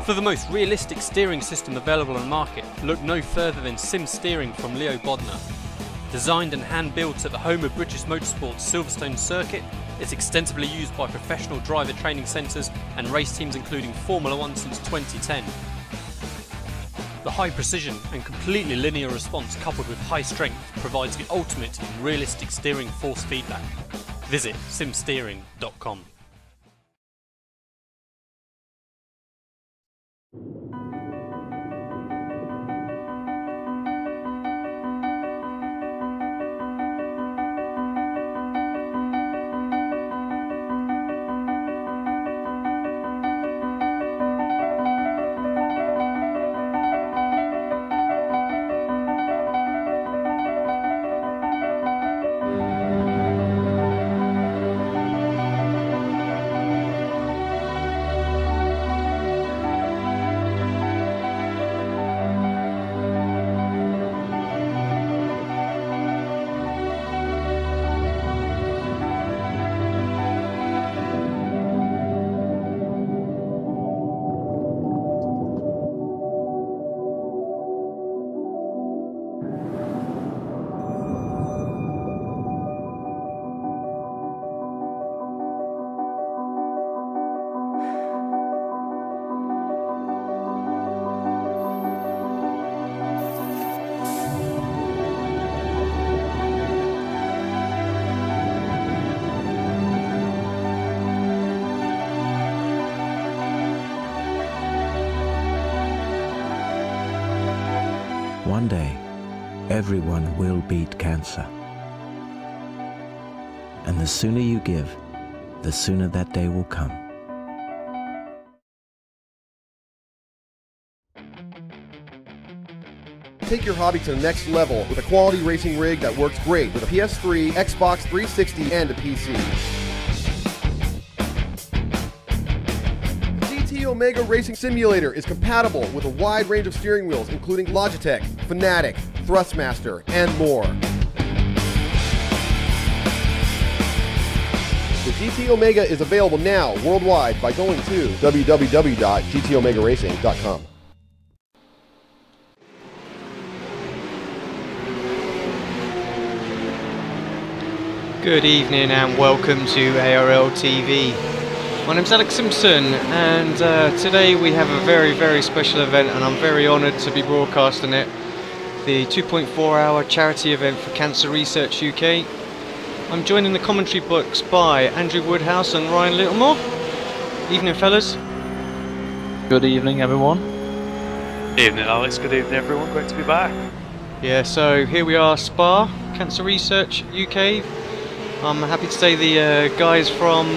For the most realistic steering system available on the market, look no further than Sim Steering from Leo Bodnar. Designed and hand-built at the home of British Motorsport's Silverstone circuit, it's extensively used by professional driver training centres and race teams including Formula 1 since 2010. The high precision and completely linear response coupled with high strength provides the ultimate in realistic steering force feedback. Visit simsteering.com. One day, everyone will beat cancer. And the sooner you give, the sooner that day will come. Take your hobby to the next level with a quality racing rig that works great with a PS3, Xbox 360, and a PC. GT Omega Racing Simulator is compatible with a wide range of steering wheels including Logitech, Fanatic, Thrustmaster, and more. The GT Omega is available now worldwide by going to www.gtomegaracing.com. Good evening and welcome to ARL-TV. My name's Alex Simpson and today we have a very special event and I'm very honoured to be broadcasting it. The 2.4 hour charity event for Cancer Research UK. I'm joined in the commentary box by Andrew Woodhouse and Ryan Littlemore. Evening fellas. Good evening everyone. Evening Alex, good evening everyone, great to be back. Yeah, so here we are, Spa, Cancer Research UK. I'm happy to say the guys from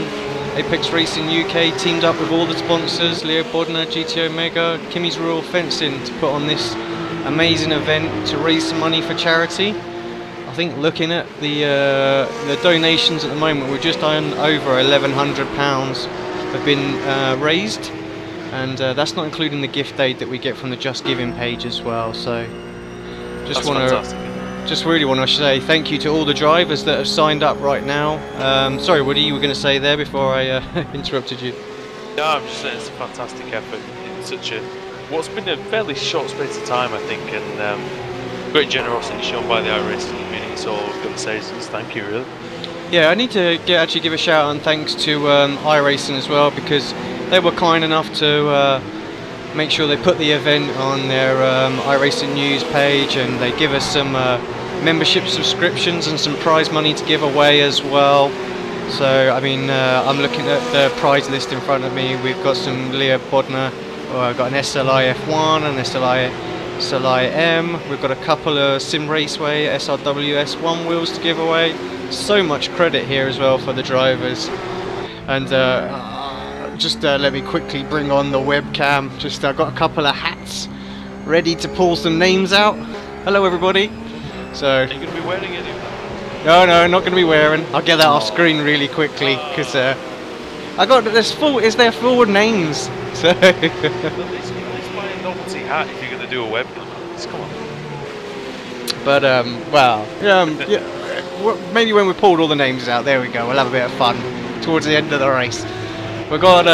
Apex Racing UK teamed up with all the sponsors, Leo Bodnar, GT Omega, Kimmys Rural Fencing, to put on this amazing event to raise some money for charity. I think looking at the donations at the moment, we're just on over £1,100 have been raised, and that's not including the gift aid that we get from the Just Giving page as well. So just really want to say thank you to all the drivers that have signed up right now. Sorry, Woody, you were going to say there before I interrupted you. No, I'm just saying it's a fantastic effort in such what's been a fairly short space of time, I think, and great generosity shown by the iRacing community. So all I've got to say is thank you, really. Yeah, I need to actually give a shout out and thanks to iRacing as well, because they were kind enough to make sure they put the event on their iRacing news page, and they give us some membership subscriptions and some prize money to give away as well. So I mean, I'm looking at the prize list in front of me. We've got some Leo Bodnar, I've got an SLI-F1 and SLI-M. We've got a couple of Sim Raceway SRW S1 wheels to give away. So much credit here as well for the drivers. And just let me quickly bring on the webcam. Just I've got a couple of hats ready to pull some names out. Hello everybody. So are you going to be wearing any of them? No, not going to be wearing. I'll get that off screen really quickly because I got there's their full names. So At least buy a novelty hat if you're going to do a webcam. Come on. But well, yeah, maybe when we pulled all the names out, there we go. We'll have a bit of fun towards the end of the race. We've got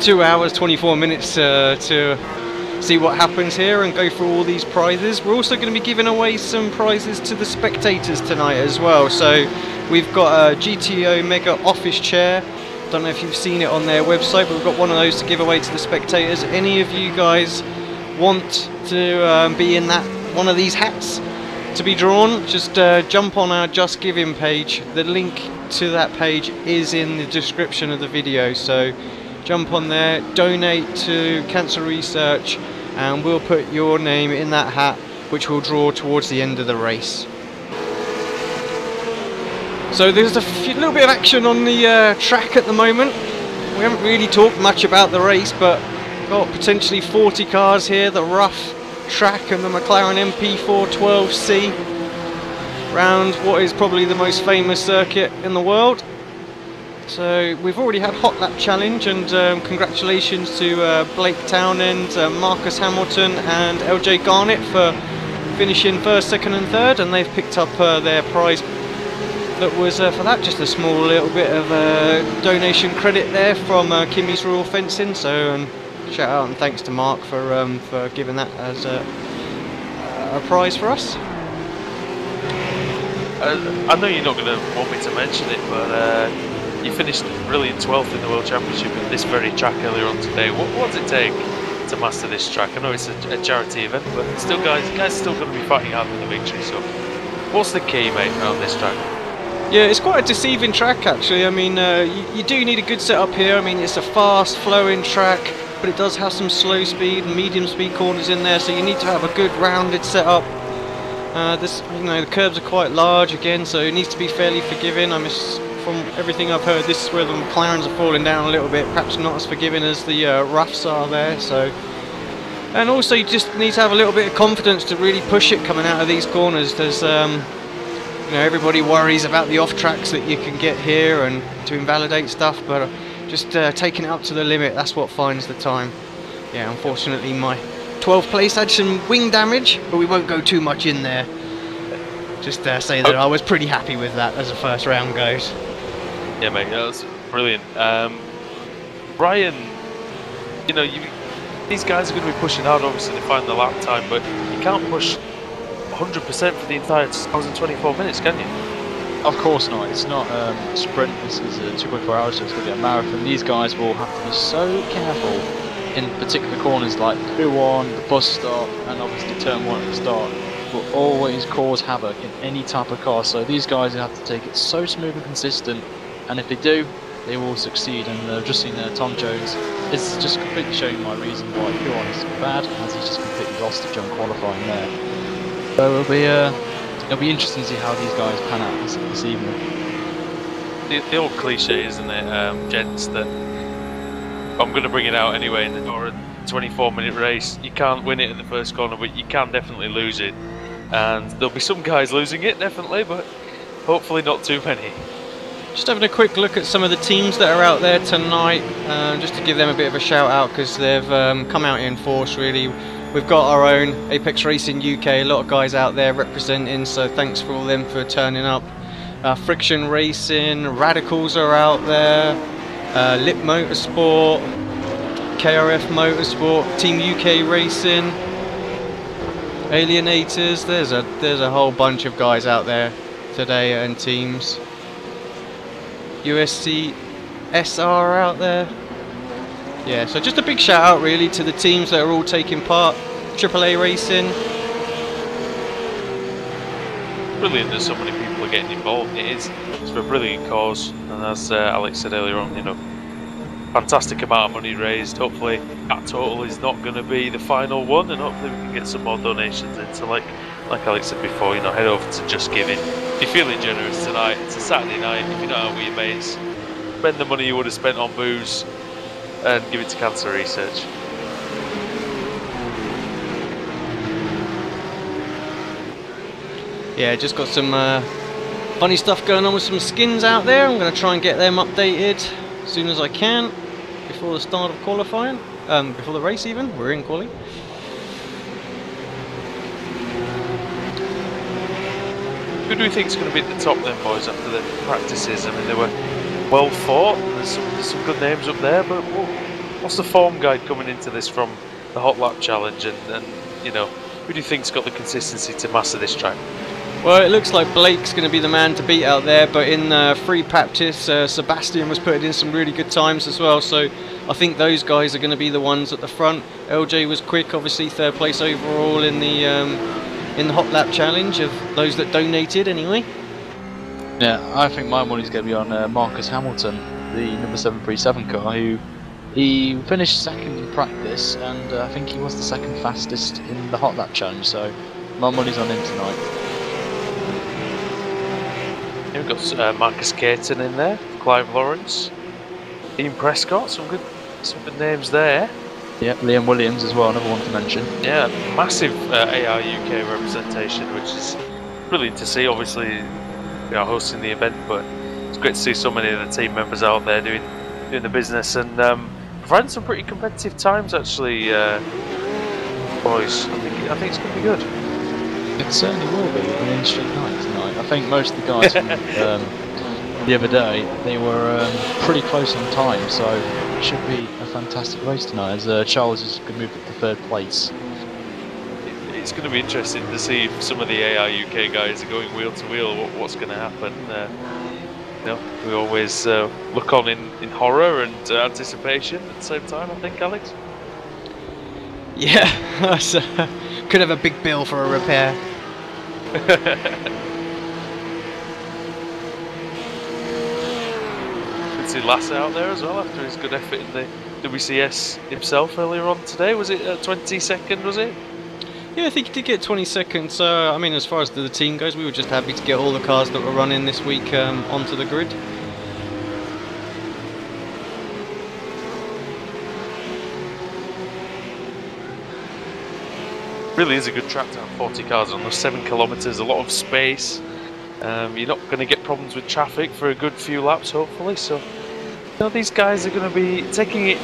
2 hours 24 minutes to see what happens here and go through all these prizes. We're also going to be giving away some prizes to the spectators tonight as well. So we've got a GTO Mega office chair. Don't know if you've seen it on their website, but we've got one of those to give away to the spectators. Any of you guys want to be in that one of these hats to be drawn, just jump on our Just Giving page. The link to that page is in the description of the video, so jump on there, donate to cancer research, and we'll put your name in that hat, which we'll draw towards the end of the race. So there's a little bit of action on the track at the moment. We haven't really talked much about the race, but got potentially 40 cars here. The rough track and the McLaren MP412C round what is probably the most famous circuit in the world. So we've already had Hot Lap Challenge, and congratulations to Blake Townend, Marcus Hamilton and LJ Garnett for finishing first, second and third, and they've picked up their prize that was for that, just a small little bit of donation credit there from Kimmys Rural Fencing. So shout out and thanks to Mark for giving that as a prize for us. I know you're not going to want me to mention it, but you finished brilliant 12th in the World Championship at this very track earlier on today. What does it take to master this track? I know it's a charity event, but still, guys are still going to be fighting hard for the victory. So, what's the key, mate, around this track? Yeah, it's quite a deceiving track actually. I mean, you do need a good setup here. I mean, it's a fast flowing track, but it does have some slow speed and medium speed corners in there, so you need to have a good rounded setup. The curbs are quite large again, so it needs to be fairly forgiving. From everything I've heard, this is where the McLarens are falling down a little bit, perhaps not as forgiving as the roughs are there. So, and also you just need to have a little bit of confidence to really push it coming out of these corners. There's everybody worries about the off tracks that you can get here and to invalidate stuff, but just taking it up to the limit, that's what finds the time. Yeah, unfortunately my 12th place had some wing damage, but we won't go too much in there. Just say that I was pretty happy with that as the first round goes. Yeah, mate, that was brilliant. Brian, these guys are going to be pushing hard, obviously, to find the lap time, but you can't push 100% for the entire 2024 minutes, can you? Of course not. It's not a sprint. This is a 2.4 hours, so it's going to be a marathon. These guys will have to be so careful in particular corners like Q1, the bus stop, and obviously turn 1 at the start. Will always cause havoc in any type of car. So these guys have to take it so smooth and consistent, and if they do, they will succeed. And I've just seen Tom Jones is just completely showing my reason why Q1 is bad, as he's just completely lost the jump qualifying there. So it'll be interesting to see how these guys pan out this evening. The old cliche, isn't it, gents, that I'm going to bring it out anyway, or a 24-minute race. You can't win it in the first corner, but you can definitely lose it. And there'll be some guys losing it, definitely, but hopefully not too many. Just having a quick look at some of the teams that are out there tonight, just to give them a bit of a shout out, because they've come out in force really. We've got our own Apex Racing UK, a lot of guys out there representing, so thanks for all them for turning up. Friction Racing, Radicals are out there, Lip Motorsport, KRF Motorsport, Team UK Racing, Alienators. There's a whole bunch of guys out there today and teams. USC SR out there. Yeah, so just a big shout out really to the teams that are all taking part. AAA Racing. Brilliant that so many people are getting involved. It's for a brilliant cause, and as Alex said earlier on, fantastic amount of money raised. Hopefully that total is not going to be the final one, and hopefully we can get some more donations in. So like Alex said before, head over to Just Giving. If you're feeling generous tonight, it's a Saturday night, if you're not out with your mates, spend the money you would have spent on booze and give it to cancer research. Yeah, just got some funny stuff going on with some skins out there. I'm going to try and get them updated as soon as I can before the start of qualifying, before the race even. We're in quali. Who do we think is going to be at the top then, boys, after the practices? I mean, they were well fought. There's some good names up there, but what's the form guide coming into this from the Hot Lap Challenge, and you know, who do you think's got the consistency to master this track? Well, it looks like Blake's going to be the man to beat out there, but in free practice, Sebastian was putting in some really good times as well, so I think those guys are going to be the ones at the front. LJ was quick, obviously 3rd place overall in the Hot Lap Challenge, of those that donated anyway. Yeah, I think my money's going to be on Marcus Hamilton, the number 737 car, who he finished 2nd in practice, and I think he was the 2nd fastest in the Hot Lap Challenge, so my money's on him tonight. We've got Marcus Caton in there, Clive Lawrence, Ian Prescott, some good names there. Yeah, Liam Williams as well, another one to mention. Yeah, massive AR UK representation, which is brilliant to see. Obviously, we are hosting the event, but it's great to see so many of the team members out there doing the business and providing some pretty competitive times. Actually, boys, I think it's going to be good. It certainly will be an interesting night tonight. I think most of the guys from the other day, they were pretty close on time, so it should be a fantastic race tonight, as Charles is going to move up to 3rd place. It's going to be interesting to see if some of the AR UK guys are going wheel to wheel, what's going to happen. You know, we always look on in horror and anticipation at the same time, I think, Alex? Yeah, could have a big bill for a repair. Good to see Lasse out there as well after his good effort in the WCS himself earlier on today. Was it 22nd, was it? Yeah, I think he did get 22nd. I mean, as far as the team goes, we were just happy to get all the cars that were running this week onto the grid. Really is a good track to have 40 cars on. Those 7 kilometres, a lot of space. You're not going to get problems with traffic for a good few laps, hopefully. So, you know, these guys are going to be taking it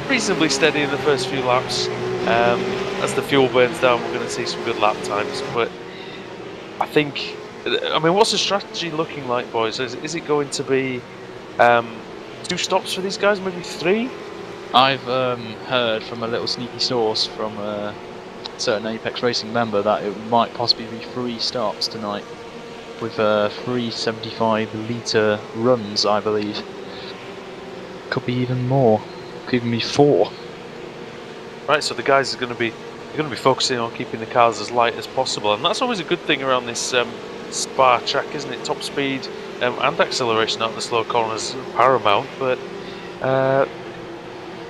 reasonably steady in the first few laps. As the fuel burns down, we're going to see some good lap times. But I think, I mean, what's the strategy looking like, boys? Is it going to be 2 stops for these guys, maybe 3? I've heard from a little sneaky source from a certain Apex Racing member that it might possibly be 3 stops tonight, with 375 litre runs, I believe. Could be even more. Could even be 4. Right, so the guys are going to be focusing on keeping the cars as light as possible, and that's always a good thing around this Spa track, isn't it? Top speed and acceleration out the slow corners paramount. But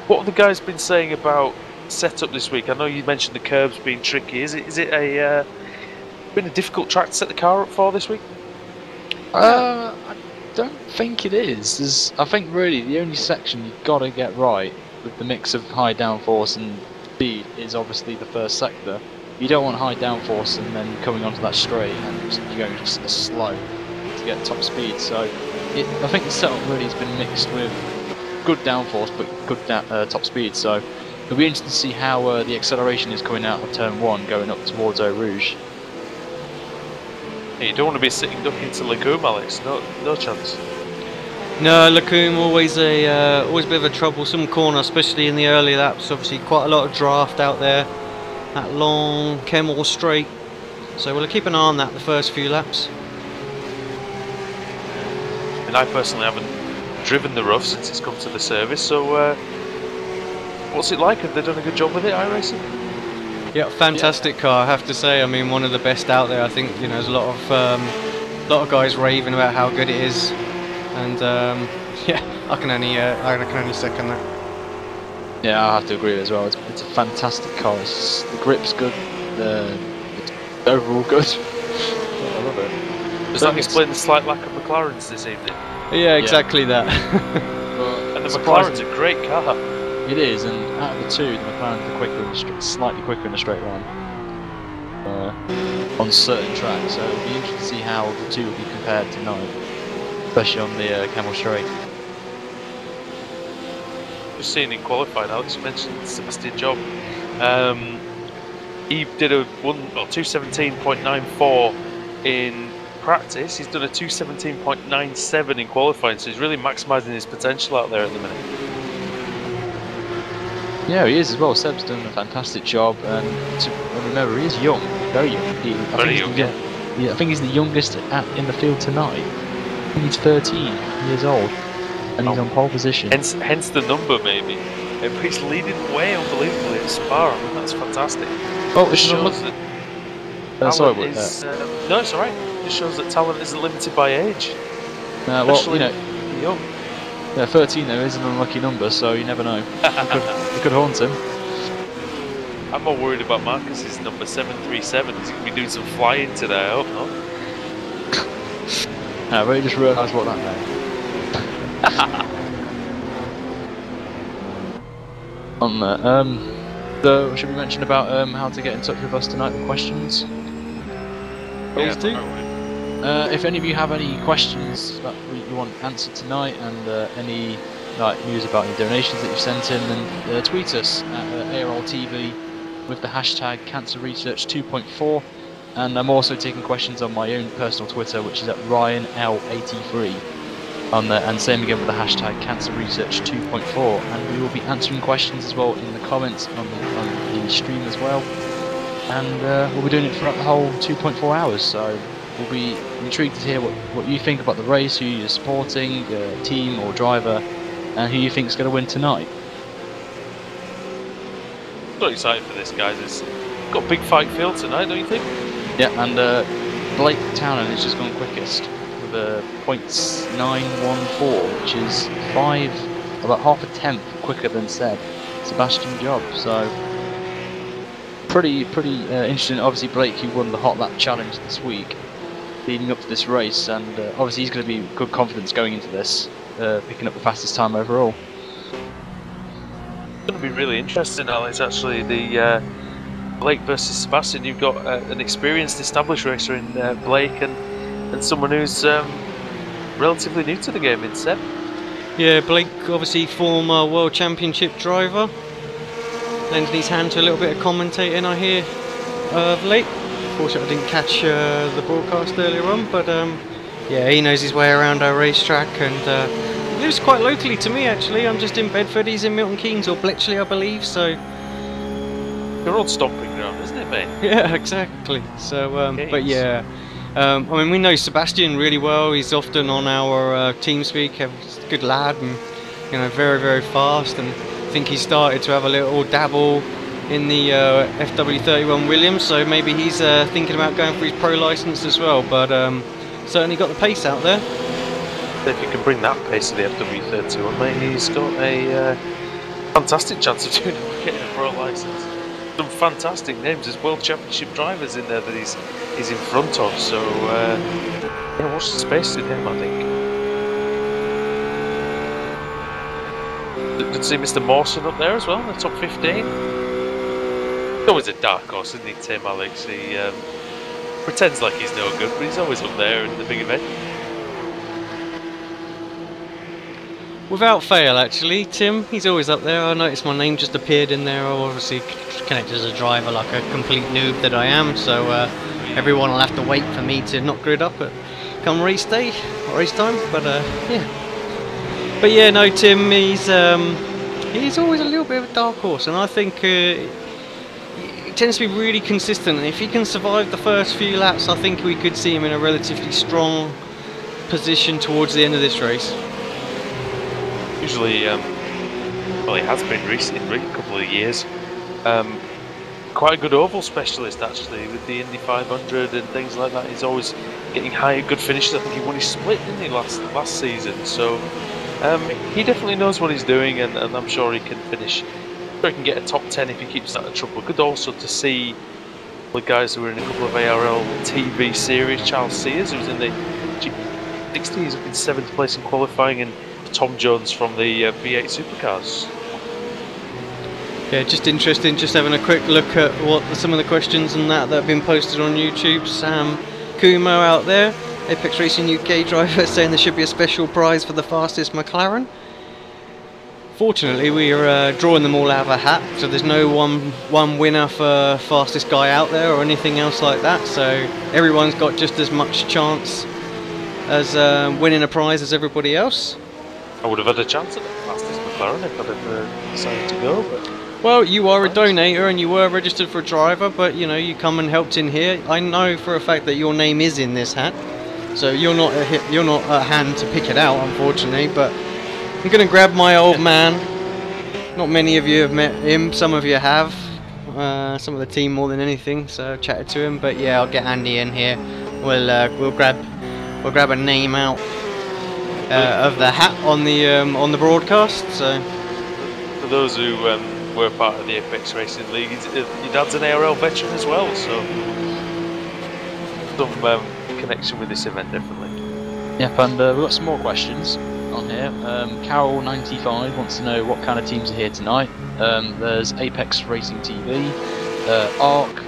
what have the guys been saying about setup this week? I know you mentioned the curbs being tricky. Is it been a difficult track to set the car up for this week? I don't think it is. I think really the only section you've got to get right with the mix of high downforce and speed is obviously the first sector. You don't want high downforce and then coming onto that straight and you're going just slow to get top speed. So I think the setup really has been mixed with good downforce but good top speed. So it'll be interesting to see how the acceleration is coming out of turn 1 going up towards Eau Rouge. You don't want to be sitting duck into Lacombe, Alex. No chance. No, Lacombe always a bit of a troublesome corner, especially in the early laps. Obviously, quite a lot of draft out there. That long Kemmel straight. So we'll keep an eye on that the first few laps. And I personally haven't driven the rough since it's come to the service. So what's it like? Have they done a good job with it, iRacing? Yeah, fantastic car, I have to say. I mean, one of the best out there. I think, you know, there's a lot of guys raving about how good it is, and yeah, I can only second that. Yeah, I have to agree as well. It's a fantastic car. The grip's good. It's overall good. I love it. Does that explain the slight lack of McLarens this evening? Yeah, exactly that. And the McLaren's a great car. It is, and out of the 2, the McLaren's slightly quicker in a straight line on certain tracks. So it'll be interesting to see how the 2 will be compared tonight, especially on the Camel Straight. Just seeing in qualifying, Alex mentioned Sebastian Job. He did a 217.94 in practice. He's done a 217.97 in qualifying, so he's really maximising his potential out there at the minute. Yeah, he is as well. Seb's done a fantastic job, and remember, he is young, very young. Very young, yeah. I think he's the youngest in the field tonight. I think he's 13 years old, and he's on pole position. Hence the number, maybe. But he's leading way unbelievably at Spa. I mean, that's fantastic. Oh, it shows that sorry, is, no, it's alright. It shows that talent isn't limited by age. Well, you know, young. Yeah, 13 though is an unlucky number, so you never know. It could haunt him. I'm more worried about Marcus's number 737. He's going to be doing some flying today, I hope not. I really just realised what that meant. On that, so should we mention about how to get in touch with us tonight with questions? Please do. If any of you have any questions that you want answered tonight, and any news about any donations that you've sent in, then tweet us at ARL-TV with the hashtag Cancer Research 2.4, and I'm also taking questions on my own personal Twitter, which is at RyanL83, and same again with the hashtag Cancer Research 2.4, and we will be answering questions as well in the comments on the stream as well, and we'll be doing it throughout the whole 2.4 hours, so we'll be intrigued to hear what you think about the race, who you're supporting, team or driver, and who you think is going to win tonight. So excited for this, guys. It's got a big fight field tonight, don't you think? Yeah, and Blake Townend has just gone quickest with a .914, which is about half a tenth quicker than Sebastian Job. So pretty interesting. Obviously, Blake, who won the Hot Lap Challenge this week, leading up to this race, and obviously he's going to be good confidence going into this, picking up the fastest time overall. It's going to be really interesting, Alex. Actually, the Blake versus Sebastian. You've got an experienced, established racer in Blake, and someone who's relatively new to the game in Seb. Yeah, Blake, obviously former World Championship driver. Lending his hand to a little bit of commentating, I hear, of late. Unfortunately, I didn't catch the broadcast earlier on, but yeah, he knows his way around our racetrack, and he lives quite locally to me, actually. I'm just in Bedford, he's in Milton Keynes or Bletchley, I believe, so... Your old stomping ground, isn't it, mate? Yeah, exactly. So, but yeah, I mean, we know Sebastian really well. He's often on our TeamSpeak. He's a good lad, and you know, very, very fast. And I think he started to have a little dabble in the FW31 Williams. So maybe he's thinking about going for his pro license as well. But certainly got the pace out there. If you can bring that pace to the FW31, mate, he's got a fantastic chance of getting a pro license. Some fantastic names. There's World Championship drivers in there that he's in front of, so yeah, watch the space in him, I think. Good to see Mr. Mawson up there as well, in the top 15. He's always a dark horse, isn't he, Tim, Alex? He pretends like he's no good, but he's always up there in the big event. Without fail, actually, Tim, he's always up there. I noticed my name just appeared in there. I'm obviously connected as a driver like a complete noob that I am, so everyone will have to wait for me to not grid up at come race day, or race time, but yeah. But yeah, no, Tim, he's always a little bit of a dark horse, and I think he tends to be really consistent, and if he can survive the first few laps, I think we could see him in a relatively strong position towards the end of this race. Usually, well, he has been recently, a couple of years. Quite a good oval specialist, actually, with the Indy 500 and things like that. He's always getting high, good finishes. I think he won his split, didn't he, last season? So he definitely knows what he's doing, and I'm sure he can finish. I'm sure he can get a top 10 if he keeps that in trouble. Good also to see the guys who were in a couple of ARL-TV series. Charles Sears, who was in the G60, he's up in 7th place in qualifying, and Tom Jones from the V8 Supercars. Yeah, just interesting, just having a quick look at what some of the questions and that have been posted on YouTube. Sam Kumo out there, Apex Racing UK driver, saying there should be a special prize for the fastest McLaren. Fortunately, we are drawing them all out of a hat, so there's no one winner for fastest guy out there or anything else like that, so everyone's got just as much chance as winning a prize as everybody else. I would have had a chance at the fastest McLaren if I'd have decided to go, but... Well, you are a donator and you were registered for a driver, but you know, you come and helped in here. I know for a fact that your name is in this hat, so you're not at hand to pick it out, unfortunately. But I'm gonna grab my old man. Not many of you have met him. Some of you have. Some of the team more than anything. So I've chatted to him. But yeah, I'll get Andy in here. We'll grab a name out of the hat on the broadcast. So for those who were part of the Apex Racing League, your dad's an ARL veteran as well, so some connection with this event definitely. Yep, and we've got some more questions on here. Carol95 wants to know what kind of teams are here tonight. There's Apex Racing TV, ARC,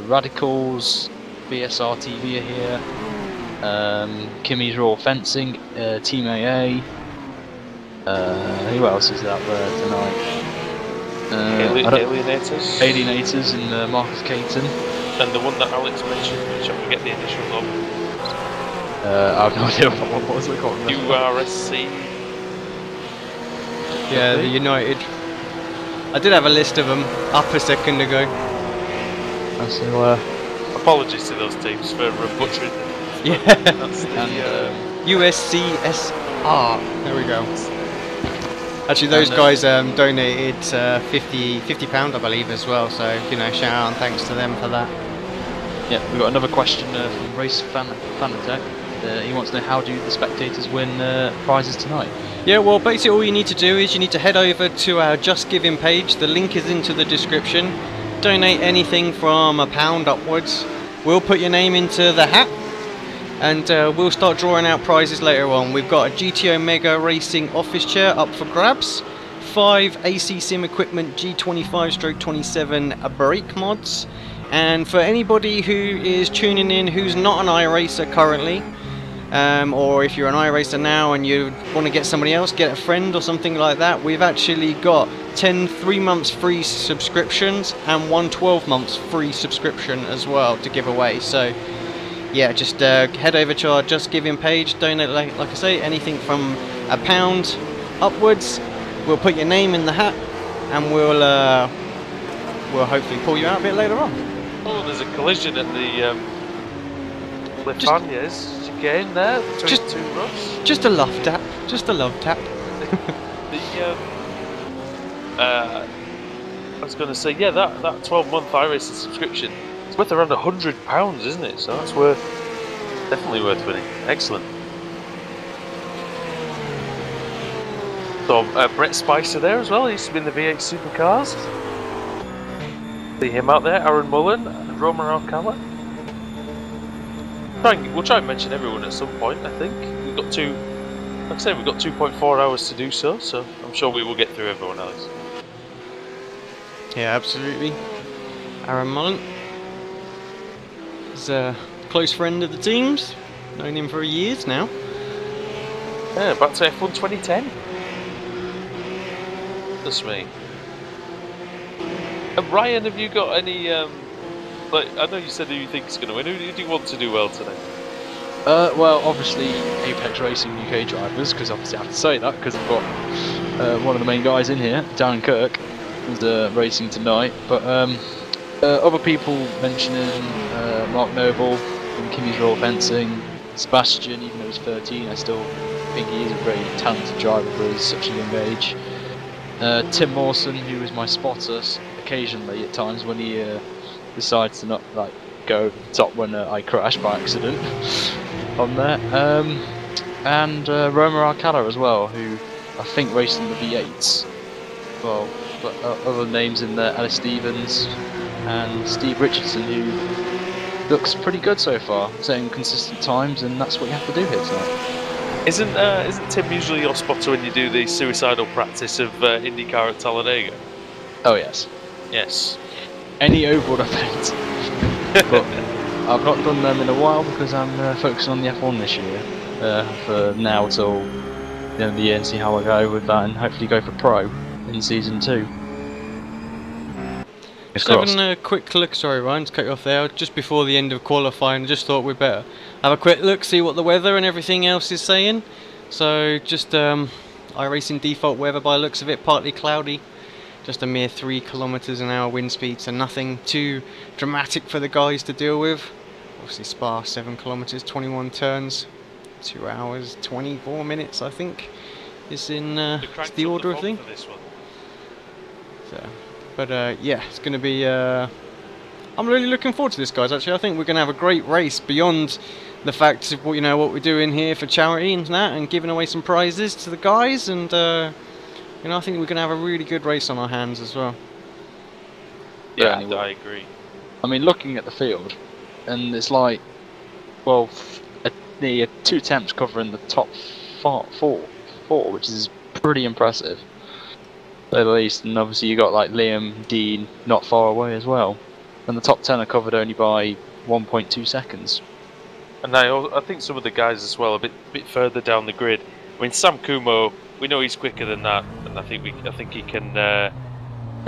Radicals, BSR-TV are here, Kimmys Rural Fencing, Team AA. Who else is out there tonight? Alienators in Marcus Caton. And the one that Alex mentioned, which I forget the initials of. I have no idea what that one was. I can't remember. URSC. yeah, the United. I did have a list of them up a second ago. So, apologies to those teams for butchering them. Yeah. That's the, USCSR. There we go. Actually, those guys donated £50, I believe, as well. So you know, shout out and thanks to them for that. yeah, we've got another question from Race Fanatech. He wants to know, how do the spectators win prizes tonight? Yeah, well, basically all you need to do is you need to head over to our Just Giving page. The link is into the description. Donate anything from £1 upwards. We'll put your name into the hat, and we'll start drawing out prizes later on. We've got a GTO Mega Racing office chair up for grabs, 5 AC Sim Equipment G25/27 brake mods, and for anybody who is tuning in who's not an iRacer currently, or if you're an iRacer now and you want to get somebody else, get a friend or something like that, we've actually got 10 3 months free subscriptions and 1 12 months free subscription as well to give away. So yeah, just head over to our Just Giving page, donate like I say, anything from £1 upwards. We'll put your name in the hat, and we'll hopefully pull you out a bit later on. Oh, there's a collision at the Lefanias chicane there between two roughs. Just a love tap. Just a love tap. I was going to say, yeah, that 12-month iRacing subscription, it's worth around £100, isn't it? So that's definitely worth winning. Excellent. So Brett Spicer there as well. He used to be in the V8 Supercars. See him out there. Aaron Mullen and Roman Alcala. We'll try and mention everyone at some point. I think we've got like I say, we've got 2.4 hours to do so. So I'm sure we will get through everyone else. Yeah, absolutely. Aaron Mullen is a close friend of the team's. Known him for years now. Yeah, back to F1 2010. That's me. And Ryan, have you got any? Like, I know you said who you think is going to win. Who do you want to do well today? Well, obviously Apex Racing UK drivers, because obviously I have to say that because I've got one of the main guys in here, Darren Kirk, who's racing tonight. But other people mentioning Mark Noble from Kimmys Rural Fencing, Sebastian, even though he's 13, I still think he is a very talented driver for his such a young age. Tim Mawson, who is my spotter occasionally at times when he decides to not go over the top when I crash by accident on there. And Romer Alcala as well, who I think raced in the V8s. Well, but other names in there, Alice Stevens and Steve Richardson, who looks pretty good so far, setting consistent times, and that's what you have to do here tonight. Isn't Tim usually your spotter when you do the suicidal practice of IndyCar at Talladega? Oh yes. Yes. Any overall event. But I've not done them in a while because I'm focusing on the F1 this year. For now till the end of the year, and see how I go with that, and hopefully go for Pro in Season 2. Just having a quick look, sorry Ryan to cut you off there, just before the end of qualifying, I just thought we'd better have a quick look, see what the weather and everything else is saying. So just iRacing default weather by the looks of it, partly cloudy. just a mere 3 km/h wind speed, so nothing too dramatic for the guys to deal with. Obviously Spa 7 km, 21 turns, 2 hours 24 minutes I think is in the order of things. So, but yeah, it's going to be. I'm really looking forward to this, guys. Actually, I think we're going to have a great race beyond the fact of what what we're doing here for charity and that, and giving away some prizes to the guys, and I think we're going to have a really good race on our hands as well. Yeah, I agree. I mean, looking at the field, and it's like, well, the 2 temps covering the top four, which is pretty impressive, at least. And obviously you got like Liam, Dean, not far away as well, and the top 10 are covered only by 1.2 seconds. And I think some of the guys as well, a bit further down the grid. I mean, Sam Kumo, we know he's quicker than that, and I think he can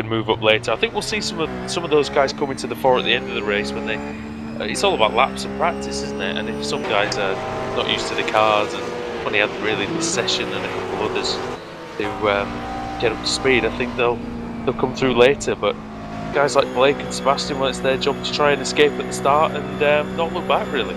move up later. I think we'll see some of those guys coming to the fore at the end of the race when they. It's all about laps and practice, isn't it? And if some guys are not used to the cars and only had really this session and a couple others to get up to speed, I think they'll come through later. But guys like Blake and Sebastian, well, it's their job to try and escape at the start and not look back really.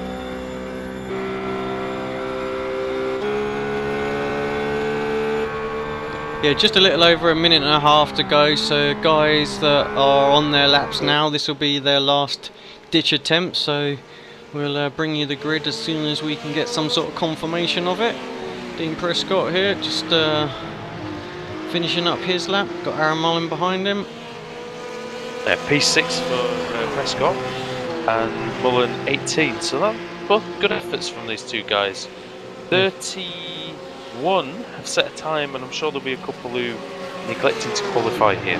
Yeah, just a little over a minute and a half to go, so guys that are on their laps now, this will be their last ditch attempt, so we'll bring you the grid as soon as we can get some sort of confirmation of it. Dean Prescott here, just finishing up his lap, got Aaron Mullen behind him. P6 for Prescott and Mullen 18, so that both good efforts from these two guys. 31 have set a time, and I'm sure there'll be a couple who neglecting to qualify here.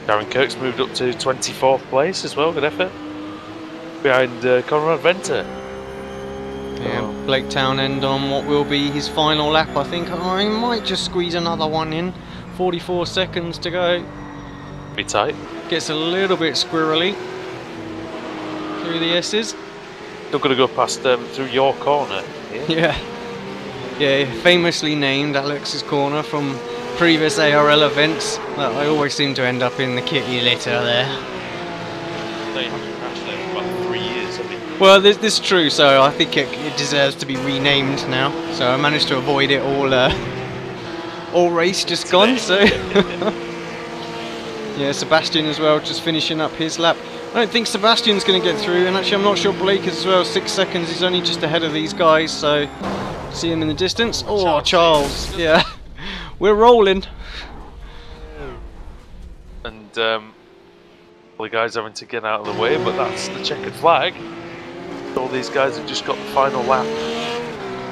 Darren Kirk's moved up to 24th place as well, good effort. Behind Conrad Venter. Yeah, Blake Townend on what will be his final lap, I think. Oh, he might just squeeze another one in. 44 seconds to go. Be tight. Gets a little bit squirrely through the S's. Still got to go past through your corner here. Yeah, famously named Alex's corner from previous ARL events. I always seem to end up in the kitty litter there. They haven't crashed there for about 3 years, I mean. Well, this is true, so I think it deserves to be renamed now. So I managed to avoid it all race just gone, so... Yeah, Sebastian as well, just finishing up his lap. I don't think Sebastian's going to get through, and actually I'm not sure Blake as well. 6 seconds, he's only just ahead of these guys, so see him in the distance. Oh, Charles, yeah, we're rolling. And the guys having to get out of the way, but that's the checkered flag. All these guys have just got the final lap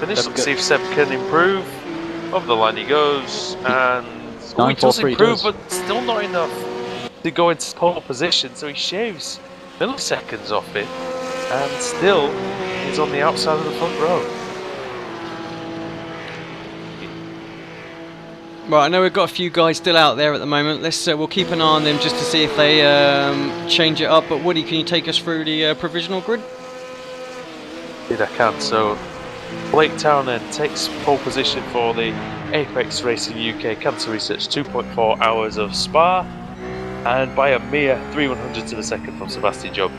finished. Let's see if Seb can improve. Over the line he goes, and he does improve, but still not enough to go into pole position, so he shaves milliseconds off it, and still he's on the outside of the front row. Right, I know we've got a few guys still out there at the moment. Let's we'll keep an eye on them just to see if they change it up. But Woody, can you take us through the provisional grid? Indeed I can. So Blake Townend takes pole position for the Apex Racing UK Cancer Research 2.4 hours of Spa, and by a mere 3/100 to the second from Sebastian Job.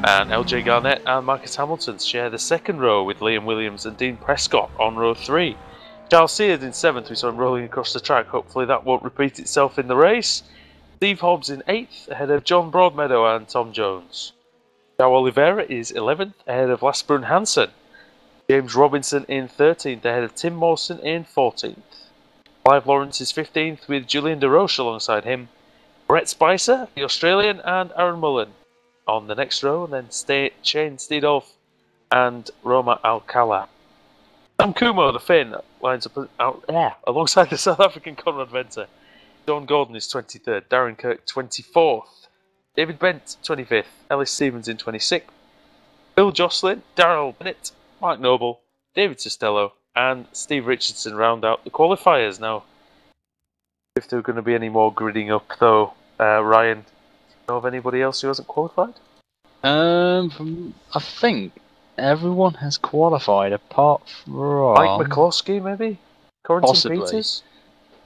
And LJ Garnett and Marcus Hamilton share the second row with Liam Williams and Dean Prescott on row 3. Charles Sears in 7th, we saw him rolling across the track. Hopefully that won't repeat itself in the race. Steve Hobbs in 8th, ahead of John Broadmeadow and Tom Jones. João Oliveira is 11th, ahead of Lasbrun Hansen. James Robinson in 13th, ahead of Tim Mawson in 14th. Clive Lawrence is 15th, with Julian DeRoche alongside him. Brett Spicer, the Australian, and Aaron Mullen on the next row, and then Shane Steedolf and Roma Alcala. Sam Kumo, the Finn, lines up alongside the South African Conrad Venter. John Gordon is 23rd, Darren Kirk 24th, David Bent 25th, Ellis Stevens in 26th, Bill Jocelyn, Darrell Bennett, Mark Noble, David Costello, and Steve Richardson round out the qualifiers. Now, if there are going to be any more gridding up though, Ryan, do you know of anybody else who hasn't qualified? I think everyone has qualified apart from Mike McCloskey, maybe? Corrington Possibly. Peters?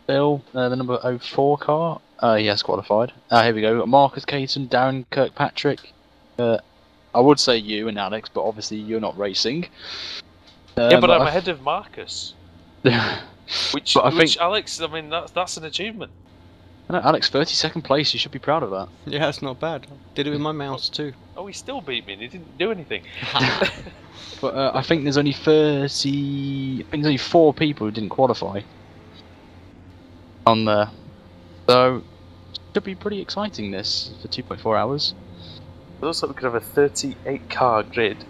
Bill, the number 04 car. He has qualified. Here we go. Marcus Caton, Darren Kirkpatrick. I would say you and Alex, but obviously you're not racing. Yeah, but I'm ahead of Marcus. Which But I think Alex, I mean, that's an achievement. no, Alex, 32nd place. You should be proud of that. Yeah, that's not bad. Did it with my mouse too. Oh, he still beat me and he didn't do anything. But I think there's only 30. I think there's only 4 people who didn't qualify on there. So it should be pretty exciting this for 2.4 hours. It looks like we could have a 38 car grid.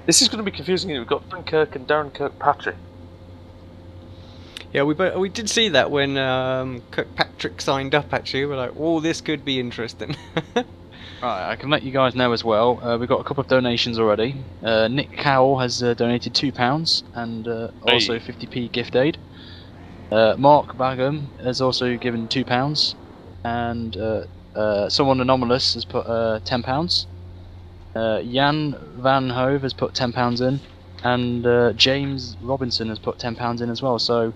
This is going to be confusing. We've got Dunkirk and Darren Kirkpatrick. Yeah, we did see that when Kirkpatrick signed up. Actually, we're like, oh, this could be interesting. Right, I can let you guys know as well. We've got a couple of donations already. Nick Cowell has donated £2 and also 50p gift aid. Mark Bagham has also given £2, and someone anomalous has put £10. Jan Van Hove has put £10 in, and James Robinson has put £10 in as well. So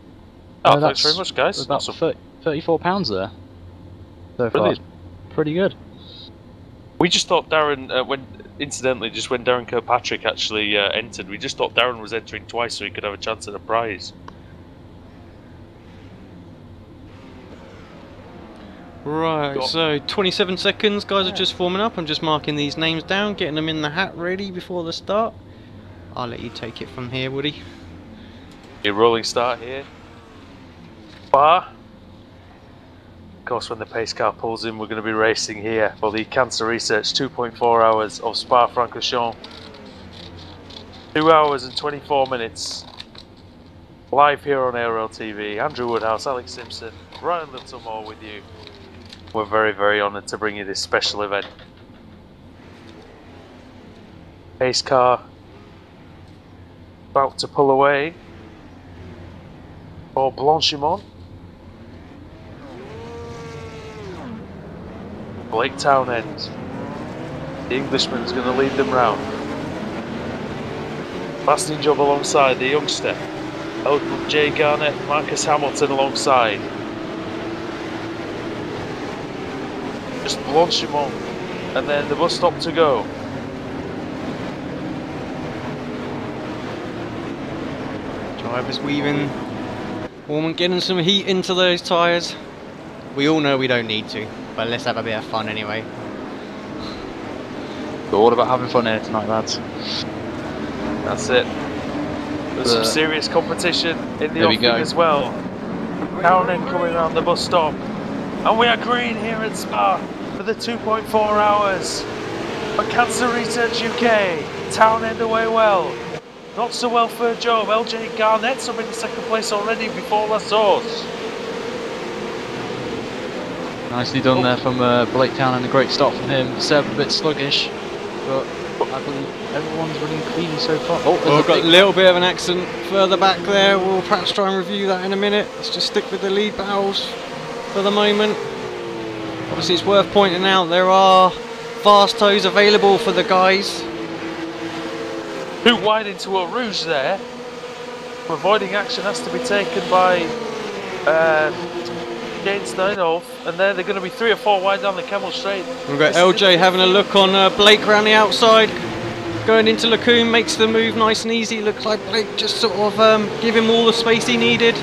thanks very much, guys. about Awesome. £34 there. So Brilliant. far, pretty good. We just thought Darren, incidentally, just when Darren Kirkpatrick actually entered, we just thought Darren was entering twice so he could have a chance at a prize. Right, so 27 seconds, guys are just forming up. I'm just marking these names down, getting them in the hat ready before the start. I'll let you take it from here, Woody. A rolling start here. Bar. Of course, when the pace car pulls in, we're going to be racing here for the Cancer Research 2.4 hours of Spa-Francorchamps. 2 hours and 24 minutes. Live here on ARL-TV. Andrew Woodhouse, Alex Simpson, Ryan Littlemore with you. We're very, very honoured to bring you this special event. Pace car about to pull away for Blanchimont. Blake Townend, the Englishman's going to lead them round. Fasting job alongside the youngster, LJ Garnett, Marcus Hamilton alongside. Just Blanchimont, and then the bus stop to go. Drivers weaving, warming, getting some heat into those tyres. We all know we don't need to, but let's have a bit of fun anyway. We're all about having fun here tonight, lads. That's it. There's some serious competition in the offing as well. Townend coming around the bus stop. And we are green here at Spa for the 2.4 hours. For Cancer Research UK, Townend away well. Not so well for Joe. LJ Garnett's up in the second place already before Lassource. Nicely done there from Blake Town, and a great start from him. Seb a bit sluggish, but I believe everyone's running clean so far. Oh, we've got a little bit of an accident further back there. We'll perhaps try and review that in a minute. Let's just stick with the lead battles for the moment. Obviously it's worth pointing out there are fast tows available for the guys. Too wide into a rouge there. Avoiding action has to be taken by Jane Steinhoff, and then they're going to be 3 or 4 wide down the Camel Straight. We've got LJ having a look on Blake around the outside. Going into Lacoon, makes the move nice and easy. Looks like Blake just sort of give him all the space he needed.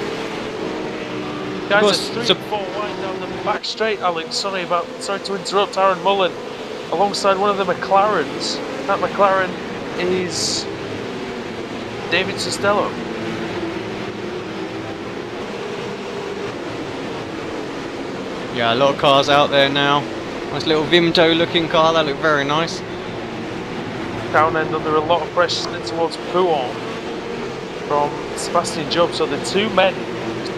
Guys, it's 3 or 4 wide down the back straight, Alex. Sorry to interrupt. Aaron Mullen alongside one of the McLarens. That McLaren is David Costello. Yeah, a lot of cars out there now. Nice little Vimto looking car, that looked very nice. Townend under a lot of pressure towards Pouon from Sebastian Job. So the 2 men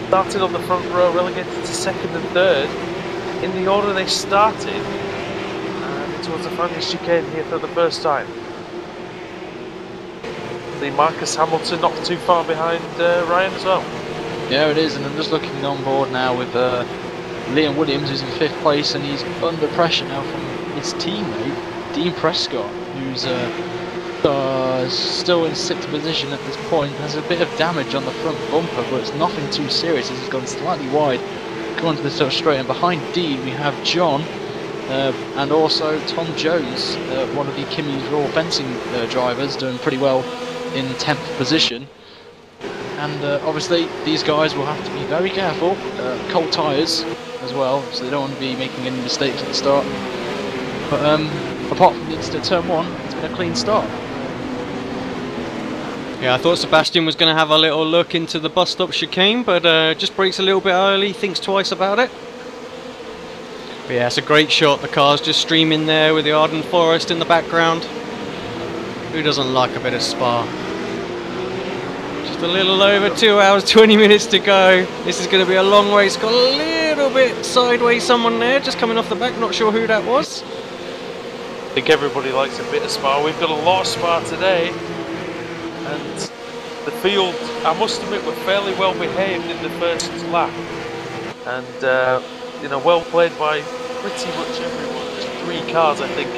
started on the front row, relegated to 2nd and 3rd in the order they started towards the final chicane here for the first time. The Marcus Hamilton not too far behind Ryan as well. Yeah, it is, and I'm just looking on board now with Liam Williams, who's in 5th place, and he's under pressure now from his teammate, Dean Prescott, who's still in 6th position at this point, has a bit of damage on the front bumper, but it's nothing too serious. He's gone slightly wide, going to the sort of straight, and behind Dean we have John and also Tom Jones, one of the Kimmys Rural Fencing drivers, doing pretty well in 10th position. And obviously these guys will have to be very careful, cold tyres as well, so they don't want to be making any mistakes at the start. But apart from the turn 1, it's been a clean start. Yeah, I thought Sebastian was going to have a little look into the bus stop chicane, but just brakes a little bit early, thinks twice about it. But yeah, it's a great shot. The car's just streaming there with the Arden Forest in the background. Who doesn't like a bit of Spa? Just a little over 2 hours, 20 minutes to go. This is going to be a long race. Got a little bit sideways, someone there, just coming off the back. Not sure who that was. I think everybody likes a bit of Spa. We've got a lot of Spa today. And the field, I must admit, were fairly well behaved in the first lap, and you know, well played by pretty much everyone. There's 3 cars, I think.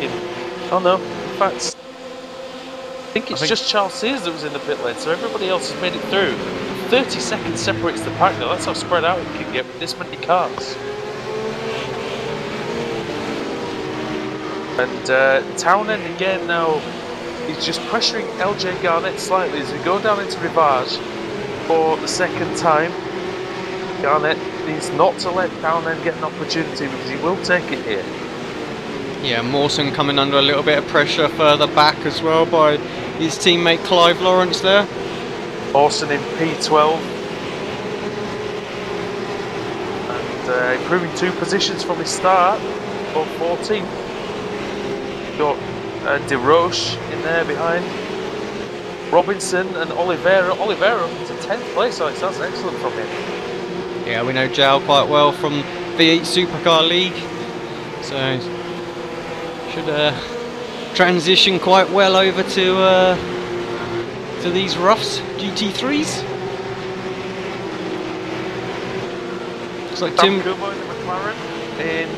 Oh no, in fact, I think it's just Charles Sears that was in the pit lane, so everybody else has made it through. 30 seconds separates the pack now. That's how spread out it can get with this many cars. And Townend again now. He's just pressuring LJ Garnett slightly as we go down into Rivage for the second time. Garnett needs not to let Townend get an opportunity because he will take it here. Yeah, Mawson coming under a little bit of pressure further back as well by his teammate Clive Lawrence there. Mawson in P12. And improving 2 positions from his start, above 14th. Got De Roche in there behind. Robinson and Oliveira. Oliveira up to 10th place, Alex. That's excellent from him. Yeah, we know Jal quite well from V8 Supercar League, so should transition quite well over to these roughs, GT3s. Looks like Tim Kumo in the McLaren in,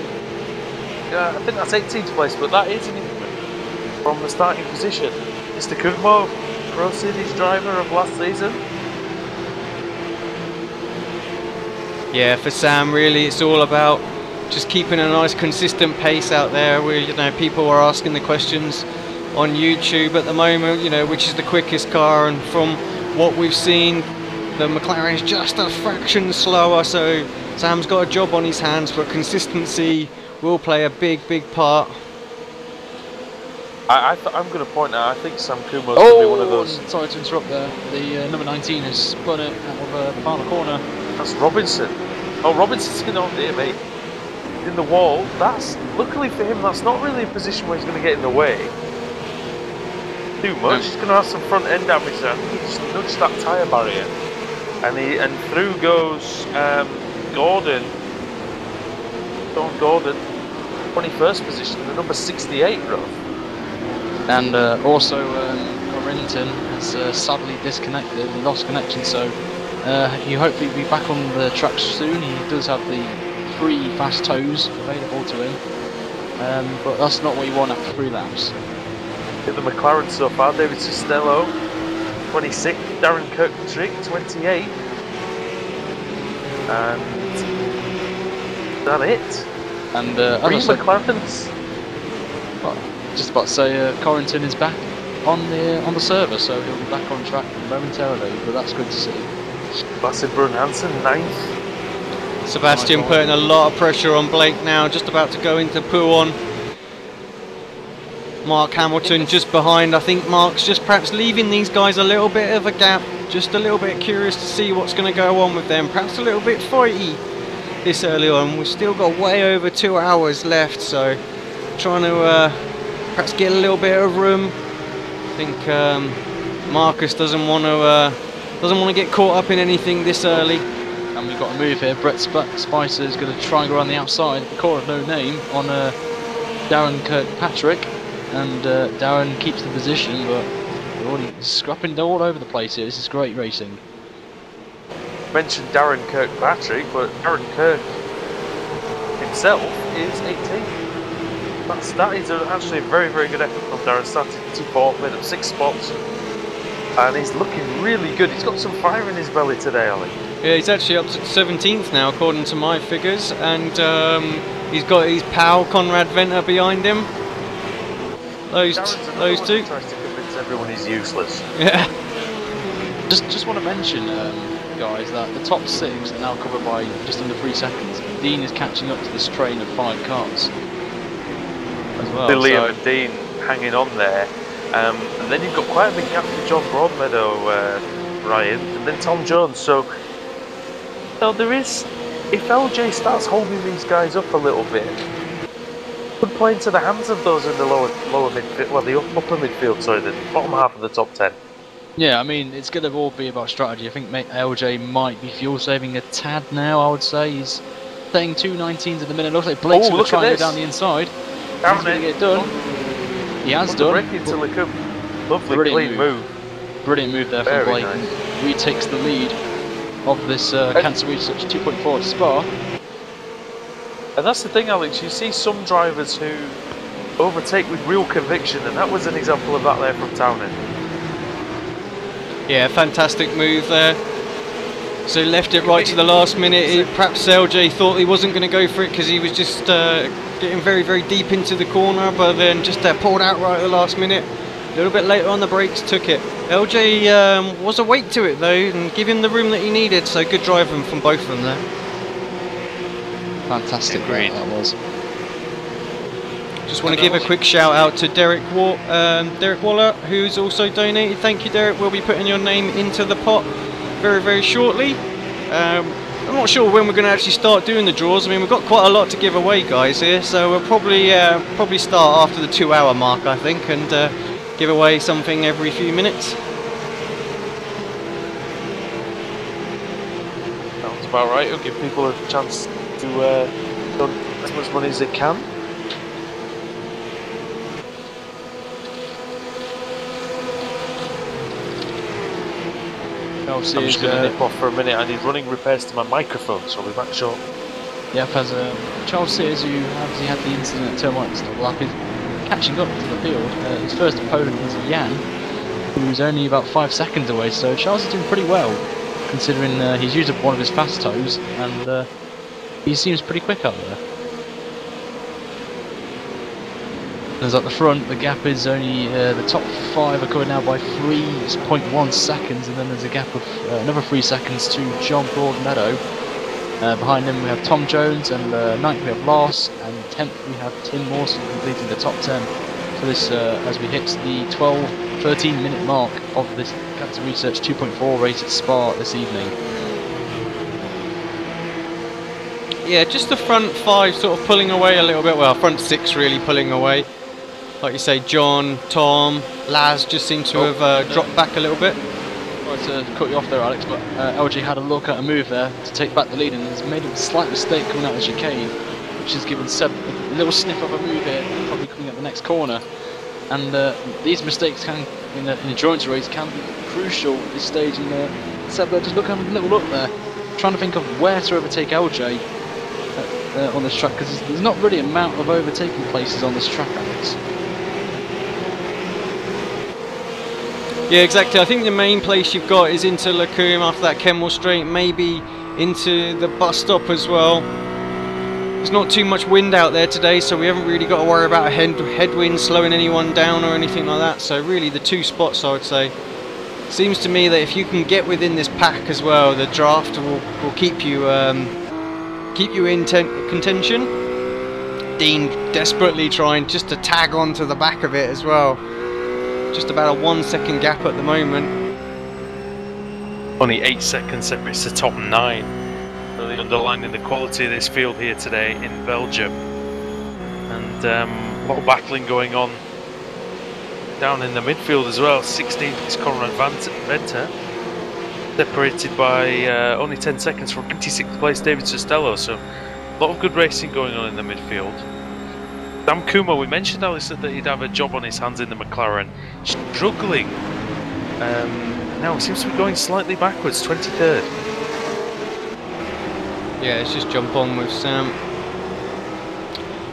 I think that's 18th place, but that is an improvement from the starting position. Mr. Kumo, Pro Series driver of last season. Yeah, for Sam, really, it's all about just keeping a nice, consistent pace out there. Where, you know, people are asking the questions on YouTube at the moment. You know, which is the quickest car, and from what we've seen, the McLaren is just a fraction slower. So Sam's got a job on his hands, but consistency will play a big part. I'm going to point out, I think Sam Kumo's going to be one of those. Sorry to interrupt there. The number 19 has spun it out of the final corner. That's Robinson. Oh, Robinson's in on there, mate. In the wall. That's, luckily for him, that's not really a position where he's going to get in the way too much. He's going to have some front end damage there. I think he just nudged that tyre barrier. And through goes Gordon. Don Gordon, 21st position, the number 68 row. And also Corrington has sadly disconnected, he lost connection, so he'll hopefully be back on the track soon. He does have the 3 fast toes available to him, but that's not what you want after 3 laps. The McLaren so far, David Costello, 26, Darren Kirkpatrick, 28, and that's it. And 3 McLarens. Well, just about to say, Corrington is back on the server, so he'll be back on track momentarily, but that's good to see. Bassett Brun Hansen, 9th. Sebastian putting a lot of pressure on Blake now, just about to go into Pouon. Mark Hamilton just behind. I think Mark's just perhaps leaving these guys a little bit of a gap, just a little bit curious to see what's going to go on with them, perhaps a little bit fighty this early on. We've still got way over 2 hours left, so trying to perhaps get a little bit of room. I think Marcus doesn't want to get caught up in anything this early. And we've got a move here. Brett Spicer is going to try and go around the outside, the core of no name, on Darren Kirkpatrick, and Darren keeps the position, but they're already scrapping all over the place here. This is great racing. Mentioned Darren Kirkpatrick, but Darren Kirk himself is 18th. That is actually a very, very good effort from Darren. Started T4, made up 6 spots, and he's looking really good. He's got some fire in his belly today, Ali. Yeah, he's actually up to 17th now, according to my figures, and he's got his pal Conrad Venter behind him. Those two. Tries to convince everyone he's useless. Yeah. Just want to mention, guys, that the top 6 are now covered by just under 3 seconds. Dean is catching up to this train of 5 cars as well. Liam and Dean hanging on there, and then you've got quite a big gap for John Broadmeadow, Ryan, and then Tom Jones. So, there is, if LJ starts holding these guys up a little bit, could play into the hands of those in the lower midfield, well, the upper midfield, sorry, the bottom half of the top 10. Yeah, I mean, it's going to all be about strategy. I think LJ might be fuel saving a tad now, I would say. He's playing 2.19s at the minute. Looks like Blake's going to try and go down the inside. He's going to get it done. He has done. Lovely clean move. Brilliant move there from Blake. Nice. Retakes the lead of this Cancer Research 2.4 at Spa. And that's the thing, Alex, you see some drivers who overtake with real conviction, and that was an example of that there from Townend. Yeah, fantastic move there. So left it right to the last minute. Perhaps LJ thought he wasn't going to go for it because he was just getting very, very deep into the corner, but then just pulled out right at the last minute. A little bit later on the brakes, took it. LJ was awake to it though and give him the room that he needed, so good driving from both of them there. Fantastic race that was. Just want to give a quick shout out to Derek Waller, who's also donated. Thank you, Derek. We'll be putting your name into the pot very, very shortly. I'm not sure when we're going to actually start doing the draws. I mean, we've got quite a lot to give away, guys, here, so we'll probably start after the 2-hour mark, I think, and give away something every few minutes. Sounds about right. It'll give people a chance to earn as much money as they can. I'm just going to nip off for a minute. I need running repairs to my microphone, so I'll be back short. Yep, as Charles Sears, who obviously had the incident at Turn 1 at Lap, is catching up to the field. His first opponent was Jan, who's only about 5 seconds away, so Charles is doing pretty well, considering he's used up one of his fast toes, and he seems pretty quick out there. As at the front, the gap is only, the top 5 are covered now by 3.1 seconds, and then there's a gap of another 3 seconds to John Broadmeadow. Behind him we have Tom Jones, and 9th we have Lars, and 10th we have Tim Mawson completing the top 10 for this as we hit the 12-13 minute mark of this Cancer Research 2.4 race at Spa this evening. Yeah, just the front 5 sort of pulling away a little bit, well, front 6 really pulling away. Like you say, John, Tom, Laz just seem to have dropped back a little bit. Sorry to cut you off there, Alex, but LG had a look at a move there to take back the lead, and has made a slight mistake coming out of the chicane, which has given Seb a little sniff of a move here, probably coming at the next corner. And these mistakes can, in an endurance race, can be crucial at this stage. And Seb just having a little look there, trying to think of where to overtake LJ on this track, because there's not really a amount of overtaking places on this track, Alex. Yeah, exactly. I think the main place you've got is into Lacombe after that Kemmel Straight, maybe into the bus stop as well. There's not too much wind out there today, so we haven't really got to worry about a headwind slowing anyone down or anything like that. So really the 2 spots, I would say. Seems to me that if you can get within this pack as well, the draft will keep you in contention. Dean desperately trying just to tag onto the back of it as well. Just about a 1 second gap at the moment. Only 8 seconds separates the top 9. Really underlining the quality of this field here today in Belgium. And a lot of battling going on down in the midfield as well. 16th is Conrad Venter, separated by only 10 seconds from 26th place David Costello. So a lot of good racing going on in the midfield. Sam Kuma, we mentioned Alice that he'd have a job on his hands in the McLaren. Struggling. Now it seems to be going slightly backwards, 23rd. Yeah, let's just jump on with Sam.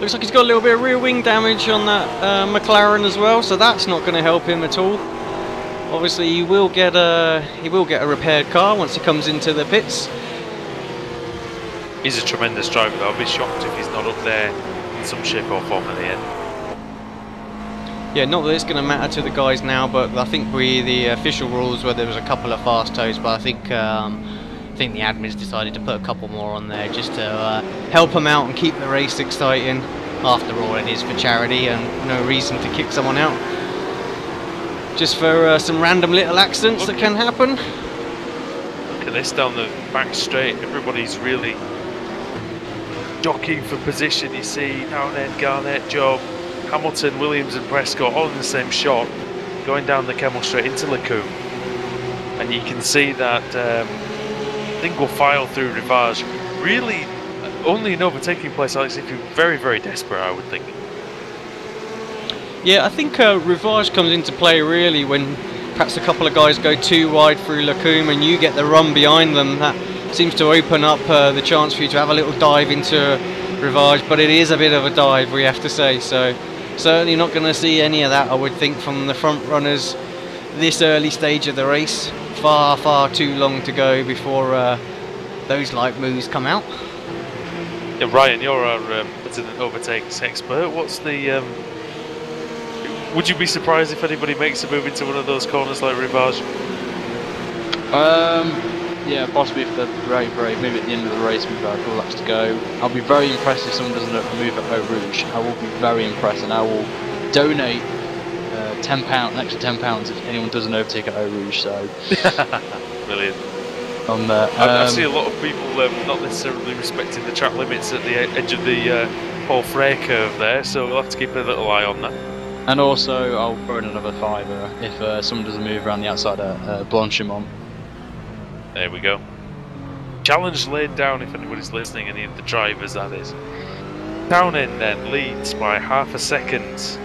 Looks like he's got a little bit of rear wing damage on that McLaren as well, so that's not going to help him at all. Obviously, he will get a repaired car once he comes into the pits. He's a tremendous driver, though. I'll be shocked if he's not up there in some shape or form in the end. Yeah, not that it's going to matter to the guys now, but I think the official rules where there was a couple of fast toes, but I think the admins decided to put a couple more on there just to help them out and keep the race exciting. After all, it is for charity and no reason to kick someone out. Just for some random little accidents that can happen. Look at this down the back straight. Everybody's really jockeying for position. You see Townend, Garnett, Job, Hamilton, Williams and Prescott all in the same shot going down the Kemmel Straight into Lacombe. And you can see that single file through Rivage. Really only an overtaking place, Alex, if you're very, very desperate, I would think. Yeah, I think Rivage comes into play really when perhaps a couple of guys go too wide through Lacombe and you get the run behind them. That seems to open up the chance for you to have a little dive into Rivage, but it is a bit of a dive, we have to say, so certainly not going to see any of that, I would think, from the front runners this early stage of the race. Far, far too long to go before those light moves come out. Yeah, Ryan, you're our resident overtakes expert. What's the... would you be surprised if anybody makes a move into one of those corners like Rivage? Yeah, possibly if they're very, very maybe at the end of the race with a couple laps to go. I'll be very impressed if someone doesn't move at Eau Rouge. I will be very impressed, and I will donate £10, an extra £10 if anyone doesn't overtake at Eau Rouge. So brilliant. On there, I see a lot of people not necessarily respecting the track limits at the edge of the Paul Frey curve there, so we'll have to keep a little eye on that. And also, I'll throw in another £5 if someone doesn't move around the outside at Blanchimont. There we go. Challenge laid down if anybody's listening, any of the drivers that is. Townend then leads by half a second.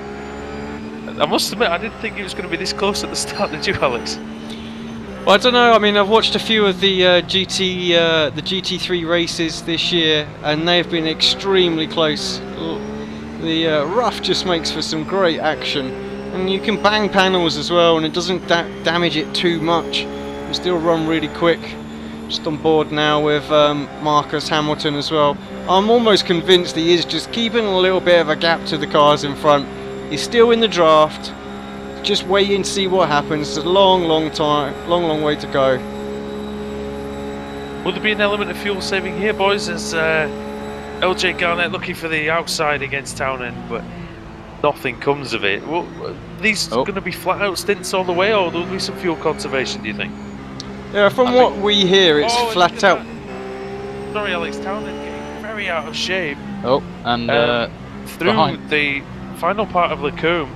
I must admit, I didn't think it was going to be this close at the start, did you, Alex? Well, I don't know, I mean, I've watched a few of the GT3 races this year, and they've been extremely close. The rough just makes for some great action, and you can bang panels as well, and it doesn't damage it too much. You still run really quick. Just on board now with Marcus Hamilton as well. I'm almost convinced he is just keeping a little bit of a gap to the cars in front. He's still in the draft. Just wait and see what happens. It's a long, long time, long way to go. Will there be an element of fuel saving here, boys, as LJ Garnett looking for the outside against Townend, but nothing comes of it? Well, are these going to be flat out stints all the way, or will there be some fuel conservation, do you think? Yeah, from what we hear, it's flat out. Sorry, Alex, Townend getting very out of shape. Oh, and through the final part of Lacombe.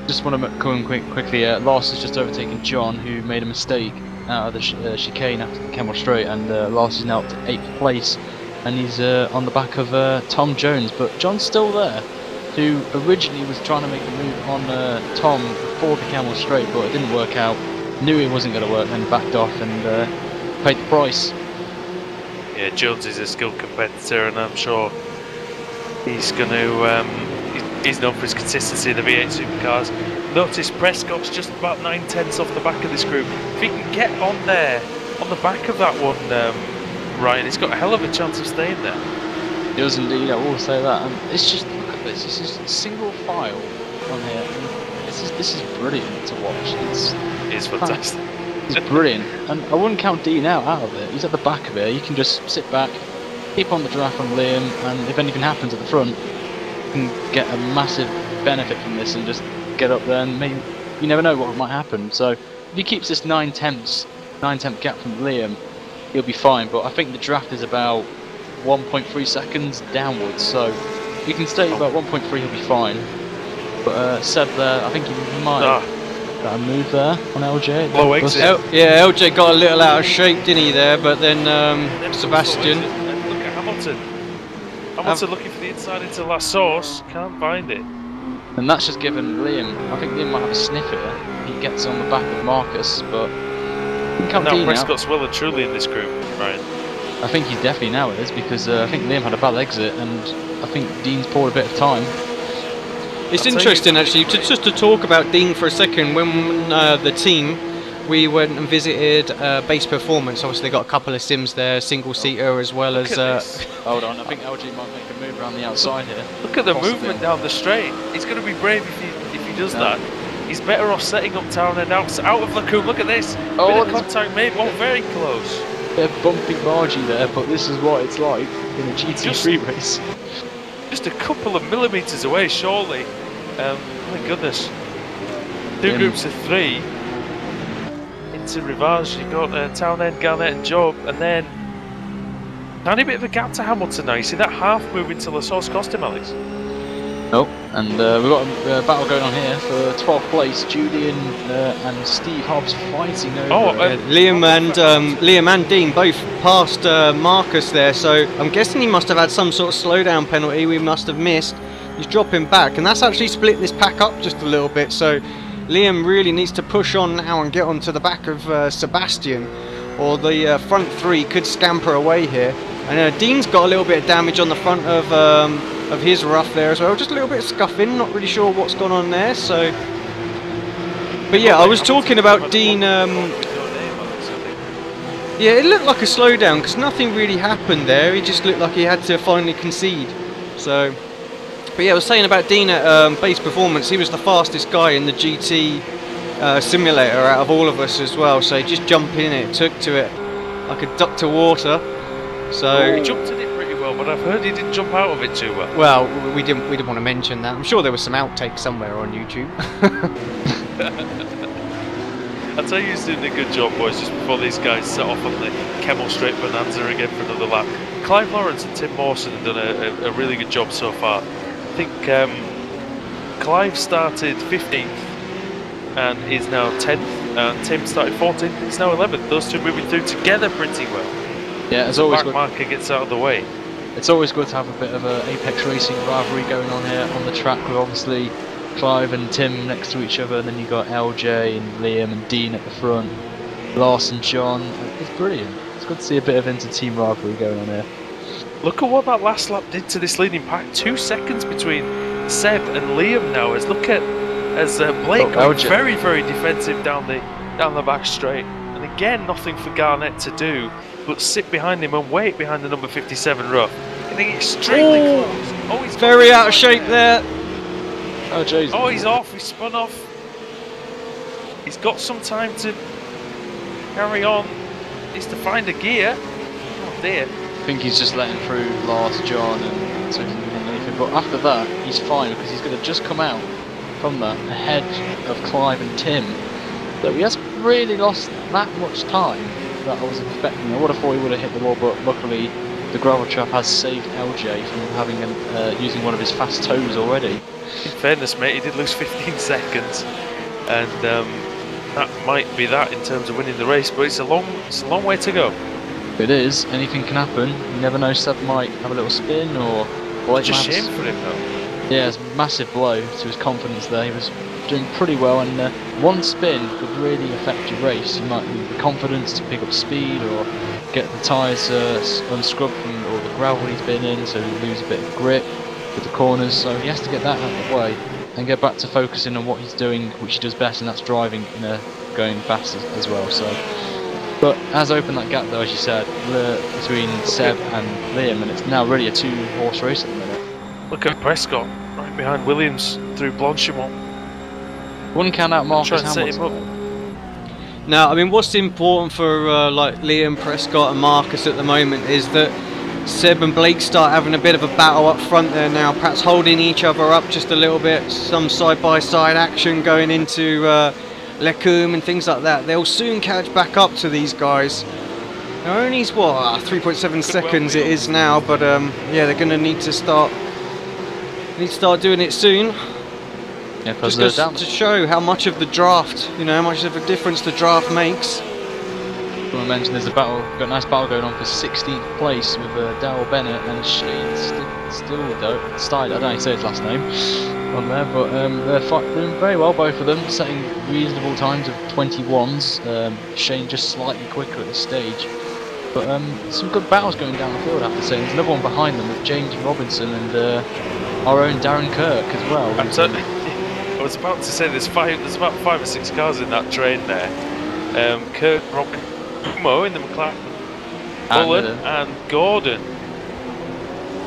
Just want to come in quickly. Lars has just overtaken John, who made a mistake out of the chicane after the Kemmel Straight, and Lars is now up to 8th place, and he's on the back of Tom Jones, but John's still there, who originally was trying to make a move on Tom before the Kemmel Straight, but it didn't work out. Knew it wasn't going to work, then backed off and paid the price. Yeah, Jones is a skilled competitor, and I'm sure he's going to. He's known for his consistency in the V8 supercars. Notice Prescott's just about 9/10 off the back of this group. If he can get on there, on the back of that one, Ryan, he's got a hell of a chance of staying there. He does indeed, I will say that. And it's just, look at this, it's just single file on here. And this is brilliant to watch. It's fantastic. It's brilliant. And I wouldn't count Dean out of it. He's at the back of it. You can just sit back, keep on the draft on Liam, and if anything happens at the front, you can get a massive benefit from this and just get up there, and maybe you never know what might happen. So if he keeps this 9/10 gap from Liam, he'll be fine. But I think the draft is about 1.3 seconds downwards, so if he can stay about 1.3, he'll be fine. But Seb there, I think he might have got a move there on LJ. Low exit. Yeah, LJ got a little out of shape, didn't he, there? But then Sebastian. Look at Hamilton. Hamilton looking for the inside into last source, can't find it. And that's just given Liam. I think Liam might have a sniff here. He gets on the back of Marcus, but now Prescott's well and truly in this group, Ryan. I think he's definitely now is, because I think Liam had a bad exit, and I think Dean's poured a bit of time. It's interesting actually, just to talk about Dean for a second. When the team, we went and visited Base Performance. Obviously they got a couple of sims there, single seater as well as... Hold on, I think LG might make a move around the outside here. Look at the movement down the straight. He's going to be brave if he does that. He's better off setting up Town and out of Lacoum. Look at this. Bit of contact made, one very close. Bit of bumpy bargy there, but this is what it's like in a GT3 race. Just a couple of millimetres away, surely. My goodness. Two groups of 3 into Rivage. You've got Townend, Garnett and Job, and then tiny bit of a gap to Hamilton now. You see that half moving to La Source cost him, Alex? Oh, and we've got a battle going on here for 12th place. Julian and Steve Hobbs fighting over. Liam and Dean both passed Marcus there, so I'm guessing he must have had some sort of slowdown penalty we must have missed. He's dropping back, and that's actually split this pack up just a little bit, so Liam really needs to push on now and get onto the back of Sebastian, or the front 3 could scamper away here. And Dean's got a little bit of damage on the front of his rough there as well, just a little bit of scuffing, not really sure what's gone on there, so... But yeah, I was talking about Dean, yeah, it looked like a slowdown, because nothing really happened there, he just looked like he had to finally concede, so... But yeah, I was saying about Dean at Base Performance, he was the fastest guy in the GT simulator out of all of us as well, so he just jumped in it, took to it like a duck to water, so... He jumped in it pretty well, but I've heard he didn't jump out of it too well. Well, we didn't want to mention that. I'm sure there was some outtakes somewhere on YouTube. I'll tell you who's doing a good job, boys, just before these guys set off on the Kemmel Straight Bonanza again for another lap. Clive Lawrence and Tim Mawson have done a really good job so far. I think Clive started 15th and is now 10th, and Tim started 14th, he's now 11th. Those two moving through together pretty well. Yeah, it's always good. Marker gets out of the way. It's always good to have a bit of a Apex Racing rivalry going on here on the track, with obviously Clive and Tim next to each other, and then you've got LJ and Liam and Dean at the front, Lars and John. It's brilliant. It's good to see a bit of inter-team rivalry going on here. Look at what that last lap did to this leading pack. 2 seconds between Seb and Liam now. As Blake got very, very defensive down the back straight. And again, nothing for Garnett to do but sit behind him and wait behind the number 57 rough. Getting extremely close. Oh, he's very out of shape there. Oh, jeez. Oh, he's off. He's spun off. He's got some time to carry on. Needs to find a gear. Oh dear. I think he's just letting through Lars, John, and so he doesn't get anything. But after that, he's fine, because he's going to just come out from that ahead of Clive and Tim. So he hasn't really lost that much time that I was expecting. I would have thought he would have hit the wall, but luckily the gravel trap has saved LJ from having using one of his fast toes already. In fairness, mate, he did lose 15 seconds, and that might be that in terms of winning the race. But it's a long way to go. It is. Anything can happen. You never know. Seb might have a little spin, or it's a shame for him though. Yeah, it's a massive blow to his confidence there. He was doing pretty well, and one spin could really affect your race. You might lose the confidence to pick up speed, or get the tyres unscrubbed from all the gravel he's been in, so you lose a bit of grip with the corners. So he has to get that out of the way and get back to focusing on what he's doing, which he does best, and that's driving going fast as well. So. But has opened that gap though, as you said, between Seb and Liam, and it's now really a 2-horse race at the minute. Look at Prescott, right behind Williams through Blanchimont. Wouldn't count out Marcus Hamilton. Now, I mean, what's important for like Liam, Prescott and Marcus at the moment is that Seb and Blake start having a bit of a battle up front there now, perhaps holding each other up just a little bit, some side-by-side action going into Lacoum and things like that. They'll soon catch back up to these guys. They're only, what, 3.7 seconds it is now, but yeah, they're going to need to start doing it soon. Yeah, just to show how much of the draft, you know, how much of a difference the draft makes. I want to mention there's a battle, got a nice battle going on for 16th place with Darryl Bennett and Shane Steidler, I don't know how you say his last name on there, but they're doing very well, both of them, setting reasonable times of 21s. Shane just slightly quicker at this stage. But some good battles going down the field, I have to say. There's another one behind them with James Robinson and our own Darren Kirk as well. I was about to say there's about 5 or 6 cars in that train there. Kirk, Robin, Mo in the McLaren, Bullen and Gordon.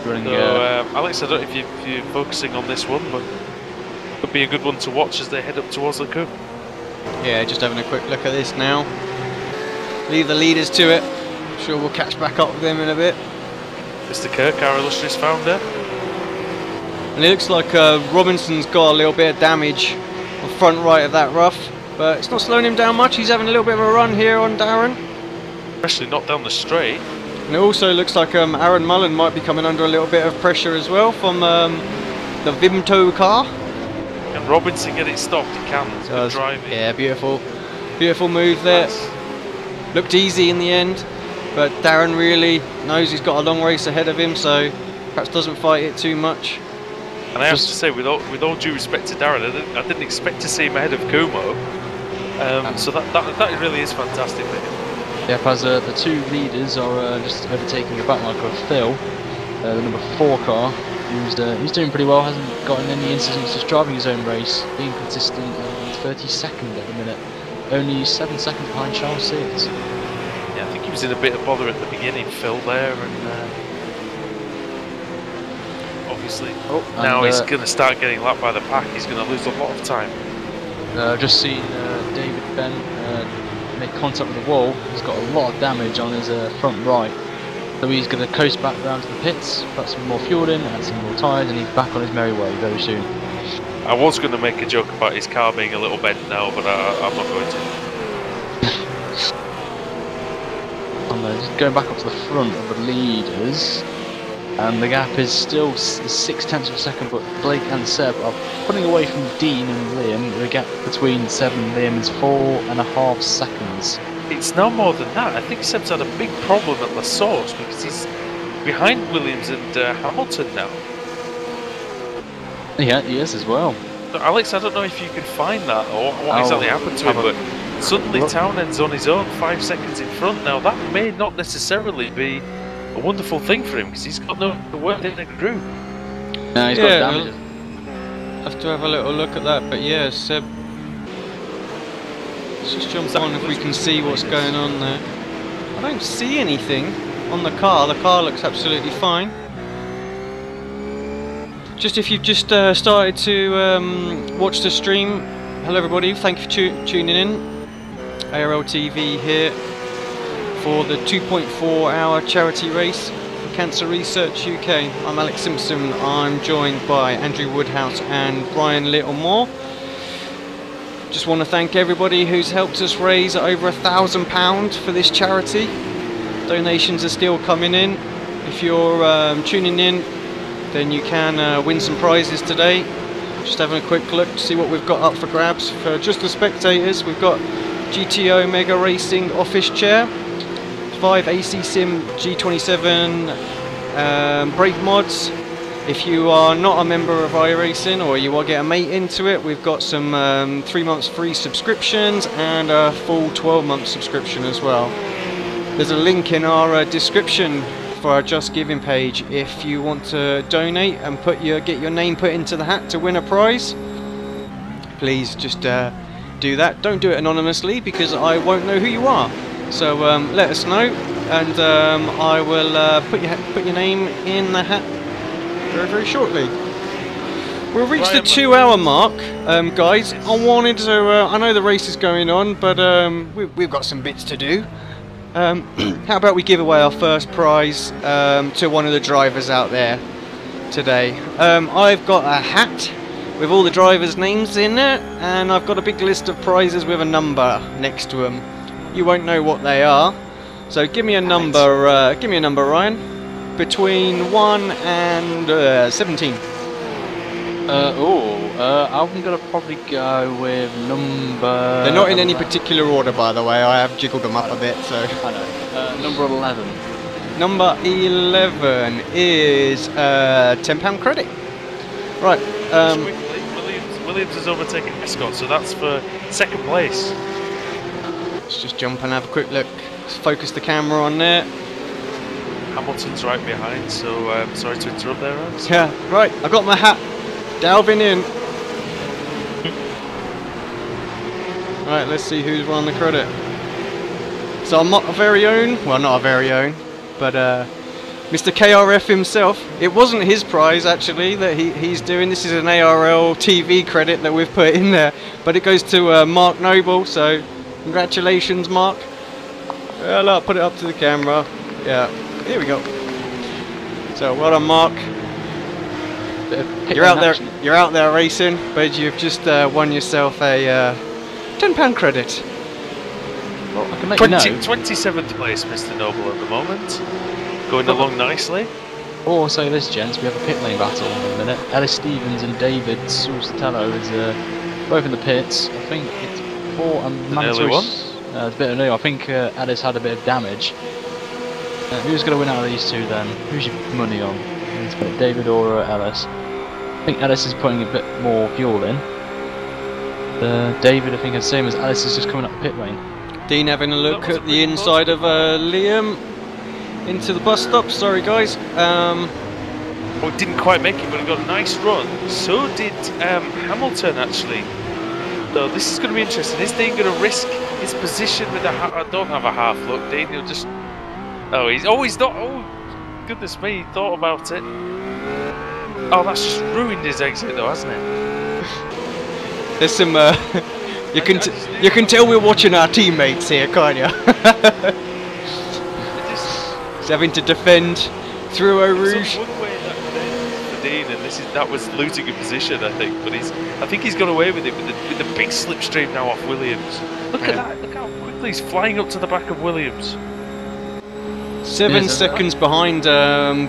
Running, so, Alex, I don't know if you're focusing on this one, but it could be a good one to watch as they head up towards the coup. Yeah, just having a quick look at this now. Leave the leaders to it. I'm sure we'll catch back up with them in a bit. Mr. Kirk, our illustrious founder. And it looks like Robinson's got a little bit of damage on front right of that rough, but it's not slowing him down much. He's having a little bit of a run here on Darren. Especially not down the straight. And it also looks like Aaron Mullen might be coming under a little bit of pressure as well from the Vimto car. Can Robinson get it stopped? He can. It's good driving. Yeah, beautiful. Beautiful move there. Nice. Looked easy in the end, but Darren really knows he's got a long race ahead of him, so perhaps doesn't fight it too much. And I have to say, with all due respect to Darren, I didn't expect to see him ahead of Kumo. So that really is fantastic for him. Yep, as the 2 leaders are just overtaking a backmarker of Phil, the number 4 car, who's doing pretty well, hasn't gotten any incidents, just driving his own race, being consistent, and 32nd at the minute, only 7 seconds behind Charles Sears. Yeah, I think he was in a bit of bother at the beginning, Phil there, and obviously now he's going to start getting lapped by the pack. He's going to lose a lot of time. Just seen David Ben make contact with the wall. He's got a lot of damage on his front right, so he's going to coast back down to the pits, put some more fuel in, add some more tyres, and he's back on his merry way very soon. I was going to make a joke about his car being a little bent now, but I'm not going to. And just going back up to the front of the leaders, and the gap is still 0.6 of a second, but Blake and Seb are putting away from Dean and Liam. The gap between Seb and Liam is 4.5 seconds. It's no more than that. I think Seb's had a big problem at the source because he's behind Williams and Hamilton now. Yeah, he is as well. So Alex, I don't know if you can find that or what exactly happened to him, but suddenly Townend's on his own, 5 seconds in front now. That may not necessarily be a wonderful thing for him because he's got no work in the group. No, he's got damage. Have to have a little look at that, but yeah, Seb. Let's just jump on if we can see what's going on there. I don't see anything on the car. The car looks absolutely fine. Just if you've just started to watch the stream, hello everybody, thank you for tuning in. ARL-TV here for the 2.4 hour charity race for Cancer Research UK. I'm Alex Simpson. I'm joined by Andrew Woodhouse and Brian Littlemore. Just want to thank everybody who's helped us raise over £1,000 for this charity. Donations are still coming in. If you're tuning in, then you can win some prizes today. Just having a quick look to see what we've got up for grabs. For just the spectators, we've got GTO Mega Racing office chair, 5 AC Sim G27 brake mods. If you are not a member of iRacing or you want to get a mate into it, we've got some 3 months free subscriptions and a full 12-month subscription as well. There's a link in our description for our Just Giving page if you want to donate and get your name put into the hat to win a prize. Please just do that. Don't do it anonymously because I won't know who you are. So let us know, and I will put your name in the hat very, very shortly. We'll reach the 2 hour mark, guys. I wanted to. I know the race is going on, but we've got some bits to do. How about we give away our first prize to one of the drivers out there today? I've got a hat with all the drivers' names in it, and I've got a big list of prizes with a number next to them. You won't know what they are, so give me a number. Give me a number, Ryan. Between 1 and 17. I'm gonna probably go with number... They're not in any particular order, by the way. I have jiggled them up a bit, so... I know. Number 11. Number 11 is £10 credit. Right. Williams has overtaken Escort, so that's for second place. Let's just jump and have a quick look. focus the camera on there. Hamilton's right behind, so sorry to interrupt there, Alex. Yeah, right, I got my hat. Delving in. Right, let's see who's won the credit. So I'm not a very own, well not a very own, but Mr. KRF himself. It wasn't his prize actually that he's doing. This is an ARL-TV credit that we've put in there, but it goes to Mark Noble. So congratulations, Mark. Well, I'll put it up to the camera. Yeah, here we go. So well done, Mark. You're out there racing, but you've just won yourself a £10 credit. Well, I can let you know. 27th place, Mr. Noble, at the moment. Going along nicely. Or say this, gents, we have a pit lane battle in a minute. Ellis Stevens and David Sulcatello is both in the pits. I think it's for a mandatory. It's a bit early. I think Ellis had a bit of damage. Who's going to win out of these two then? Who's your money on? David or Ellis? I think Ellis is putting a bit more fuel in. David, I think, is the same as Ellis, is just coming up the pit lane. Dean having a look at the inside of Liam into the bus stop. Sorry, guys. Oh, didn't quite make it, but he got a nice run. So did Hamilton, actually. So this is going to be interesting. Is Dean going to risk his position with a I don't have a half look, Dean. He'll just. Oh, he's not. Oh, goodness me, he thought about it. Oh, that's just ruined his exit, though, hasn't it? There's some. You can tell we're watching our teammates here, can't you? He's having to defend through Eau Rouge. One way that could end for Dean, and that was losing a position, I think. But I think he's got away with it with the big slipstream now off Williams. Look at that! Look how quickly he's flying up to the back of Williams. 7 seconds behind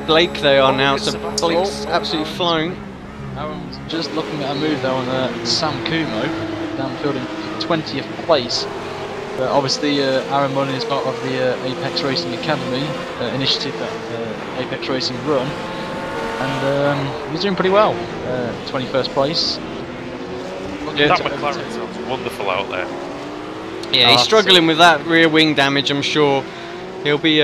Blake they are now, so Blake's absolutely flying. Aaron's just looking at a move though on Sam Kumo, downfield in 20th place. But obviously Aaron Mullen is part of the Apex Racing Academy initiative that Apex Racing run, and he's doing pretty well. 21st place. Yeah, that McLaren sounds wonderful out there. Yeah, he's struggling with that rear wing damage, I'm sure. He'll be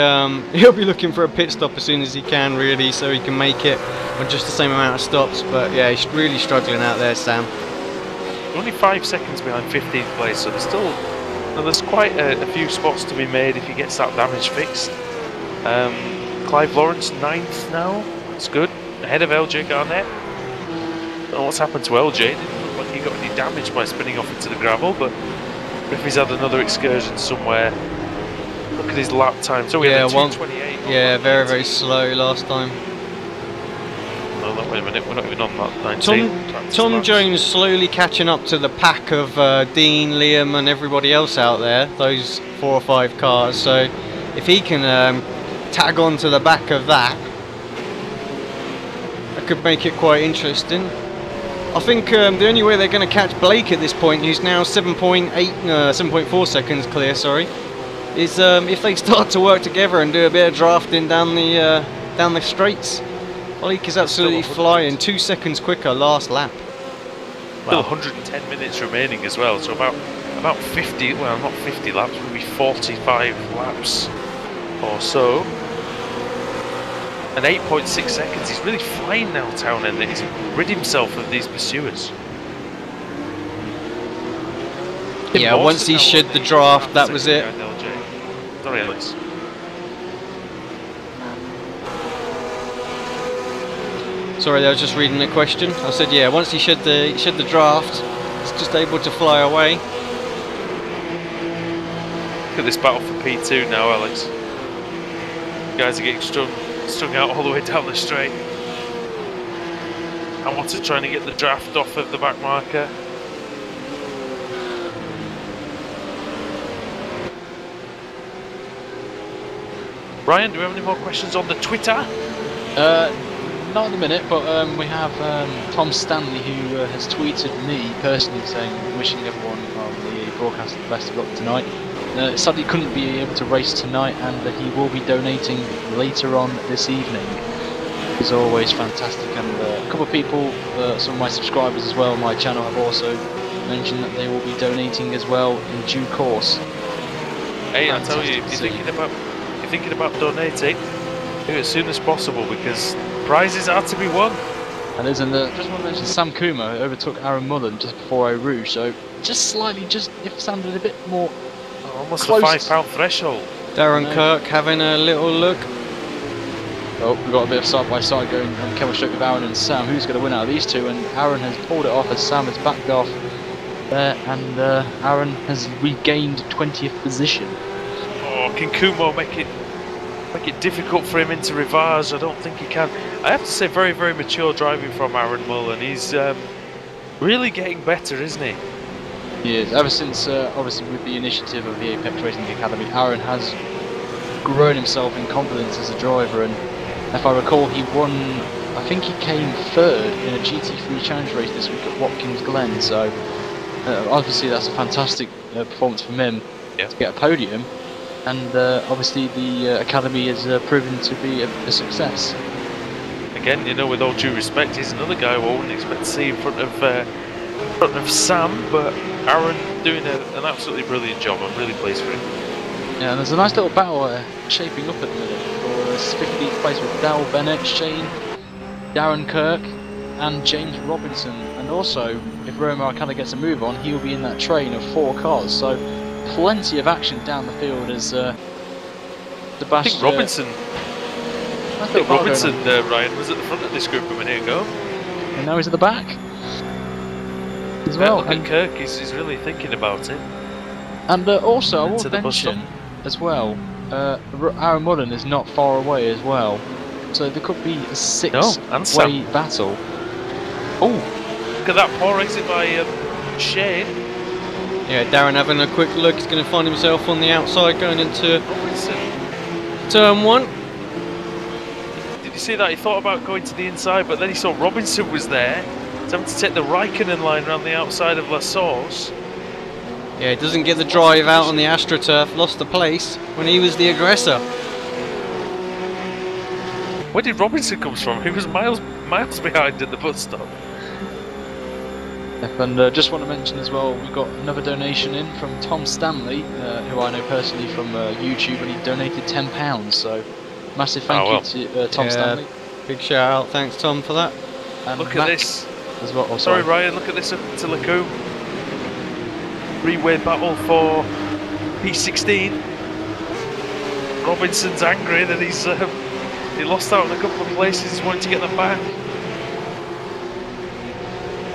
looking for a pit stop as soon as he can, really, so he can make it on just the same amount of stops. But yeah, he's really struggling out there, Sam. Only 5 seconds behind 15th place, so there's quite a few spots to be made if he gets that damage fixed. Clive Lawrence 9th now. That's good. Ahead of LJ Garnett. Don't know what's happened to LJ. Didn't look like he got any damage by spinning off into the gravel, but if he's had another excursion somewhere. Look at his lap time. So we had a 2:28. Yeah, very slow last time. No, wait a minute. We're not even on that 19. Tom Jones slowly catching up to the pack of Dean, Liam, and everybody else out there. Those 4 or 5 cars. So if he can tag on to the back of that could make it quite interesting. I think the only way they're going to catch Blake at this point, who's now 7.4 seconds clear. Sorry. Is if they start to work together and do a bit of drafting down the straights. Blake is absolutely flying, 2 seconds quicker last lap. Well, 110 minutes remaining as well, so about 50, well not 50 laps, maybe 45 laps or so. And 8.6 seconds, he's really flying now, Townend. He's rid himself of these pursuers. Yeah, once he shed the draft, that was it. Sorry, Alex. Sorry, I was just reading the question. I said, yeah, once he shed the draft, he's just able to fly away. Look at this battle for P2 now, Alex. Guys are getting strung out all the way down the straight. Hamilton trying to get the draft off of the back marker. Ryan, do we have any more questions on the Twitter? Not at the minute, but we have Tom Stanley, who has tweeted me personally saying, wishing everyone on the broadcast the best of luck tonight. Sadly couldn't be able to race tonight, and he will be donating later on this evening. It's always fantastic, and a couple of people, some of my subscribers as well on my channel, have also mentioned that they will be donating as well in due course. Hey, I tell you, if you're thinking about donating, do it as soon as possible because prizes are to be won. And isn't just want to mention Sam Kuma overtook Aaron Mullen just before Eau Rouge, so just slightly, if Sam did a bit more. Almost close. a £5 threshold. Darren Kirk having a little look. Oh, we've got a bit of side by side going on chemistry with Aaron and Sam. Who's going to win out of these two? And Aaron has pulled it off as Sam has backed off there, and Aaron has regained 20th position. Oh, can Kumo make it difficult for him into Rivage? I don't think he can. I have to say, very, very mature driving from Aaron Mullen. He's really getting better, isn't he? He is. Ever since, obviously, with the initiative of the Apex Racing Academy, Aaron has grown himself in confidence as a driver, and if I recall, he won, I think he came third in a GT3 Challenge race this week at Watkins Glen, so obviously that's a fantastic performance from him to get a podium, and obviously the Academy has proven to be a success. Again, you know, with all due respect, he's another guy who I wouldn't expect to see in front of Sam, but Aaron doing an absolutely brilliant job. I'm really pleased for him. Yeah, and there's a nice little battle shaping up at the minute for 15th place with Dal Bennett, Shane, Darren Kirk and James Robinson, and also if Romo Arcana gets a move on, he'll be in that train of 4 cars, so plenty of action down the field as Sebastian... I think Robinson, Ryan, was at the front of this group a minute ago. And now he's at the back as well. Look at Kirk, he's really thinking about it. And also, I will mention as well, Aaron Mullen is not far away as well, so there could be a 6-way battle. Oh, look at that poor exit by Shane. Yeah, Darren having a quick look. He's going to find himself on the outside going into turn 1. Did you see that? He thought about going to the inside, but then he saw Robinson was there. He's having to take the Raikkonen line around the outside of La Source. Yeah, he doesn't get the drive out on the AstroTurf, lost the place when he was the aggressor. Where did Robinson come from? He was miles behind at the bus stop. Yep, and just want to mention as well, we got another donation in from Tom Stanley, who I know personally from YouTube, and he donated £10, so massive thank you to Tom Stanley. Big shout out, thanks Tom for that. And look Mac at this. As well. Oh, sorry Ryan, look at this up to Lacombe. 3-way battle for P16. Robinson's angry that he's he lost out in a couple of places. He's wanting to get them back.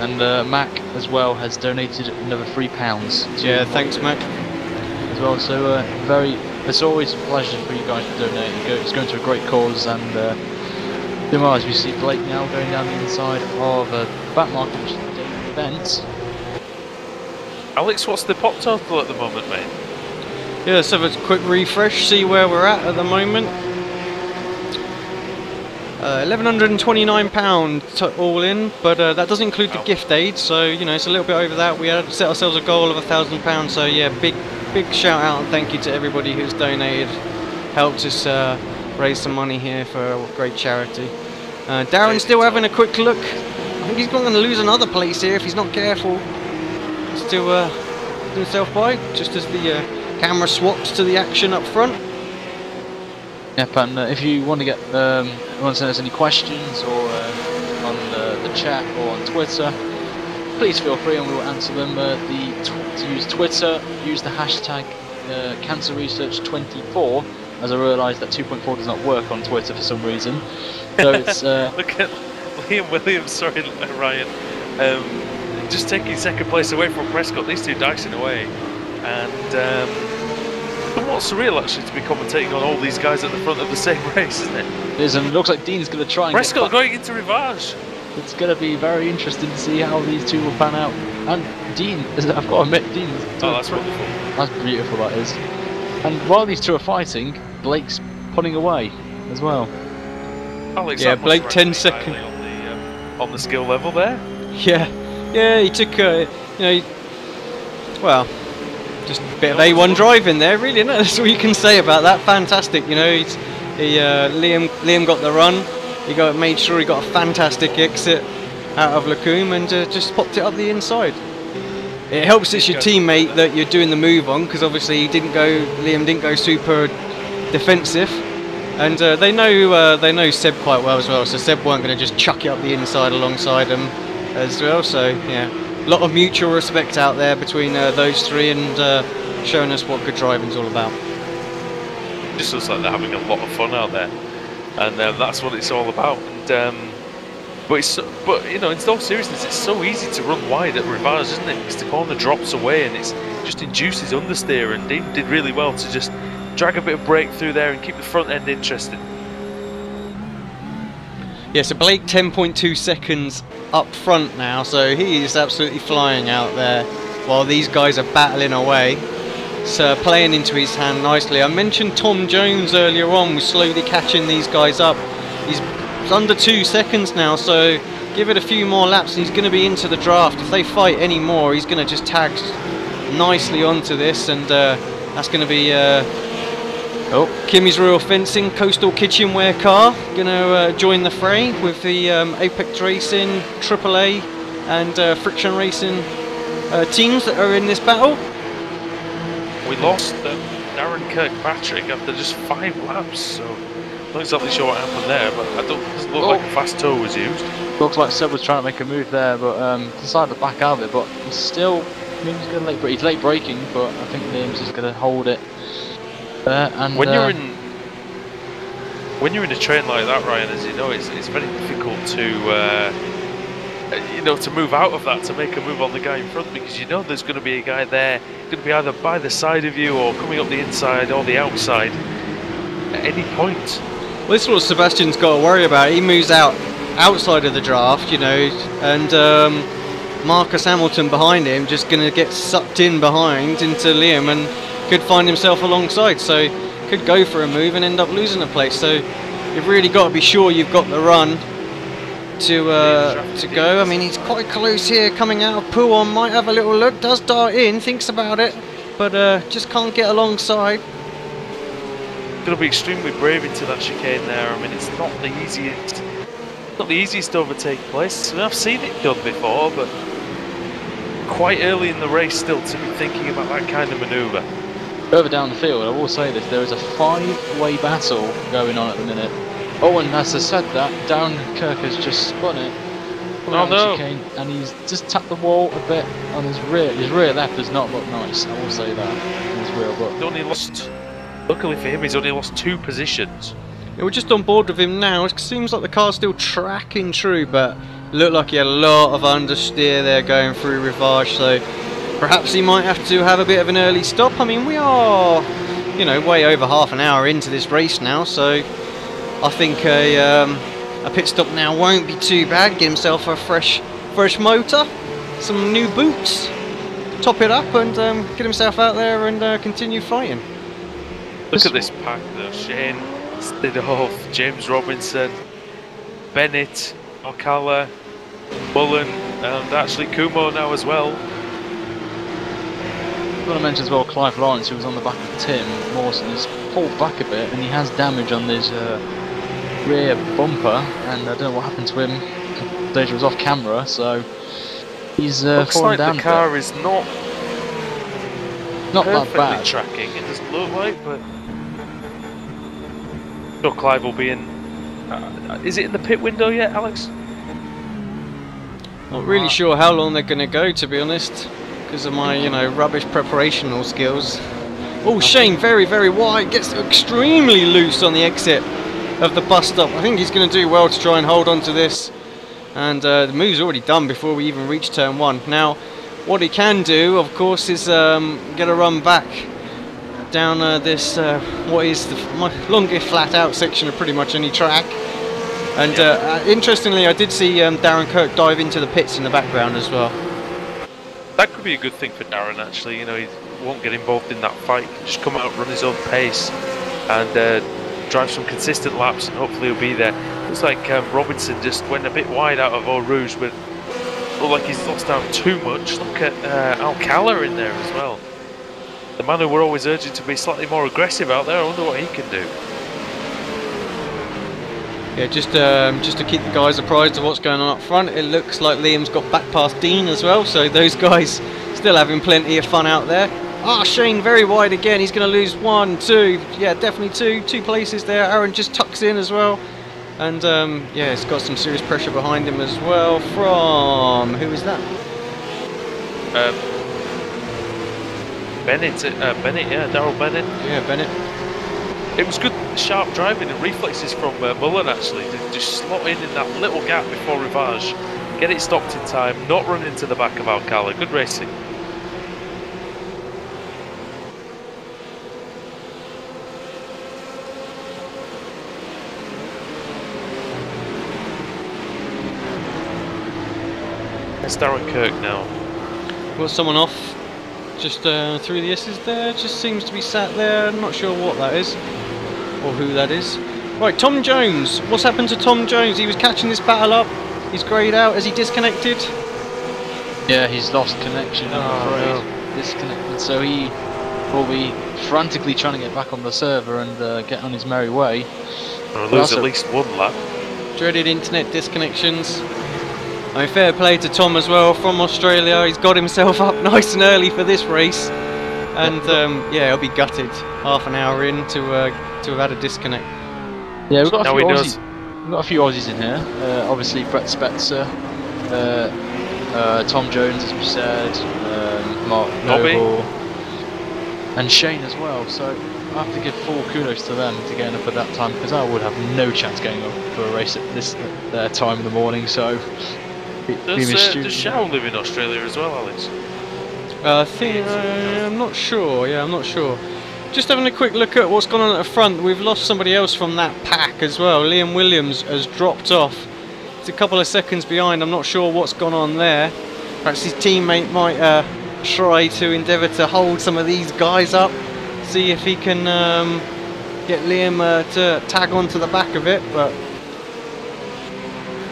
And Mac as well has donated another £3. Yeah, thanks Mac. As well, so it's always a pleasure for you guys to donate. It's going to a great cause, and as we see Blake now going down the inside of the back market, which is the day event. Alex, what's the pop total at the moment, mate? Yeah, let's have a quick refresh, see where we're at the moment. £1,129 all in, but that doesn't include the gift aid, so you know it's a little bit over that. We had set ourselves a goal of £1,000, so yeah, big shout out and thank you to everybody who's donated, helped us raise some money here for a great charity. Darren's still having a quick look. I think he's going to lose another place here if he's not careful. Still doing himself by, just as the camera swaps to the action up front. Yep, and if you want to get want to send us any questions or on the chat or on Twitter, please feel free and we will answer them. To use Twitter, use the hashtag CancerResearch24, as I realised that 2.4 does not work on Twitter for some reason. So it's look at Liam Williams, sorry Ryan, just taking second place away from Prescott. These two dicing away, and somewhat surreal actually to be commentating on all these guys at the front of the same race, isn't it? It is, and it looks like Dean's going to try and Prescott going into Rivage. It's going to be very interesting to see how these two will pan out. And Dean, I've got to admit, Dean. Oh, that's wonderful. That's beautiful, that is. And while these two are fighting, Blake's pulling away as well. Alex, yeah, Blake 10 seconds on the skill level there. Yeah, he took well, just a bit of A1 driving there, really. Isn't it? That's all you can say about that. Fantastic, you know. Liam got the run. He made sure he got a fantastic exit out of Lacombe and just popped it up the inside. It helps it's your teammate that you're doing the move on, because obviously Liam didn't go super defensive, and they know Seb quite well as well. So Seb weren't going to just chuck it up the inside alongside him as well. So yeah, a lot of mutual respect out there between those three, and showing us what good driving's all about. It just looks like they're having a lot of fun out there, and that's what it's all about. And but you know, in all seriousness, it's so easy to run wide at Rivage, isn't it? Because the corner drops away and it just induces understeer, and Dean did really well to just drag a bit of brake through there and keep the front end interesting. Yeah, so Blake 10.2 seconds up front now, so he is absolutely flying out there while these guys are battling away. So playing into his hand nicely. I mentioned Tom Jones earlier on was slowly catching these guys up. He's under 2 seconds now, so give it a few more laps and he's going to be into the draft. If they fight any more, he's going to just tag nicely onto this, and that's going to be Kimmys Rural Fencing Coastal Kitchenware car going to join the fray with the Apex Racing, AAA and Friction Racing teams that are in this battle. We lost Darren Kirkpatrick after just 5 laps, so not exactly sure what happened there, but it doesn't look like a fast tow was used. Looks like Seb was trying to make a move there, but decided to back out of it. But he's still, I mean, he's late braking, but I think Liam's just going to hold it. And when you're in a train like that, Ryan, as you know, it's very difficult to to move out of that, to make a move on the guy in front, because you know there's going to be a guy there, going to be either by the side of you or coming up the inside or the outside at any point. Well, this is what Sebastian's got to worry about. He moves outside of the draft, you know, and Marcus Hamilton behind him just going to get sucked in behind into Liam and could find himself alongside, so could go for a move and end up losing a place. So you've really got to be sure you've got the run to go. I mean, he's quite close here coming out of Pouon, might have a little look, does dart in, thinks about it, but just can't get alongside. Going to be extremely brave into that chicane there. I mean, it's not the easiest to overtake place. I mean, I've seen it done before, but quite early in the race still to be thinking about that kind of manoeuvre. Further down the field, I will say this, there is a 5-way battle going on at the minute. Oh, and as I said that, Darren Kirk has just spun it. Oh no! Chicane, and he's just tapped the wall a bit on his rear. His rear left does not look nice, I will say that. His rear, but he's only lost, luckily for him, he's only lost 2 positions. Yeah, we're just on board with him now. It seems like the car's still tracking true, but looked like he had a lot of understeer there going through Rivage, so perhaps he might have to have a bit of an early stop. I mean, we are, you know, way over half an hour into this race now, so I think a pit stop now won't be too bad. Get himself a fresh motor, some new boots, top it up, and get himself out there and continue fighting. Look at this pack though: Shane, Stidhoff, James Robinson, Bennett, Alcala, Mullen, and actually Kumo now as well. I want to mention as well Clive Lawrence, who was on the back of Tim Mawson, has pulled back a bit and he has damage on his rear bumper, and I don't know what happened to him. Deja was off camera, so he's looks fallen like down. The car is not that bad. Tracking, it doesn't look like, but sure Clive will be in. Is it in the pit window yet, Alex? Not really sure how long they're going to go, to be honest, because of my, you know, rubbish preparational skills. Oh, Shane, very, very wide, gets extremely loose on the exit of the bus stop. I think he's going to do well to try and hold on to this, and the move's already done before we even reach turn 1. Now, what he can do, of course, is get a run back down this, what is my longest flat out section of pretty much any track. And interestingly, I did see Darren Kirk dive into the pits in the background as well. That could be a good thing for Darren, actually. You know, he won't get involved in that fight. Just come out, run his own pace, and drive some consistent laps, and hopefully he'll be there. Looks like Robinson just went a bit wide out of Eau Rouge, but look like he's lost out too much. Look at Alcala in there as well. The man who we're always urging to be slightly more aggressive out there. I wonder what he can do. Yeah, just to keep the guys apprised of what's going on up front, it looks like Liam's got back past Dean as well, so those guys Still having plenty of fun out there. Ah, Shane very wide again. He's going to lose 1, 2. Yeah, definitely two places there. Aaron just tucks in as well. And yeah, it's got some serious pressure behind him as well from... Who is that? Bennett, yeah, Darryl Bennett. Yeah, Bennett. It was good, sharp driving and reflexes from Mullen actually. To just slot in that little gap before Rivage, get it stopped in time, not run into the back of Alcala. Good racing. It's Darren Kirk now. Got someone off just through the S's there, just seems to be sat there. I'm not sure what that is or who that is. Right, Tom Jones. What's happened to Tom Jones? He was catching this battle up. He's greyed out. Has he disconnected? Yeah, he's lost connection, I'm afraid. No. Disconnected, so he will be frantically trying to get back on the server and get on his merry way. Or lose at least one lap. Dreaded internet disconnections. I mean, fair play to Tom as well from Australia. He's got himself up nice and early for this race, and yeah, he'll be gutted half an hour in to have had a disconnect. Yeah, we've got a few Aussies in here. Obviously, Brett Spetzer, Tom Jones, as we said, Mark Noble, and Shane as well. So I have to give full kudos to them to getting up at that time, because I would have no chance getting up for a race at this time in the morning. So. Does Shao live in Australia as well, Alex? I think I'm not sure. Yeah, I'm not sure. Just having a quick look at what's gone on at the front. We've lost somebody else from that pack as well. Liam Williams has dropped off. It's a couple of seconds behind. I'm not sure what's gone on there. Perhaps his teammate might try to endeavour to hold some of these guys up, see if he can get Liam to tag onto the back of it. But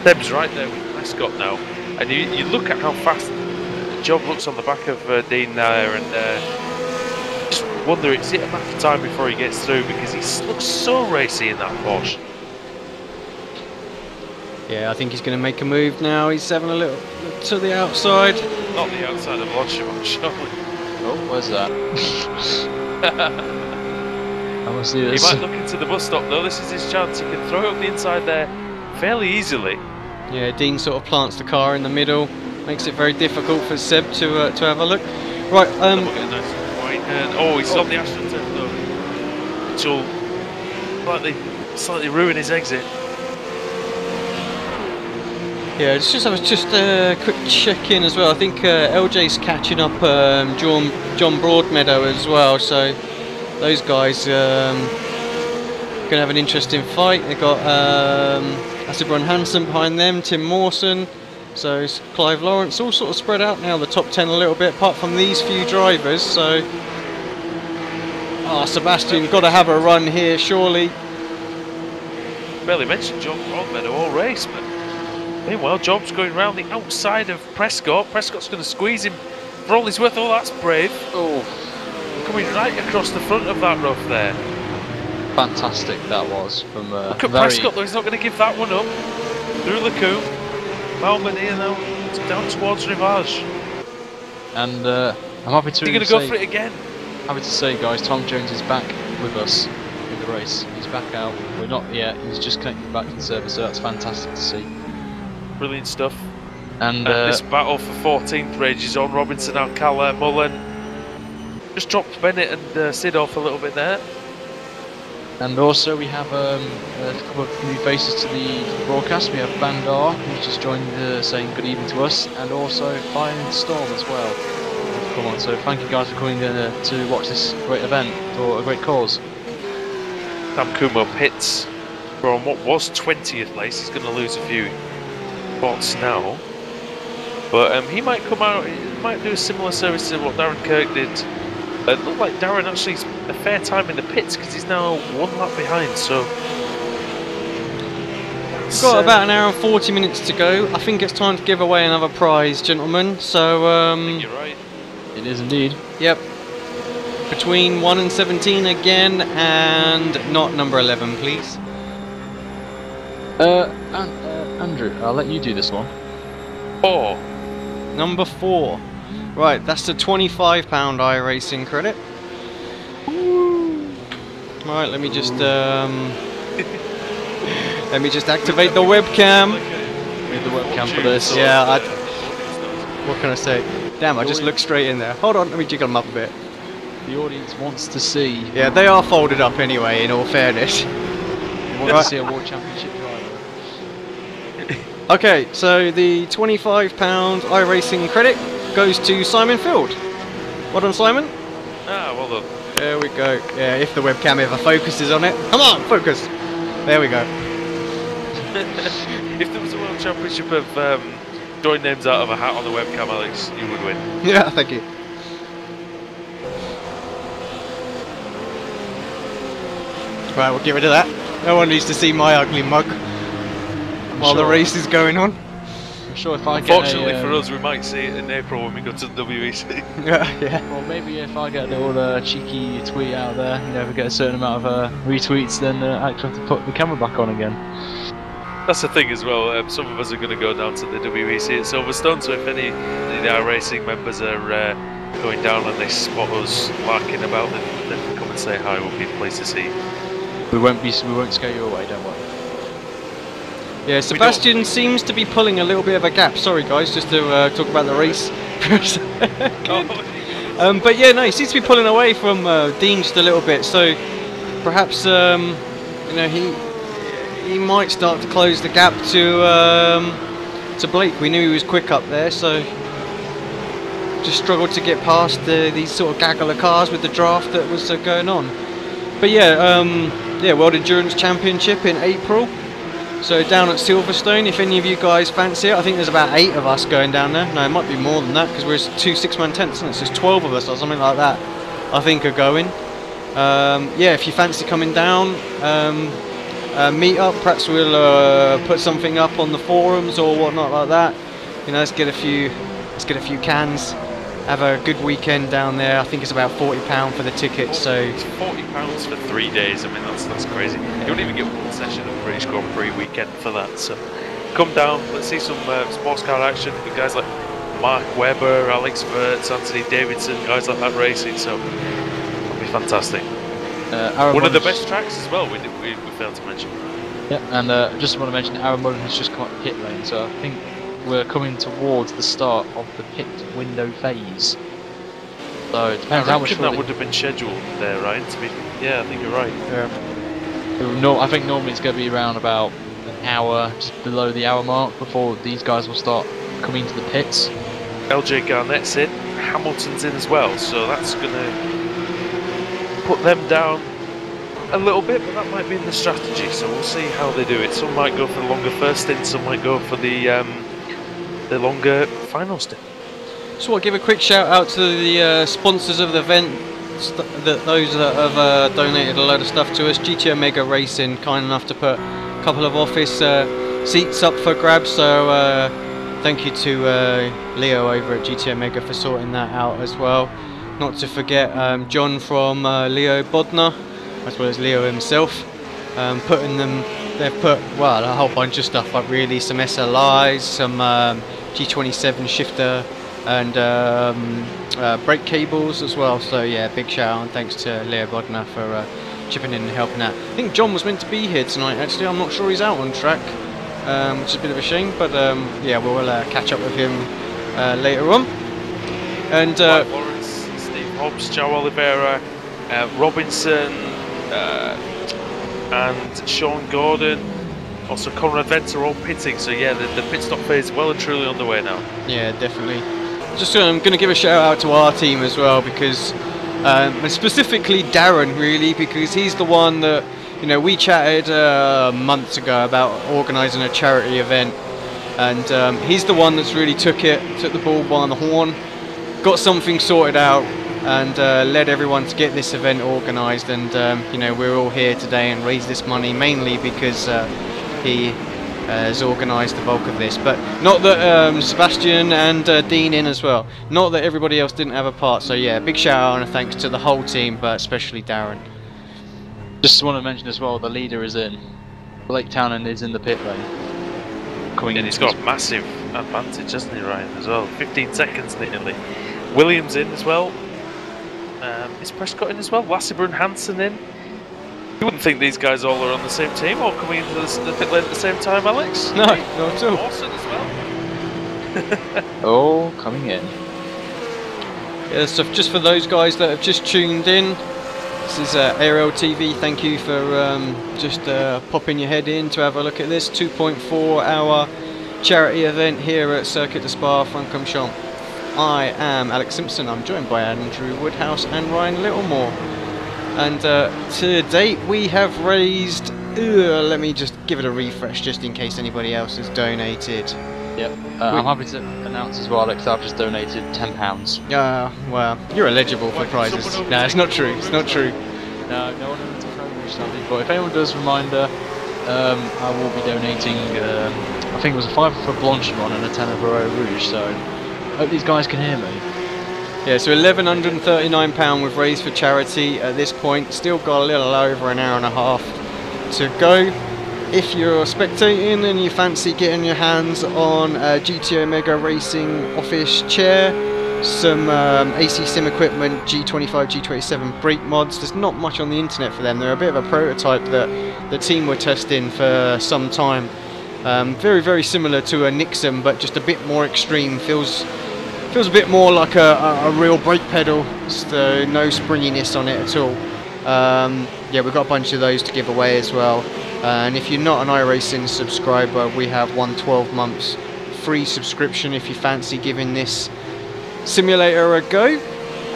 Seb's right there with Prescott now, and you look at how fast the job looks on the back of Dean there, and just wonder, is it a matter of time before he gets through, because he looks so racy in that Porsche. Yeah, I think he's going to make a move now. He's having a little look to the outside. Not the outside of Longchamp, surely. Oh, where's that? I want to see this. He might look into the bus stop though. This is his chance. He can throw it up the inside there fairly easily. Yeah, Dean sort of plants the car in the middle, makes it very difficult for Seb to have a look. Right, oh, he's on the AstroTurf though, which will slightly ruin his exit. Yeah, let's just have a quick check in as well. I think LJ's catching up John Broadmeadow as well, so those guys going to have an interesting fight. They've got Asibron Hansen behind them, Tim Mawson, so it's Clive Lawrence, all sort of spread out now, the top 10 a little bit, apart from these few drivers. So, Sebastian, got to have a run here, surely. Barely mentioned John Broadmeadow all race, but meanwhile, Job's going round the outside of Prescott. Prescott's going to squeeze him for all he's worth. Oh, that's brave. Oh, coming right across the front of that rough there. Fantastic that was from look at Prescott though, he's not going to give that one up. Through Lecombe, Malman here now, down towards Rivage. And I'm happy to He's going to go for it again. Happy to say, guys, Tom Jones is back with us in the race. He's back out. We're not yet. He's just connected back to the server, so that's fantastic to see. Brilliant stuff. And this battle for 14th rages on. Robinson, Alcala, Mullen. Just dropped Bennett and Sid off a little bit there. And also we have a couple of new faces to the broadcast. We have Bandar, who's just joined saying good evening to us, and also Fire and Storm as well. Come on, so thank you guys for coming to watch this great event for a great cause. Sam Kumo pits from what was 20th place. He's going to lose a few spots now, but he might come out. He might do a similar service to what Darren Kirk did. It looked like Darren actually a fair time in the pits, because he's now one lap behind. So we've got about an hour and 40 minutes to go. I think it's time to give away another prize, gentlemen. So I think you're right. It is indeed. Yep. Between 1 and 17 again, and not number 11, please. Andrew, I'll let you do this one. 4. Number 4. Right, that's the £25 iRacing credit. Right, let me just activate the webcam. We need the webcam for this. Yeah, what can I say? Damn, I just looked straight in there. Hold on, let me jiggle them up a bit. The audience wants to see. Yeah, they are folded up anyway, in all fairness. They want to see a World Championship driver. Okay, so the £25 iRacing credit goes to Simon Field. Well done, Simon. Ah, well done. There we go. Yeah, if the webcam ever focuses on it. Come on, focus. There we go. If there was a World Championship of drawing names out of a hat on the webcam, Alex, you would win. Yeah, thank you. Right, we'll get rid of that. No one needs to see my ugly mug while the race is going on. I'm sure if I Unfortunately for us, we might see it in April when we go to the WEC. Yeah. Well, maybe if I get a little cheeky tweet out there, you know, if I get a certain amount of retweets, then I actually have to put the camera back on again. That's the thing as well. Some of us are going to go down to the WEC at Silverstone, so if any of the iRacing members are going down and they spot us larking about, then come and say hi. We'll be pleased to see you. We won't scare you away, don't worry. Yeah, Sebastian seems to be pulling a little bit of a gap. Sorry guys, just to talk about the race. But yeah, no, he seems to be pulling away from Dean just a little bit. So perhaps you know, he might start to close the gap to Blake. We knew he was quick up there, so just struggled to get past these sort of gaggle of cars with the draft that was going on. But yeah, World Endurance Championship in April. So down at Silverstone, if any of you guys fancy it, I think there's about 8 of us going down there. No, it might be more than that because we're 2 6-man tents, isn't it? So there's 12 of us or something like that, I think, are going. Yeah, if you fancy coming down, meet up. Perhaps we'll put something up on the forums or whatnot like that. You know, let's get a few cans. Have a good weekend down there. I think it's about £40 for the ticket. So it's £40 for 3 days. I mean, that's crazy. You don't even get one session of British Grand Prix weekend for that. So come down. Let's see some sports car action with guys like Mark Webber, Alex Verts, Anthony Davidson, guys like that racing. So it'll be fantastic. One of the best tracks as well. We failed to mention. Yeah, and just want to mention Aaron Mullen has just come up the pit lane. So I think we're coming towards the start of the pit window phase. So it depends how much that would have been scheduled there, right? Yeah, I think you're right. Yeah. No, I think normally it's going to be around about an hour, just below the hour mark, before these guys will start coming to the pits. LJ Garnett's in, Hamilton's in as well, so that's going to put them down a little bit, but that might be in the strategy, so we'll see how they do it. Some might go for the longer first stint, some might go for the longer final stint. So I'll give a quick shout out to the sponsors of the event, those that have donated a load of stuff to us. GT Omega Racing, kind enough to put a couple of office seats up for grabs, so thank you to Leo over at GT Omega for sorting that out as well. Not to forget John from Leo Bodnar, as well as Leo himself, putting them. They've put, well, a whole bunch of stuff up really, some SLIs, some G27 shifter and brake cables as well. So yeah, big shout out and thanks to Leo Bodnar for chipping in and helping out. I think John was meant to be here tonight actually. I'm not sure he's out on track, which is a bit of a shame, but yeah, we'll catch up with him later on. And Mike Lawrence, Steve Hobbs, Joe Oliveira, Robinson, and Sean Gordon, also Conrad Venter, all pitting. So yeah, the pit stop phase is well and truly underway now. Yeah, definitely. Just I'm going to give a shout out to our team as well, because and specifically Darren really, because he's the one that, you know, we chatted months ago about organising a charity event, and he's the one that's really took the ball by the horn, got something sorted out, and led everyone to get this event organised. And you know, we're all here today and raise this money mainly because he has organised the bulk of this. But not that Sebastian and Dean in as well, not that everybody else didn't have a part. So yeah, big shout out and a thanks to the whole team, but especially Darren. Just want to mention as well, the leader is in. Blake Townend is in the pit lane. And he's got a massive advantage, hasn't he, Ryan, as well? 15 seconds nearly. Williams in as well. Is Prescott in as well? Lassiter and Hansen in. You wouldn't think these guys all are on the same team or coming into the pit lane at the same time, Alex? No, not at all. Mawson as well. Oh, coming in. Yeah, so just for those guys that have just tuned in, this is ARL-TV. Thank you for just popping your head in to have a look at this 2.4 hour charity event here at Circuit de Spa-Francorchamps. I am Alex Simpson. I'm joined by Andrew Woodhouse and Ryan Littlemore. And to date we have raised, let me just give it a refresh just in case anybody else has donated. Yep. I'm happy to announce as well, Alex, I've just donated £10. Well, you're eligible for prizes. No, it's not true. It's not true. No, no one owns a promo, sadly. But if anyone does, reminder, I will be donating, I think it was a £5 for Blanchimont and a £10 for Eau Rouge, so hope these guys can hear me. Yeah, so £1,139 we've raised for charity at this point. Still got a little over an hour and a half to go. If you're spectating and you fancy getting your hands on a GTO Mega Racing office chair, some AC Sim equipment, G25, G27 brake mods, there's not much on the internet for them. They're a bit of a prototype that the team were testing for some time. Very, very similar to a Nixon, but just a bit more extreme. Feels a bit more like a real brake pedal, so no springiness on it at all. Yeah, we've got a bunch of those to give away as well. And if you're not an iRacing subscriber, we have one 12 months free subscription if you fancy giving this simulator a go,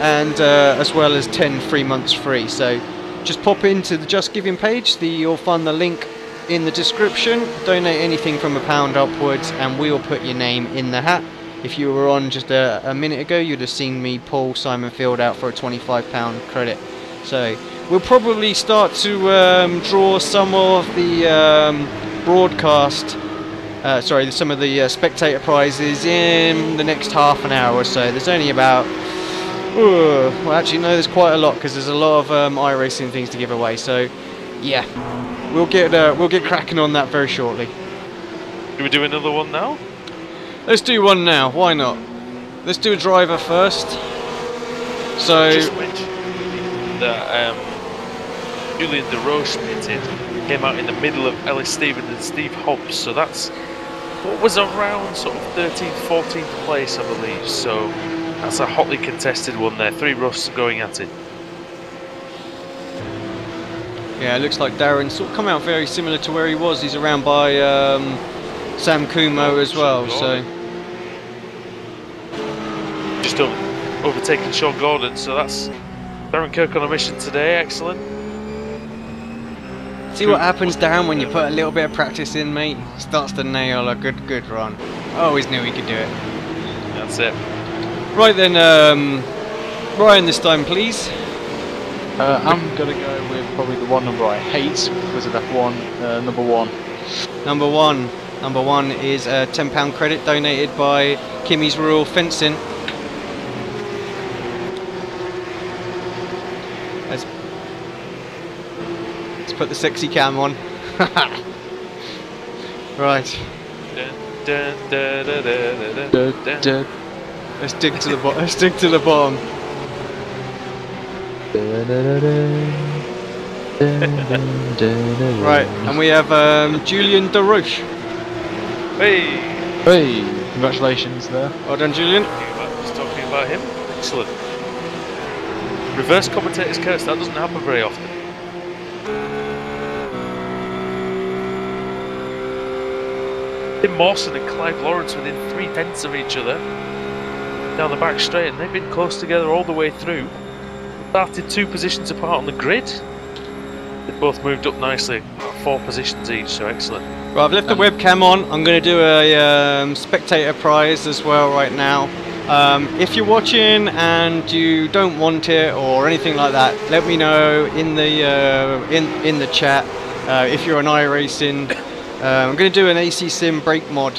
and as well as 10 free months free. So just pop into the Just Giving page, you'll find the link in the description. Donate anything from £1 upwards and we'll put your name in the hat. If you were on just a minute ago, you'd have seen me pull Simon Field out for a £25 credit. So we'll probably start to draw some of the broadcast, some of the spectator prizes in the next half an hour or so. There's only about, well actually no, there's quite a lot because there's a lot of iRacing things to give away. So yeah, we'll get cracking on that very shortly. Do we do another one now? Let's do one now, why not? Let's do a driver first. So just mentioned that Julian DeRoche pitted, came out in the middle of Ellis Stevens and Steve Hobbs, so that's what was around sort of 13th, 14th place, I believe. So that's a hotly contested one there. 3 roughs going at it. yeah, it looks like Darren's sort of come out very similar to where he was. He's around by Sam Kumo as well, so just overtaking Sean Gordon, so that's Darren Kirk on a mission today. Excellent. See what happens, Darren, when you put a little bit of practice in, mate. Starts to nail a good run. I always knew he could do it. That's it. Right then, Ryan, this time, please. I'm going to go with probably the one number I hate because of F1, number 1. Number one is a £10 credit donated by Kimmys Rural Fencing. Let's put the sexy cam on. Right. Let's dig to the bottom. Let's dig to the bottom. Right, and we have Julian DeRoche. Hey! Hey! Congratulations there. Well done, Julian. Just talking about him. Excellent. Reverse commentator's curse, that doesn't happen very often. Tim Mawson and Clive Lawrence within 3/10 of each other down the back straight, and they've been close together all the way through. Started 2 positions apart on the grid. They've both moved up nicely, 4 positions each, so excellent. Right, I've left the webcam on. I'm going to do a spectator prize as well right now. If you're watching and you don't want it or anything like that, let me know in the chat. If you're an iRacing, I'm going to do an AC Sim brake mod.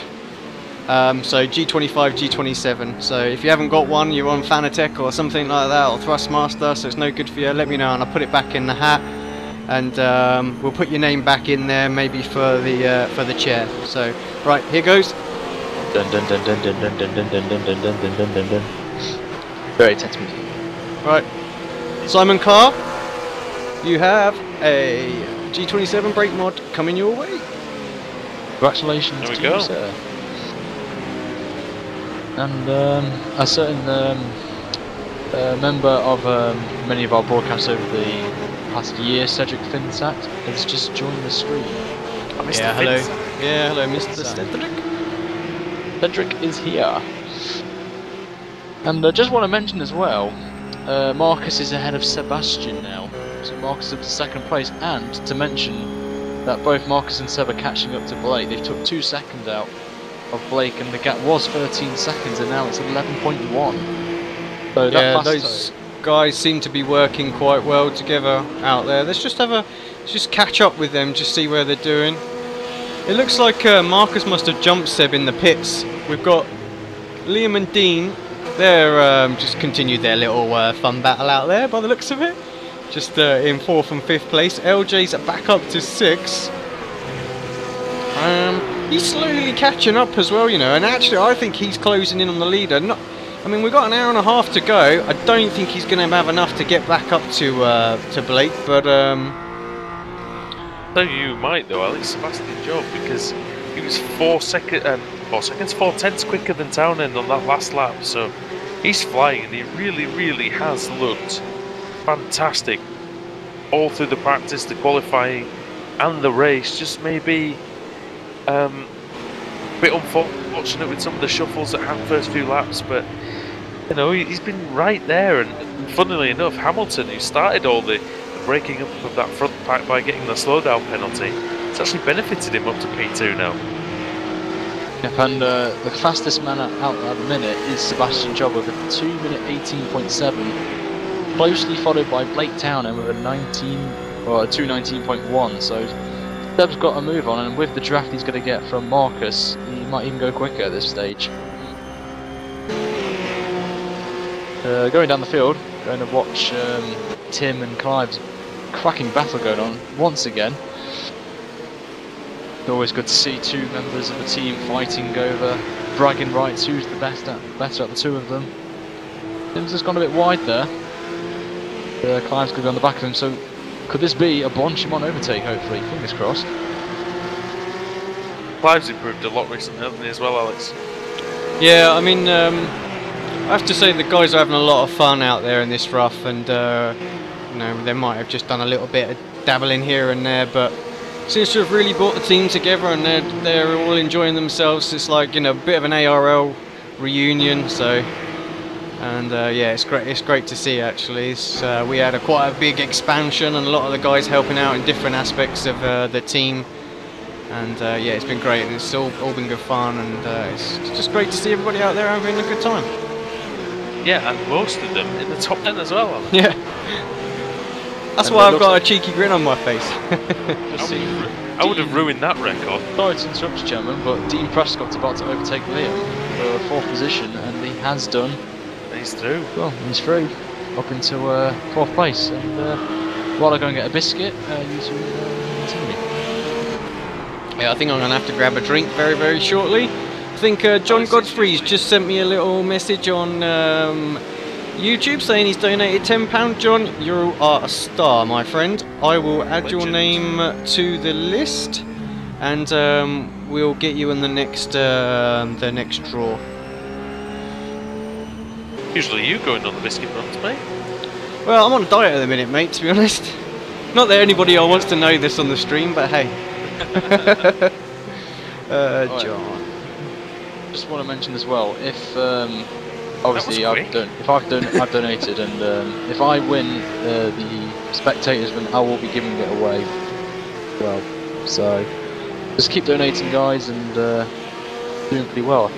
So G25, G27. So if you haven't got one, you're on Fanatec or something like that, or Thrustmaster, so it's no good for you, let me know and I'll put it back in the hat. And we'll put your name back in there, maybe for the chair. So, right, here goes. Very tense meeting. Right, Simon Carr, you have a G27 brake mod coming your way. Congratulations There we to go. you, sir. And a certain member of many of our broadcasts over the past year, Cedric Finsack, has just joined the stream. Yeah, hello. Yeah, hello, Mr. Cedric. Cedric is here. And I just want to mention as well, Marcus is ahead of Sebastian now. So Marcus is up to second place, and to mention that both Marcus and Seb are catching up to Blake. They took 2 seconds out of Blake, and the gap was 13 seconds, and now it's 11.1. So that Yeah, those guys seem to be working quite well together out there. Let's just catch up with them, just see where they're doing. It looks like Marcus must have jumped Seb in the pits. We've got Liam and Dean. They're just continued their little fun battle out there by the looks of it. Just in 4th and 5th place. LJ's back up to 6th. He's slowly catching up as well, you know, and actually I think he's closing in on the leader. I mean, we've got an hour and a half to go. I don't think he's going to have enough to get back up to Blake, but So you might though, Alex. Sebastian job, because he was 4 tenths quicker than Townend on that last lap. So he's flying, and he really has looked fantastic all through the practice, the qualifying, and the race. Just maybe a bit unfortunate with some of the shuffles that happened first few laps, but you know, he's been right there. And funnily enough, Hamilton, who started all the breaking up of that front pack by getting the slowdown penalty, it's actually benefited him up to P2 now. Yep, and the fastest man out at the minute is Sebastian Job with a 2 minute 18.7, closely followed by Blake Townend with a 2:19.1. So Seb's got a move on, and with the draft he's going to get from Marcus, he might even go quicker at this stage. Going down the field, going to watch Tim and Clive's cracking battle going on once again. It's always good to see 2 members of a team fighting over bragging rights, who's the better at the 2 of them. Tim's just gone a bit wide there. Clive's going to be on the back of him, so could this be a Blanchimont overtake, hopefully? Fingers crossed. Clive's improved a lot recently, hasn't he, as well, Alex? yeah, I mean, I have to say the guys are having a lot of fun out there in this rough, and you know, they might have just done a little bit of dabbling here and there, but seems to have really brought the team together, and they're all enjoying themselves. It's like, you know, a bit of an ARL reunion. So, and yeah, it's great to see actually. We had quite a big expansion, and a lot of the guys helping out in different aspects of the team. And yeah, it's been great, and it's all been good fun, and it's just great to see everybody out there having a good time. Yeah, and most of them in the top 10 as well. Alex. Yeah. That's why I've got a cheeky grin on my face. I would have ruined that record. Sorry to interrupt you, gentlemen, but Dean Prescott's about to overtake Liam for 4th position, and he has done. He's through. Well, he's through, up into 4th place. And while I go and get a biscuit, you two continue. Yeah, I think I'm going to have to grab a drink very shortly. I think John Godfrey's just sent me a little message on YouTube saying he's donated £10. John, you are a star, my friend. I will add your name to the list, and we'll get you in the next draw. Usually you going on the biscuit runs, mate. Well, I'm on a diet at the minute, mate, to be honest. Not that anybody wants to know this on the stream, but hey. John. Just want to mention as well, if obviously I've donated, and if I win, the spectators win, I will be giving it away. Well, so just keep donating, guys, and doing pretty well. I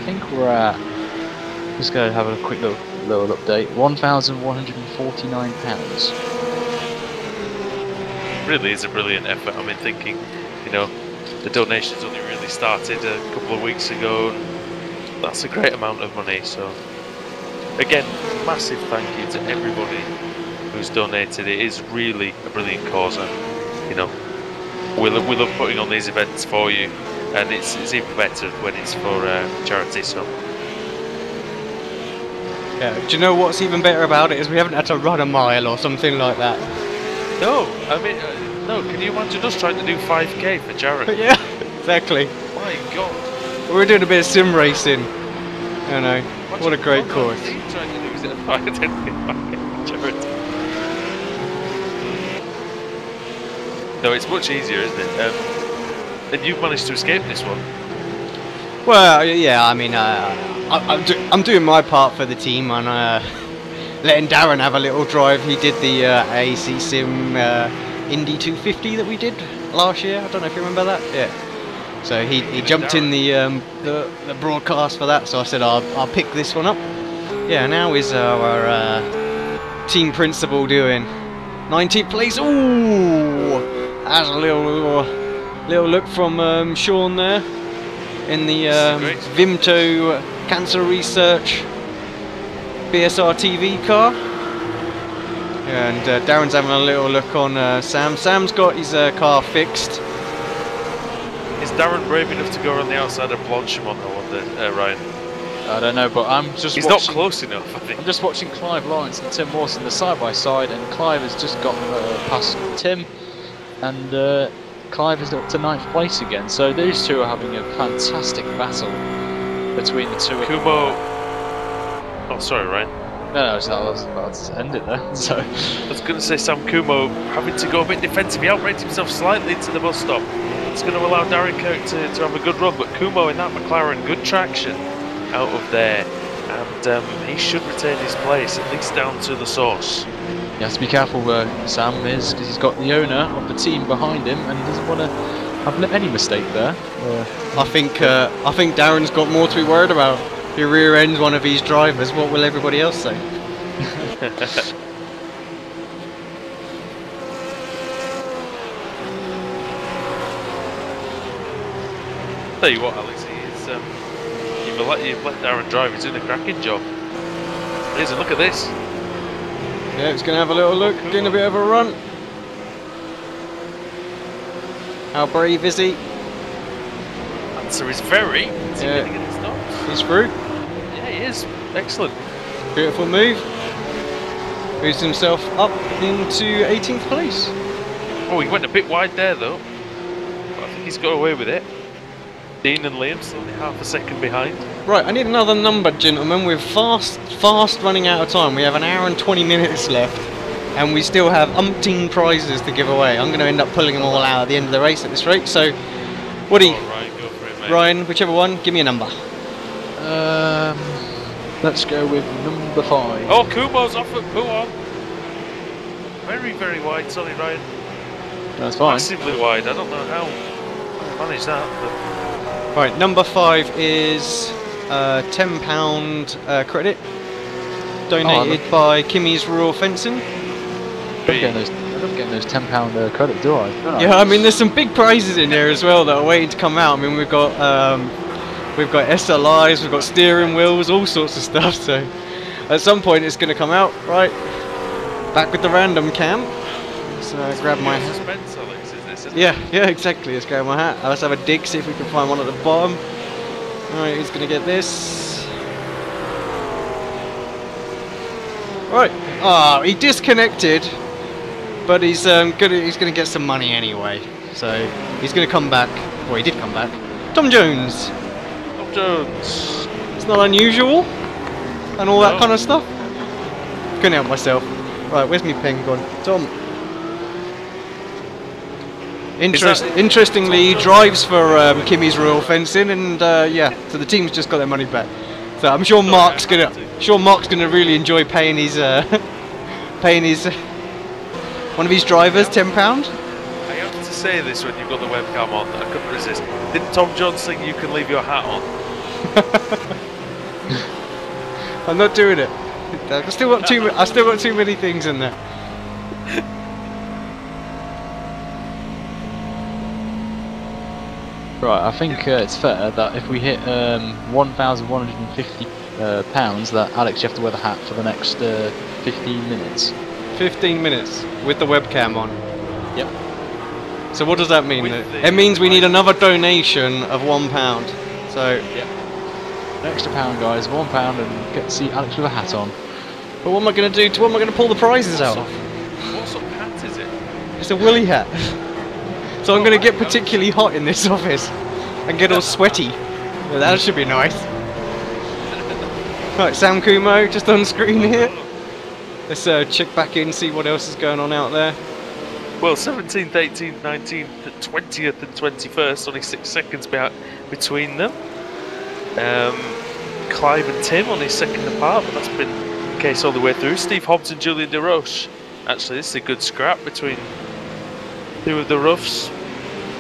think we're at. Just go have a quick little update. £1,149. Really is a brilliant effort. I mean, thinking, you know, the donations only really started a couple of weeks ago. That's a great amount of money. So, again, massive thank you to everybody who's donated. It is really a brilliant cause, and you know, we love putting on these events for you, and it's even better when it's for charity. So, Yeah. Do you know what's even better about it is we haven't had to run a mile or something like that. No, I mean, no. Can you imagine us trying to do 5k for charity? Yeah, exactly. My God. We're doing a bit of sim racing. You know, what a great course. Trying to do is it a 5k charity? No, it's much easier, isn't it? And you've managed to escape this one. Well, yeah. I mean, I'm doing my part for the team and letting Darren have a little drive. He did the AAC Sim Indy 250 that we did last year. I don't know if you remember that. Yeah. So he jumped in the broadcast for that. So I said I'll pick this one up. Yeah. Now is our team principal doing 19th place. Ooh, that's a little look from Sean there in the Vimto Cancer Research BSR TV car. And Darren's having a little look on Sam. Sam's got his car fixed. Is Darren brave enough to go around the outside of Blanchimont, I wonder, Ryan? I don't know, but I'm just He's watching, not close enough, I think. I'm just watching Clive Lawrence and Tim Mawson, the side-by-side, and Clive has just got past Tim, and Clive is up to 9th place again, so these two are having a fantastic battle between the two. Kumo... Oh, sorry, Ryan. No, I was about to end it there. So I was going to say Sam Kumo having to go a bit defensive. He outrated himself slightly to the bus stop. It's going to allow Darren Kirk to have a good run, but Kumo in that McLaren, good traction out of there, and he should retain his place, at least down to the source. he has to be careful where Sam is, because he's got the owner of the team behind him and doesn't want to have any mistake there. I think Darren's got more to be worried about. If he rear ends one of his drivers, what will everybody else say? Tell you what, Alex, you've let Darren drive. He's doing a cracking job. Here's a look at this. Yeah, it's going to have a little look, doing a bit of a run. How brave is he? Answer is very. Is he Yeah. going to get it stopped? He's through. Yeah, he is. Excellent. Beautiful move. Moves himself up into 18th place. Oh, he went a bit wide there, though. But I think he's got away with it. Dean and Liam still only half a second behind. Right, I need another number, gentlemen. We're fast running out of time. We have an hour and 20 minutes left, and we still have umpteen prizes to give away. I'm going to end up pulling them all out at the end of the race at this rate. So, Woody, Oh, Ryan, go for it, mate. Ryan, whichever one, give me a number. Let's go with number 5. Oh, Kumo's off at Puon. Very, very wide. Sorry, Ryan. That's fine. Massively wide. I don't know how I managed that. But Right, number 5 is £10 credit, donated by Kimmys Rural Fencing. I'm getting those £10 credit, do I? Don't I? Yeah, I mean, there's some big prizes in there as well that are waiting to come out. I mean, we've got SLIs, we've got steering wheels, all sorts of stuff. So, at some point, it's going to come out. Right, back with the random cam. So grab my hat. suspense, Alex, is this? Yeah, exactly. Let's grab my hat. Let's have a dig, see if we can find one at the bottom. All right, who's going to get this? Right. Ah, he disconnected. But he's gonna get some money anyway, so he's gonna come back. Well, he did come back. Tom Jones. Tom Jones. It's not unusual, and all that No. kind of stuff. Couldn't help myself. Right, where's my pen gone? Tom. Interestingly, he drives for Kimmys Rural Fencing, and yeah, so the team's just got their money back. So I'm sure Mark's gonna really enjoy paying his one of his drivers £10. I have to say this when you've got the webcam on. I couldn't resist. Didn't Tom Jones think you can leave your hat on? I'm not doing it. I've still got too many things in there. Right, I think it's fair that if we hit £1,150, that Alex, you have to wear the hat for the next 15 minutes. 15 minutes with the webcam on. Yep. So what does that mean? With the- It means we need another donation of £1. So Yep. An extra £1, guys, £1, and get to see Alex with a hat on. But what am I going to do? What am I going to pull the prizes out? What sort of hat is it? It's a woolly hat. So I'm going to get particularly hot in this office and get all sweaty. Well, that should be nice. Right, Sam Kumo just on screen here. Let's check back in, see what else is going on out there. Well, 17th, 18th, 19th, 20th and 21st, only 6 seconds between them. Clive and Tim on his second apart, but that's been the case all the way through. Steve Hobbs and Julian De Roche. Actually, this is a good scrap between two of the roughs.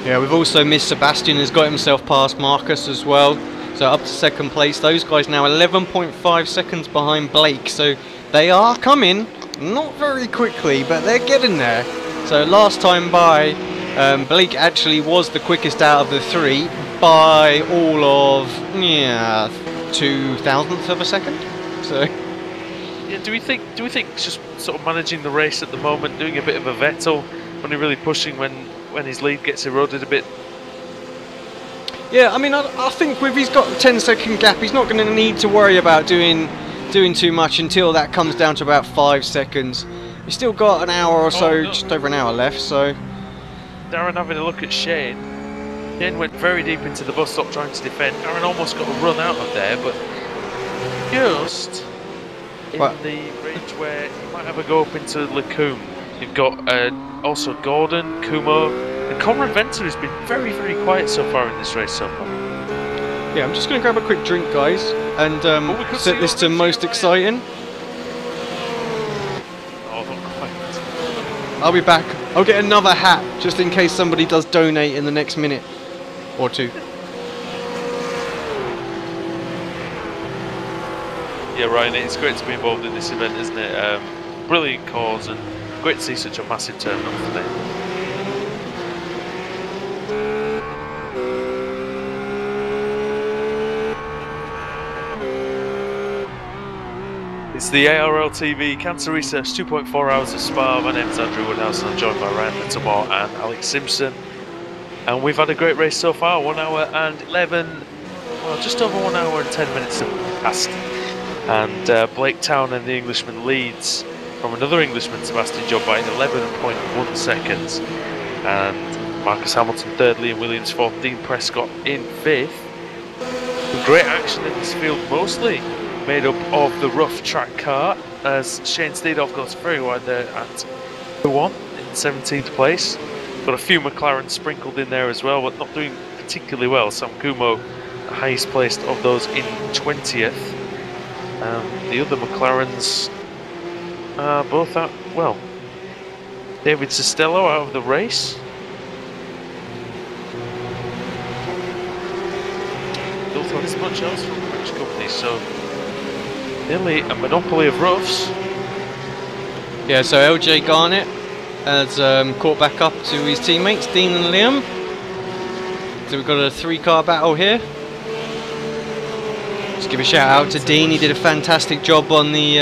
Yeah, we've also missed Sebastian, who's got himself past Marcus as well. So up to second place. Those guys now 11.5 seconds behind Blake. So they are coming, not very quickly, but they're getting there. So last time by, Blake actually was the quickest out of the three by all of 0.02 of a second. So yeah, do we think just sort of managing the race at the moment, doing a bit of a Vettel, only really pushing when his lead gets eroded a bit? Yeah, I mean, I think with he's got a 10-second gap, he's not going to need to worry about doing too much until that comes down to about 5 seconds. He's still got an hour or so, just over an hour left, so... Darren having a look at Shane. Shane went very deep into the bus stop trying to defend. Darren almost got a run out of there, but just in the range where he might have a go up into Lacombe. You've got also Gordon, Kumo, and Conrad Venter has been very, very quiet so far in this race so far. Yeah, I'm just going to grab a quick drink, guys, and set this to most exciting. Oh, not quite. I'll be back. I'll get another hat, just in case somebody does donate in the next minute or two. Yeah, Ryan, it's great to be involved in this event, isn't it? Brilliant cause, and great to see such a massive turnout today. It's the ARL-TV Cancer Research 2.4 hours of Spa. My name's Andrew Woodhouse and I'm joined by Ryan Littlemore and Alex Simpson. And we've had a great race so far, 1 hour and 11, well, just over 1 hour and 10 minutes have passed. And Blake Town and the Englishman leads from another Englishman, Sebastian Job, by 11.1 seconds. And Marcus Hamilton third, Liam Williams fourth, Dean Prescott in fifth. Some great action in this field, mostly made up of the rough track car, as Shane Steedhoff goes very wide there at 1 in 17th place. Got a few McLarens sprinkled in there as well, but not doing particularly well. Sam Kumo, the highest placed of those, in 20th. The other McLarens are both out, well, David Costello out of the race. Don't think there's much else from the British companies, so nearly a monopoly of roughs. Yeah, so LJ Garnett has caught back up to his teammates, Dean and Liam. So we've got a 3-car battle here. Just give a shout out to Dean, he did a fantastic job on the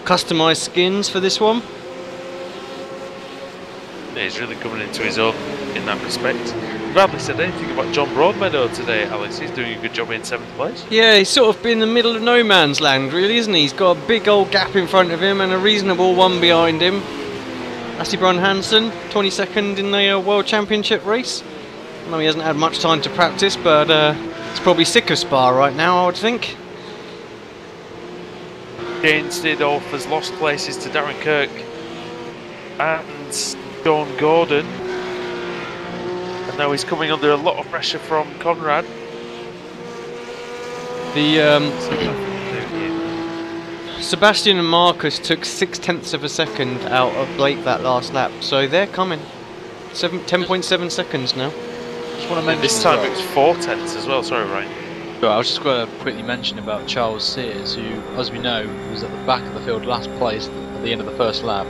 customised skins for this one. Yeah, he's really coming into his own in that respect. Bradley said anything about John Broadmeadow today, Alex? He's doing a good job in 7th place. Yeah, he's sort of been in the middle of no man's land, really, isn't he? He's got a big old gap in front of him and a reasonable one behind him. Asty Brun Hansen, 22nd in the World Championship race. I know he hasn't had much time to practice, but he's probably sick of Spa right now, I would think. Shane Steedhoff has lost places to Darren Kirk and John Gordon. And now he's coming under a lot of pressure from Conrad. Sebastian and Marcus took 0.6 of a second out of Blake that last lap, so they're coming. 10.7 seconds now. Just want to mention this time it was 4/10 as well. Sorry, Ryan. Well, I was just going to quickly mention about Charles Sears, who, as we know, was at the back of the field, last place at the end of the first lap,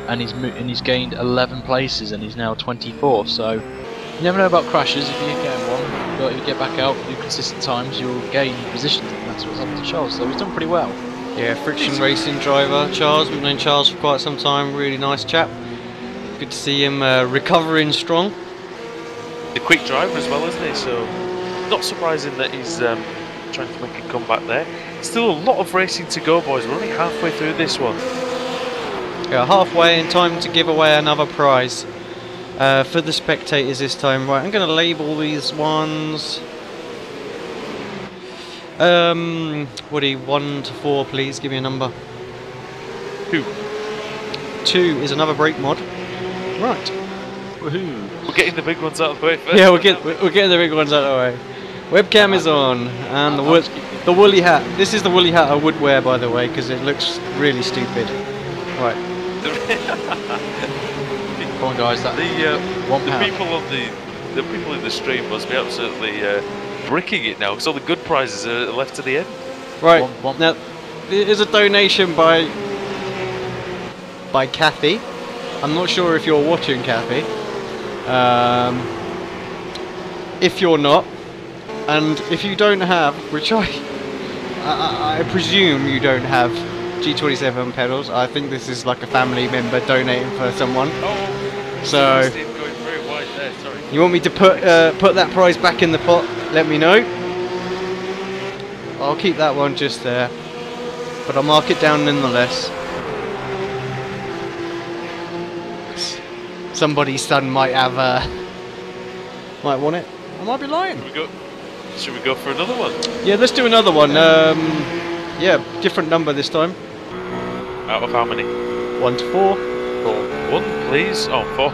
and he's gained 11 places, and he's now 24th. So you never know about crashes. If you get one, but if you get back out, do consistent times, you'll gain positions, and that's what's happened to Charles. So he's done pretty well. Yeah, friction racing driver Charles. We've known Charles for quite some time. Really nice chap. Good to see him recovering strong. A quick driver as well, isn't he? So not surprising that he's trying to make a comeback there. Still a lot of racing to go, boys. We're only halfway through this one. Yeah, halfway in time to give away another prize for the spectators this time. Right, I'm going to label these ones. Woody, 1 to 4, please. Give me a number. 2. 2 is another brake mod. Right. Woohoo! We're getting the big ones out of the way first. Yeah, we're getting the big ones out of the way. Webcam is on, and the woolly hat. This is the woolly hat I would wear, by the way, because it looks really stupid. Right. Come on, guys. That the people in the stream must be absolutely bricking it now, because all the good prizes are left to the end. Right. Now, there's a donation by Kathy. I'm not sure if you're watching, Kathy. If you're not, and if you don't have, which I presume you don't have G27 pedals, I think this is like a family member donating for someone. Oh, so going very wide there, sorry. You want me to put that prize back in the pot? Let me know. I'll keep that one just there, but I'll mark it down nonetheless. Somebody's son might have might want it. I might be lying. Should we go for another one? Yeah, let's do another one. Yeah, different number this time. Out of how many? 1 to 4. 1, please. Oh, 4.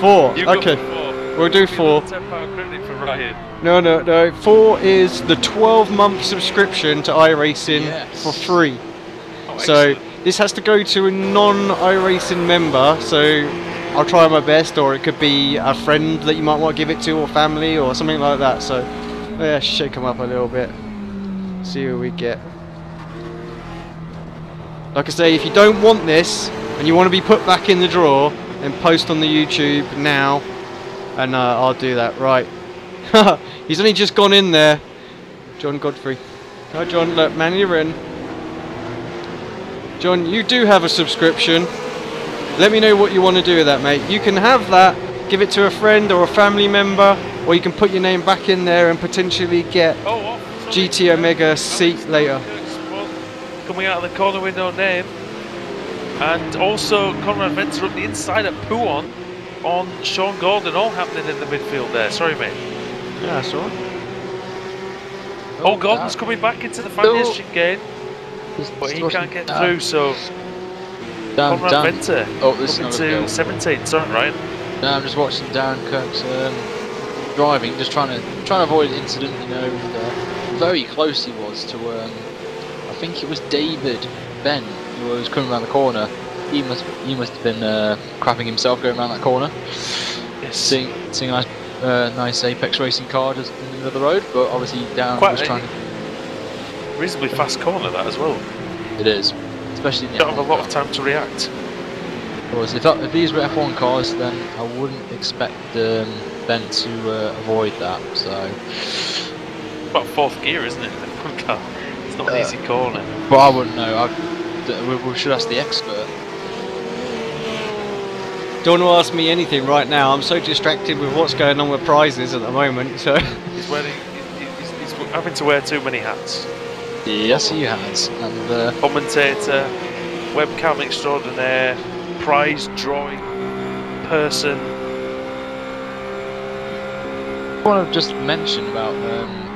4. You Okay. go for 4. We'll do 4. £10 credit for Ryan. No. 4 is the 12-month subscription to iRacing for free. Oh, so excellent. this has to go to a non-iRacing member. So I'll try my best, or it could be a friend that you might want to give it to, or family, or something like that. So yeah, shake them up a little bit. See who we get. Like I say, if you don't want this and you want to be put back in the draw, then post on the YouTube now, and I'll do that. Right. He's only just gone in there. John Godfrey. Hi John, look man, you're in. John, you do have a subscription. Let me know what you want to do with that, mate. You can have that, give it to a friend or a family member, or you can put your name back in there and potentially get GT Omega seat later. Coming out of the corner with no name. And also Conrad Venter up the inside at Pouon on Sean Gordon, all happening in the midfield there. Sorry, mate. Yeah, that's all right. Oh, Gordon's coming back into the final chicane, but he can't get through, so Conrad Venter up into 17. Sorry, Ryan. No, I'm just watching Darren Kirk's driving, just trying to avoid an incident, you know. And, very close he was to, I think it was David Ben who was coming around the corner. He must have been crapping himself going around that corner. Yes. Seeing a nice Apex Racing car just in the middle of the road, but obviously Darren was trying to. Reasonably fast corner that as well. It is, especially in the don't have a lot of time to react. Because if these were F1 cars, then I wouldn't expect Ben to avoid that. So, about 4th gear, isn't it? It's not an easy corner. But I wouldn't know. We should ask the expert. Don't want to ask me anything right now. I'm so distracted with what's going on with prizes at the moment. So he's having to wear too many hats. Yes, he has. And commentator, webcam extraordinaire, prize drawing person. I want to just mention about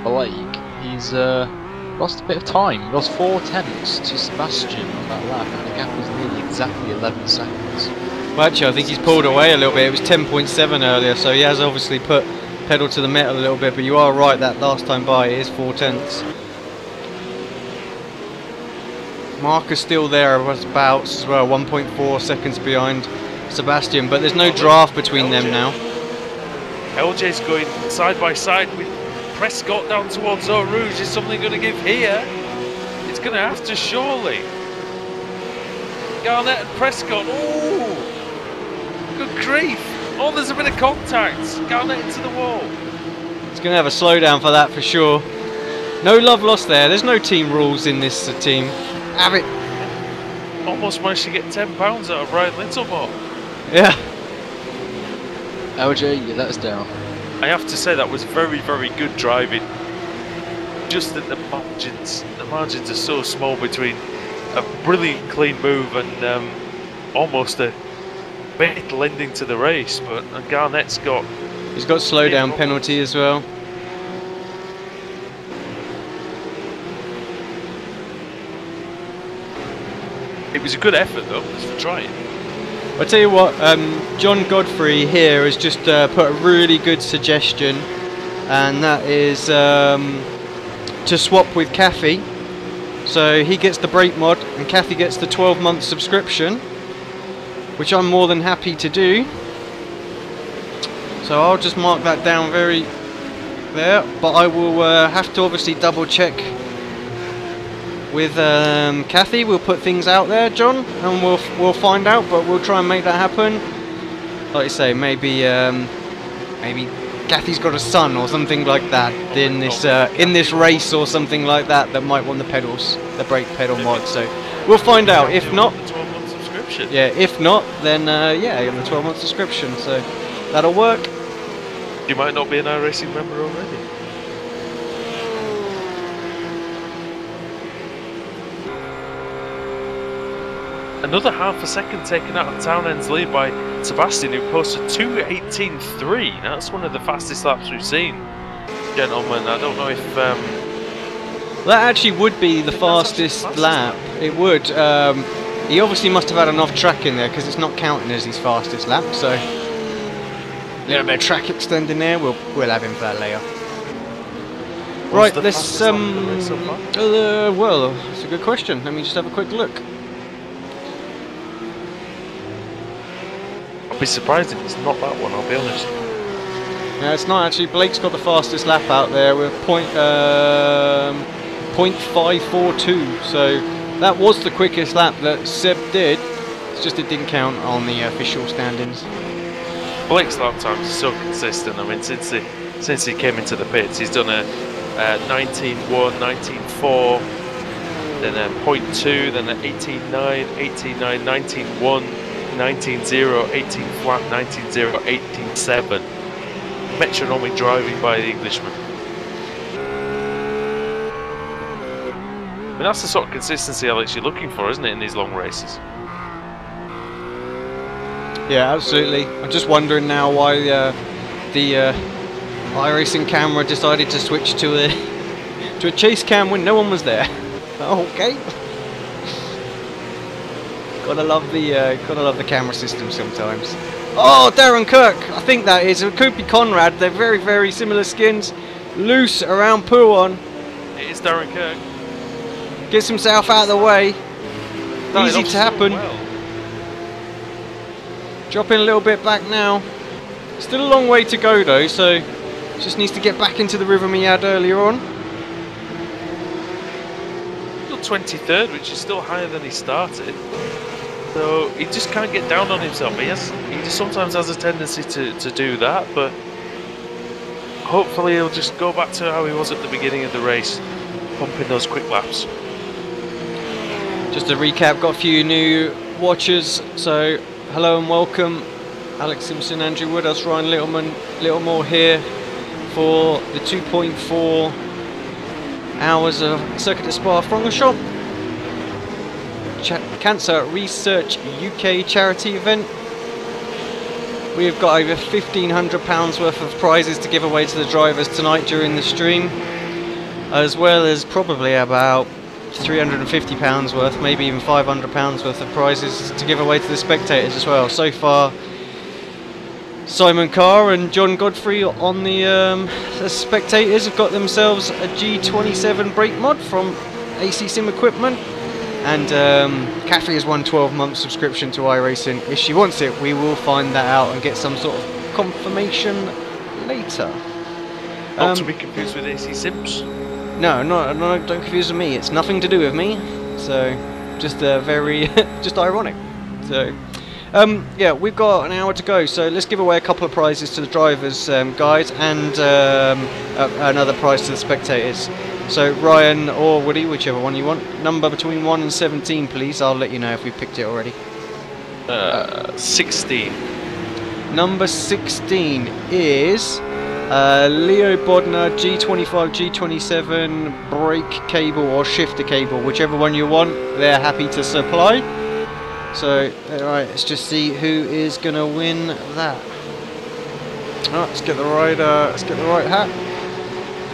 Blake. He's lost a bit of time. He lost 4 tenths to Sebastian on that lap, and the gap was nearly exactly 11 seconds. Well, actually, I think he's pulled away a little bit. It was 10.7 earlier, so he has obviously put pedal to the metal a little bit. But you are right, that last time by it is 4 tenths. Mark is still there as bouts as well, 1.4 seconds behind Sebastian, but there's no draft between them now. LJ's going side by side with Prescott down towards Eau Rouge. Is something going to give here? It's going to have to, surely. Garnett and Prescott. Ooh! Good grief! Oh, there's a bit of contact. Garnett into the wall. It's going to have a slowdown for that for sure. No love lost there. There's no team rules in this team. Have it. Almost managed to get £10 out of Ryan Littlemore. Yeah. LJ, you let us down. I have to say that was very, very good driving. just that the margins are so small between a brilliant clean move and almost a fatal ending to the race. But Garnett's got... He's got slowdown penalty as well. It was a good effort though, just for trying. I tell you what, John Godfrey here has just put a really good suggestion, and that is to swap with Kathy. So he gets the brake mod and Kathy gets the 12-month subscription, which I'm more than happy to do. So I'll just mark that down there, but I will have to obviously double check with Kathy. We'll put things out there, John, and we'll find out, but we'll try and make that happen. Like I say, maybe Kathy's got a son or something like that in this race or something like that might want the brake pedal mod. So we'll find out. If not, the 12-month subscription. Yeah. If not, then yeah, the 12-month subscription. So that'll work. You might not be an iRacing member already. Another half a second taken out of Townend's lead by Sebastian, who posted 2:18.3. That's one of the fastest laps we've seen, gentlemen. I don't know if that actually would be the fastest lap. It would. He obviously must have had enough track in there because it's not counting as his fastest lap. So a little bit of track extending there. We'll have him for that later. Right. Let's well, it's a good question. Let me just have a quick look. I'll be surprised if it's not that one, I'll be honest. Yeah, it's not actually. Blake's got the fastest lap out there with .542. So that was the quickest lap that Seb did. It's just it didn't count on the official standings. Blake's lap times are so consistent. I mean, since he came into the pits, he's done a 19.1, 19.4, then a .2, then an 18.9, 18.9, 19.1. 19.0, 18 flat, 19.0, 18.7. Metronomic driving by the Englishman. I mean, that's the sort of consistency, Alex, you're looking for, isn't it, in these long races? Yeah, absolutely. I'm just wondering now why the iRacing camera decided to switch to a chase cam when no one was there. Okay. Gotta love the camera system sometimes. Oh, Darren Kirk! I think that is. It could be Conrad. They're very, very similar skins. Loose around Pouon. It is Darren Kirk. Gets himself out of the way. Easy to happen. Well. Dropping a little bit back now. Still a long way to go though, so just needs to get back into the rhythm he had earlier on. 23rd, which is still higher than he started. So he just can't get down on himself. He just sometimes has a tendency to do that, but hopefully he'll just go back to how he was at the beginning of the race, pumping those quick laps. Just to recap, got a few new watchers, so hello and welcome. Alex Simpson, Andrew Woodhouse, Ryan Littlemore here for the 2.4 hours of Circuit at Spa-Francorchamps Cancer Research UK charity event. We've got over £1,500 worth of prizes to give away to the drivers tonight during the stream, as well as probably about £350 worth, maybe even £500 worth of prizes to give away to the spectators as well. So far, Simon Carr and John Godfrey on the spectators have got themselves a G27 brake mod from AC Sim Equipment, and Kathy has won 12-month subscription to iRacing. If she wants it, we will find that out and get some sort of confirmation later. Not to be confused with AC Sims. No, don't confuse with me. It's nothing to do with me. So, just very, just ironic. So. Yeah, we've got an hour to go, so let's give away a couple of prizes to the drivers, guys, and another prize to the spectators. So Ryan or Woody, whichever one you want, number between 1 and 17, please. I'll let you know if we've picked it already. 16. Number 16 is Leo Bodnar G25, G27 brake cable or shifter cable, whichever one you want, they're happy to supply. So, alright, let's just see who is going to win that. Alright, let's get the right hat.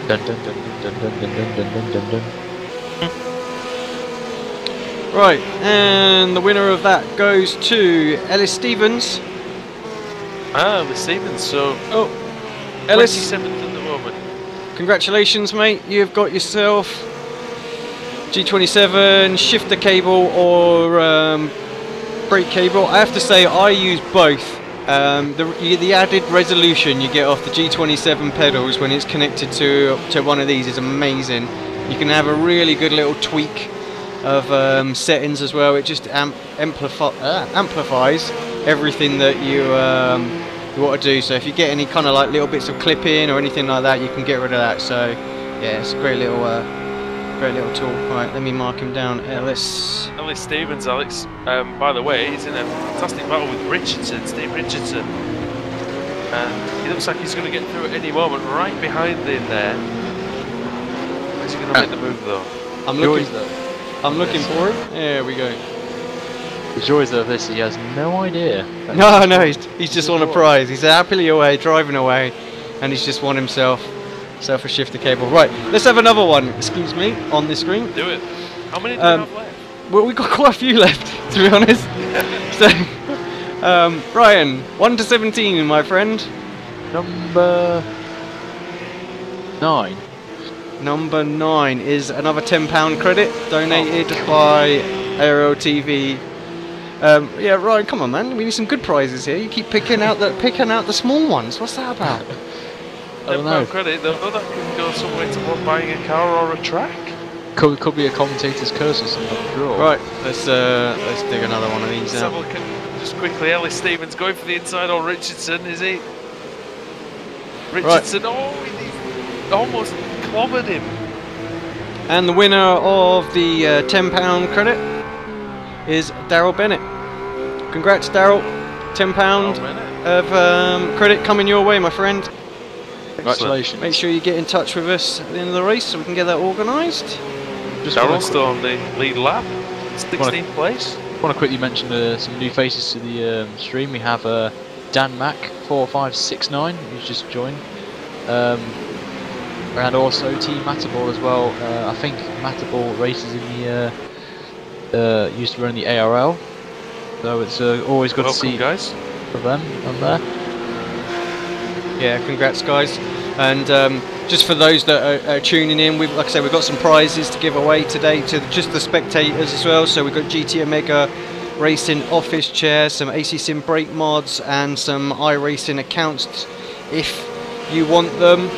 Dun, dun, dun, dun, dun, dun, dun, dun, dun, dun. Right, and the winner of that goes to Ellis Stevens. Ellis Stevens, so Ellis, 27th at the moment. congratulations, mate. You've got yourself G27 shifter cable or brake cable. I have to say, I use both. The added resolution you get off the G27 pedals when it's connected to one of these is amazing. You can have a really good little tweak of settings as well. It just amplifies everything that you want to do. So if you get any kind of like little bits of clipping or anything like that, you can get rid of that. So yeah, it's a great little tool. Right, let me mark him down. Ellis Stevens, Alex. By the way, he's in a fantastic battle with Richardson, Steve Richardson. And he looks like he's going to get through at any moment, right behind in there. Is he going to make the move though? I'm looking for it. There we go. The joys of this, he has no idea. No, he's just won a prize. He's happily away, driving away, and he's just won himself a shifter cable. Right, let's have another one. Excuse me, on this screen. Do it. How many do you have left? Well, we've got quite a few left, to be honest. So, Brian, 1 to 17, my friend. Number 9. Number 9 is another £10 credit donated by ARL-TV. Yeah, Ryan, come on, man. We need some good prizes here. You keep picking out the small ones. What's that about? I don't know. Credit though, that can go some way toward buying a car or a track. Could be a commentator's curse or something. Sure. Right, let's dig another one of these Let's out. have a look at, just quickly, Ellis Stevens going for the inside on Richardson, is he? Richardson, he almost clobbered him. And the winner of the £10 credit is Daryl Bennett. Congrats, Daryl. £10 of credit coming your way, my friend. Congratulations. Make sure you get in touch with us at the end of the race so we can get that organised. Daryl's still on the lead lap, 16th place. I want to quickly mention some new faces to the stream. We have Dan Mack 4569, who's just joined, and also Team Matterball as well. I think Matterball races in the used to run the ARL, so it's always good to see guys for them on there. Yeah, congrats, guys. And just for those that are tuning in, like I said, we've got some prizes to give away today to just the spectators as well. So we've got GT Omega Racing office chairs, some AC Sim brake mods, and some iRacing accounts. If you want them,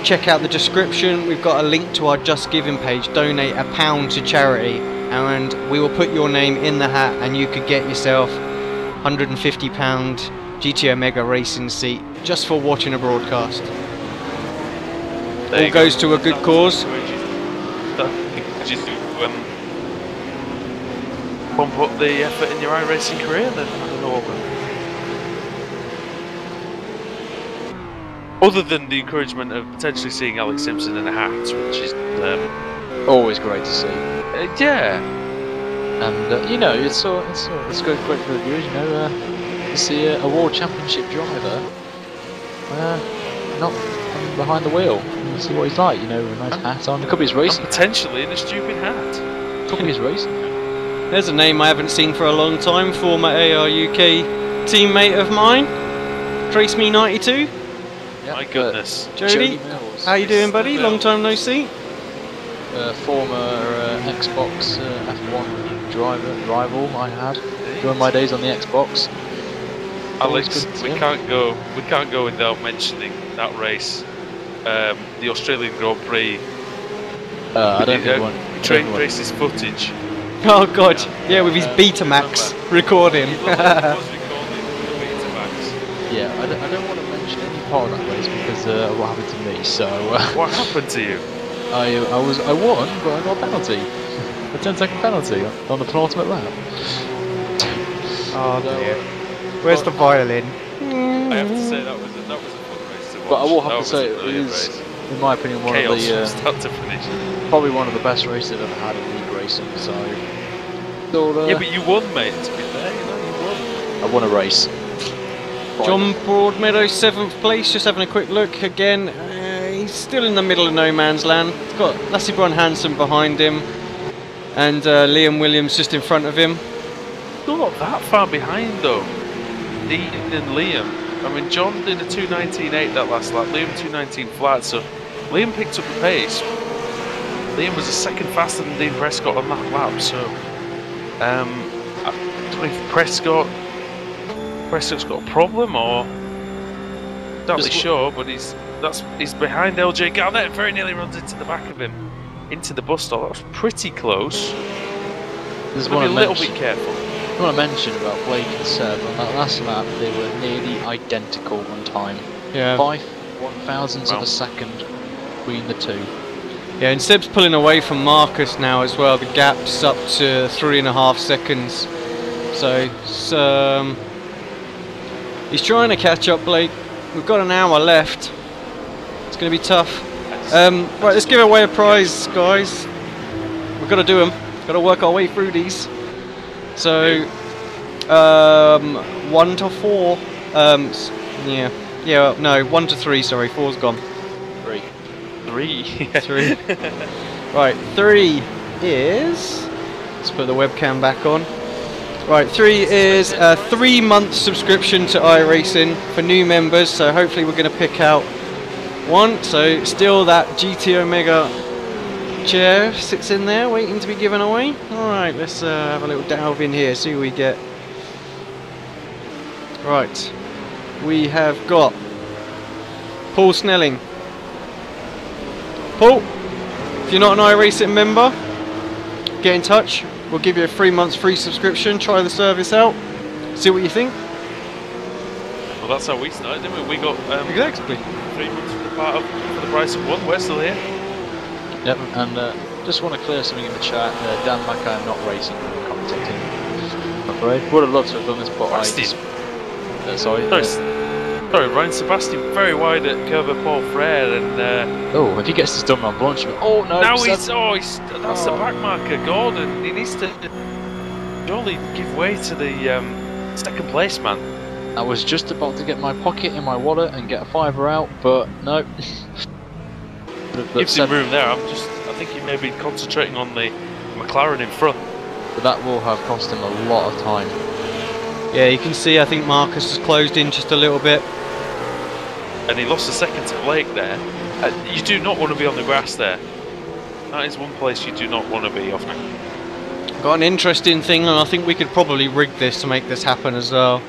check out the description. We've got a link to our Just Giving page. Donate £1 to charity, and we will put your name in the hat, and you could get yourself £150 GT Omega Racing seat just for watching a broadcast. All goes to a good cause. Pump up the effort in your iRacing career then, I don't know. Other than the encouragement of potentially seeing Alex Simpson in a hat, which is always great to see. Yeah. And you know, it's great for the viewers, you know, to see a World Championship driver not behind the wheel. You see what he's like, you know, with a nice hat on. It could be his racing. Potentially in a stupid hat. Could be his racing. There's a name I haven't seen for a long time. Former AR UK teammate of mine, Trace Me 92. Yep. My goodness. Jody, how you doing, buddy? Long time no see. Former Xbox F1 rival I had during my days on the Xbox. Alex, we can't go without mentioning that race, the Australian Grand Prix. I don't think Trace's footage. Oh god, yeah, with his Betamax recording. Yeah, I don't want to mention any part of that race because of what happened to me. So what happened to you? I won, but I got a penalty, a 10-second penalty on the penultimate lap. Oh dear. Where's the violin? I have to say that was a fun race to But I will That have to was say a it brilliant is, race. in my opinion, one Chaos of the from start to finish. probably one of the best races I've ever had in league racing. So, Yeah, but you won, mate. To be fair, you know, you won. I won a race. John Broadmeadow, 7th place, just having a quick look again. He's still in the middle of no man's land. He's got Lassie Brun Hansen behind him, and Liam Williams just in front of him. Still not that far behind though. Dean and Liam. I mean, John did a 2:19.8 that last lap. Liam 2:19 flat. So Liam picked up the pace. Liam was a second faster than Dean Prescott on that lap. So I don't know if Prescott's got a problem or not really sure, but he's behind LJ Garnett. Very nearly runs into the back of him, into the bus stop. That was pretty close. There's Be a little bit careful. I want to mention about Blake and Seb on that last lap. They were nearly identical on time. Yeah. 5/1000ths of a second between the two. Yeah, and Seb's pulling away from Marcus now as well. The gap's up to 3.5 seconds. So he's trying to catch up, Blake. We've got an hour left. It's going to be tough. Right, let's give away a prize, guys. We've got to do them. Got to work our way through these. So 1 to 4. No, 1 to 3. Sorry, 4's gone. 3. 3. Right, 3 is. Let's put the webcam back on. Right, 3 is a 3-month subscription to iRacing for new members. So hopefully we're going to pick out one. So still that GT Omega chair sits in there waiting to be given away. Alright, let's have a little delve in here, see what we get. Right, we have got Paul Snelling. Paul, if you're not an iRacing member, get in touch. We'll give you a 3 months free subscription. Try the service out, see what you think. Well, that's how we started, didn't we? We got Exactly 3 months for the price of 1. We're still here. Yep, and just want to clear something in the chat. Dan Mackay, I'm not racing, I'm commentating. I'm afraid. Would have loved to have done this, but sorry, Ryan Sebastian very wide at Curva Paul Frere, and if he gets this done on launch, oh no! now that's the back marker, Gordon. He needs to surely give way to the second place man. I was just about to get my pocket in my wallet and get a $5 out, but no. Gives him room there. I think he may be concentrating on the McLaren in front. But that will have cost him a lot of time. Yeah, you can see I think Marcus has closed in just a little bit. And he lost a second to Blake there. You do not want to be on the grass there. That is one place you do not want to be often. Got an interesting thing, and I think we could probably rig this to make this happen as well.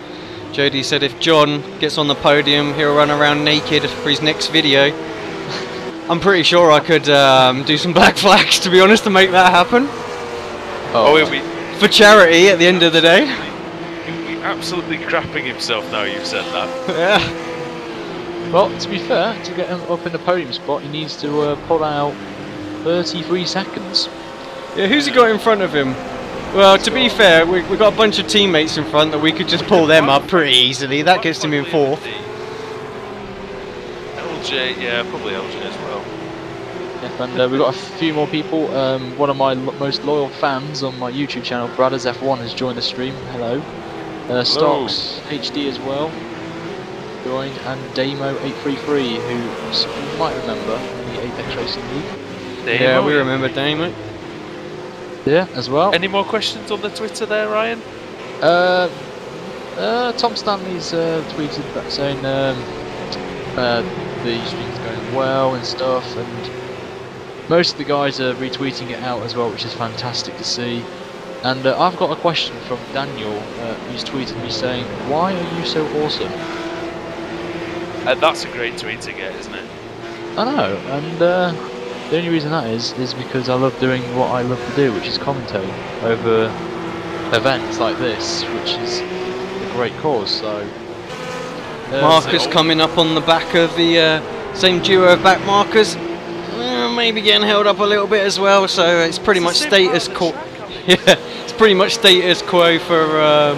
Jody said if John gets on the podium, he'll run around naked for his next video. I'm pretty sure I could do some black flags, to be honest, to make that happen. For charity at the end of the day. He'll be absolutely crapping himself now you've said that. Yeah. Well, to be fair, to get him up in the podium spot, he needs to pull out 33 seconds. Yeah, who's he got in front of him? Well, to be fair, we've got a bunch of teammates in front that we could just pull them up pretty easily. That gets him in 4th. LJ, yeah, probably LJ as well. Yep, and we've got a few more people. One of my most loyal fans on my YouTube channel, Bradders F1, has joined the stream. Hello. Stocks HD as well joined, and Damo833, who you might remember in the Apex Racing League. Yeah, we remember Damo. Yeah, as well. Any more questions on the Twitter there, Ryan? Tom Stanley's tweeted back saying the stream's going well and stuff, and most of the guys are retweeting it out as well, which is fantastic to see. And I've got a question from Daniel, who's tweeted me saying, "Why are you so awesome?" That's a great tweet to get, isn't it? I know, and the only reason that is because I love doing what I love to do, which is commentate over events like this, which is a great cause. So Marcus coming up on the back of the same duo of back markers, maybe getting held up a little bit as well. So it's pretty much status quo. Yeah, it's pretty much status quo for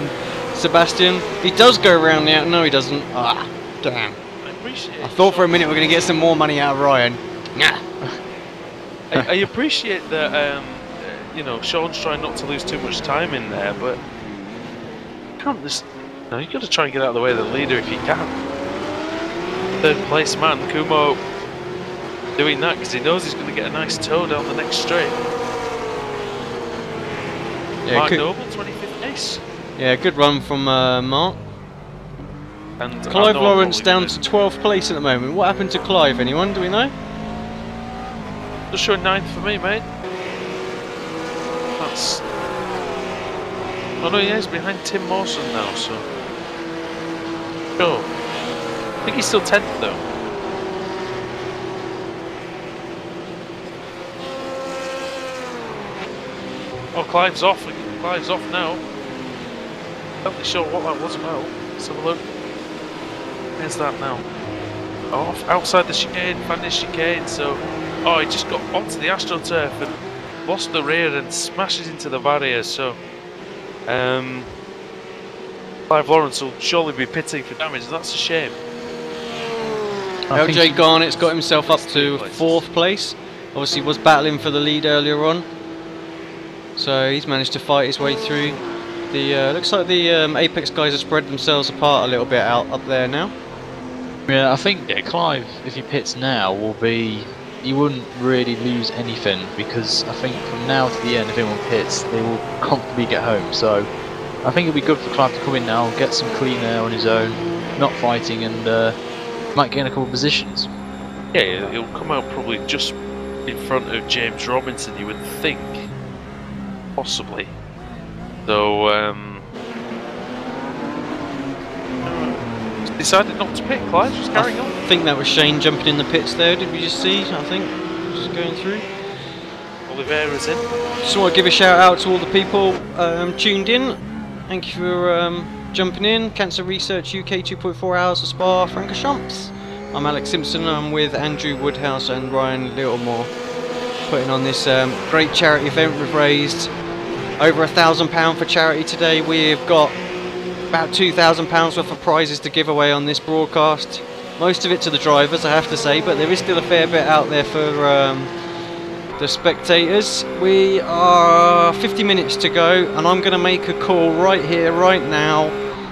Sebastian. He does go around the out. No, he doesn't. Ah, damn. appreciate. I thought for a minute we're going to get some more money out of Ryan. Nah. I appreciate that. You know, Sean's trying not to lose too much time in there, but you can't just. No, you got to try and get out of the way of the leader if you can. Third place man, Kumo, doing that because he knows he's going to get a nice toe down the next straight. Yeah, Mark Noble, 25th place. Yeah, good run from Mark. And Clive Lawrence down to 12th place at the moment. What happened to Clive? Anyone? Do we know? Just showing 9th for me, mate. That's. Oh no, yeah, he's behind Tim Mawson now, so. Sure. I think he's still 10th though. Oh, Clive's off. Clive's off now. Not really sure what that was about. Let's have a look. Where's that now? Off outside the chicane, Fanny's chicane. So, oh, he just got onto the AstroTurf and lost the rear and smashes into the barrier. So, Clive Lawrence will surely be pitting for damage. That's a shame. LJ Garnett's got himself up to 4th place. Obviously, was battling for the lead earlier on. So he's managed to fight his way through. The looks like the Apex guys have spread themselves apart a little bit out up there now. Yeah, I think Clive, if he pits now, will be. He wouldn't really lose anything because I think from now to the end, if anyone pits, they will comfortably get home. So I think it'll be good for Clive to come in now, get some clean air on his own, not fighting, and might gain a couple of positions. Yeah, he'll come out probably just in front of James Robinson, you would think. Possibly. So, decided not to pit, Clive, just carrying on. I think that was Shane jumping in the pits there, did we just see? I think, just going through. Oliveira's in. Just want to give a shout out to all the people tuned in. Thank you for jumping in. Cancer Research UK 2.4 hours of Spa-Francorchamps. I'm Alex Simpson, I'm with Andrew Woodhouse and Ryan Littlemore, putting on this great charity event. We've raised over £1,000 for charity today. We've got about £2,000 worth of prizes to give away on this broadcast. Most of it to the drivers, I have to say, but there is still a fair bit out there for the spectators. We are 50 minutes to go, and I'm going to make a call right here, right now,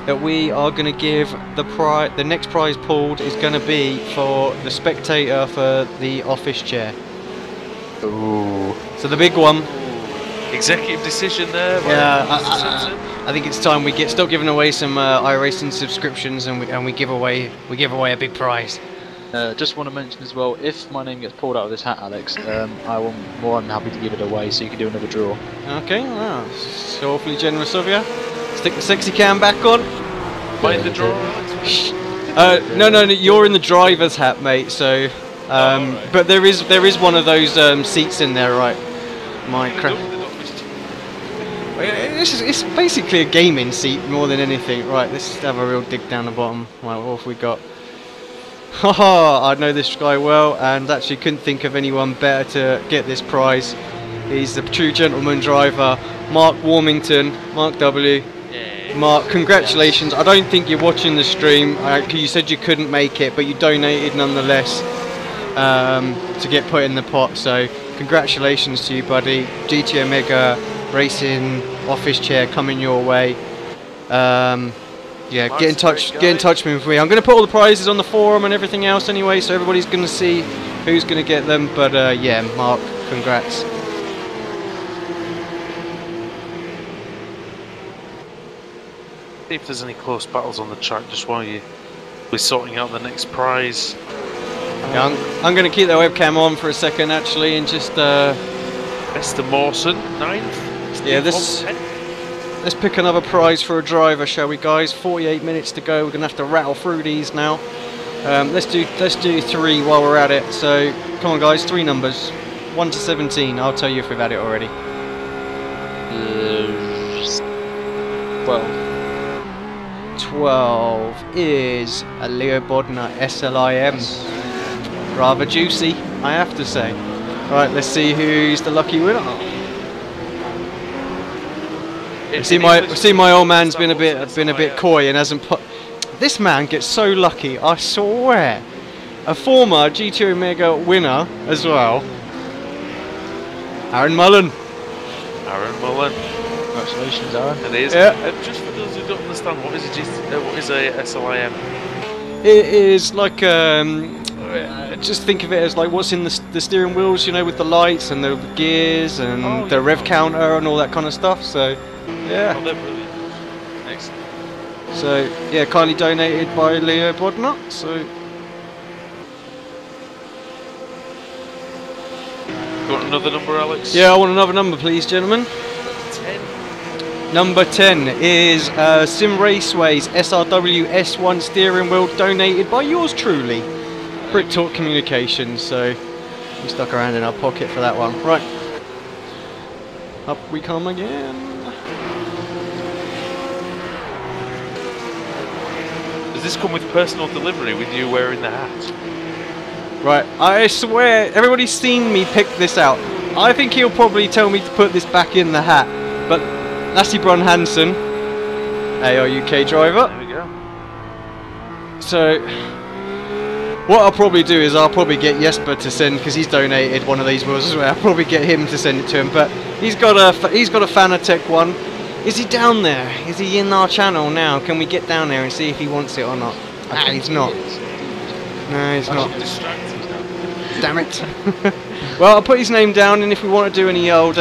that we are going to give the next prize pulled is going to be for the spectator for the office chair. Ooh. So the big one. Executive decision there. Yeah, I think it's time we stop giving away some iRacing subscriptions and we give away a big prize. Just want to mention as well, if my name gets pulled out of this hat, Alex, I will more than happy to give it away, so you can do another draw. Okay, wow, so awfully generous of you. Stick the sexy cam back on. Mind the draw, Alex? No, you're in the driver's hat, mate. So, right. But there is one of those seats in there, right? It's basically a gaming seat more than anything. Right, let's have a real dig down the bottom. Right, what have we got? Haha, I know this guy well, and actually couldn't think of anyone better to get this prize. He's the true gentleman driver, Mark Warmington, Mark W. Yeah. Mark, congratulations. I don't think you're watching the stream. You said you couldn't make it, but you donated nonetheless to get put in the pot. So congratulations to you, buddy. GT Omega Racing office chair coming your way. Yeah, get in touch with me. I'm going to put all the prizes on the forum and everything else anyway, so everybody's going to see who's going to get them. But yeah, Mark, congrats. See if there's any close battles on the track just while we're sorting out the next prize. Yeah, I'm going to keep the webcam on for a second actually, and just Mr. Mawson, 9th. Yeah, let's pick another prize for a driver, shall we, guys? 48 minutes to go. We're gonna have to rattle through these now. Let's do 3 while we're at it. So come on, guys, 3 numbers, 1 to 17. I'll tell you if we've had it already. 12 is a Leo Bodnar SLI-M. Rather juicy, I have to say. All right, let's see who's the lucky winner. See my old man's been a bit coy and hasn't put. This man gets so lucky, I swear. a former GT Omega winner as well, Aaron Mullen. Aaron Mullen. Congratulations, Aaron. And it is. Yeah. Just for those who don't understand, what is a SLI-M? It is like just think of it as like what's in the steering wheels, you know, with the lights and the gears and the rev counter and all that kind of stuff. So yeah. Oh, they're brilliant. Excellent. So yeah, kindly donated by Leo Bodnar. So You want another number, Alex? yeah, I want another number, please, gentlemen. 10. Number 10 is Sim Raceway's SRW S1 steering wheel, donated by yours truly, Brittalk Communications. So we stuck around in our pocket for that one. Right, up we come again. Does this come with personal delivery with you wearing the hat? Right, I swear everybody's seen me pick this out. I think he'll probably tell me to put this back in the hat, but Lassie Brun Hansen, ARL-UK driver. There we go. So what I'll probably do is I'll probably get Jesper to send, because he's donated one of these wheels as well. I'll probably get him to send it to him, but he's got a Fanatec one. Is he down there? Is he in our channel now? Can we get down there and see if he wants it or not? Ah, he's not. No, he's not. Damn it. Well, I'll put his name down, and if we want to do any old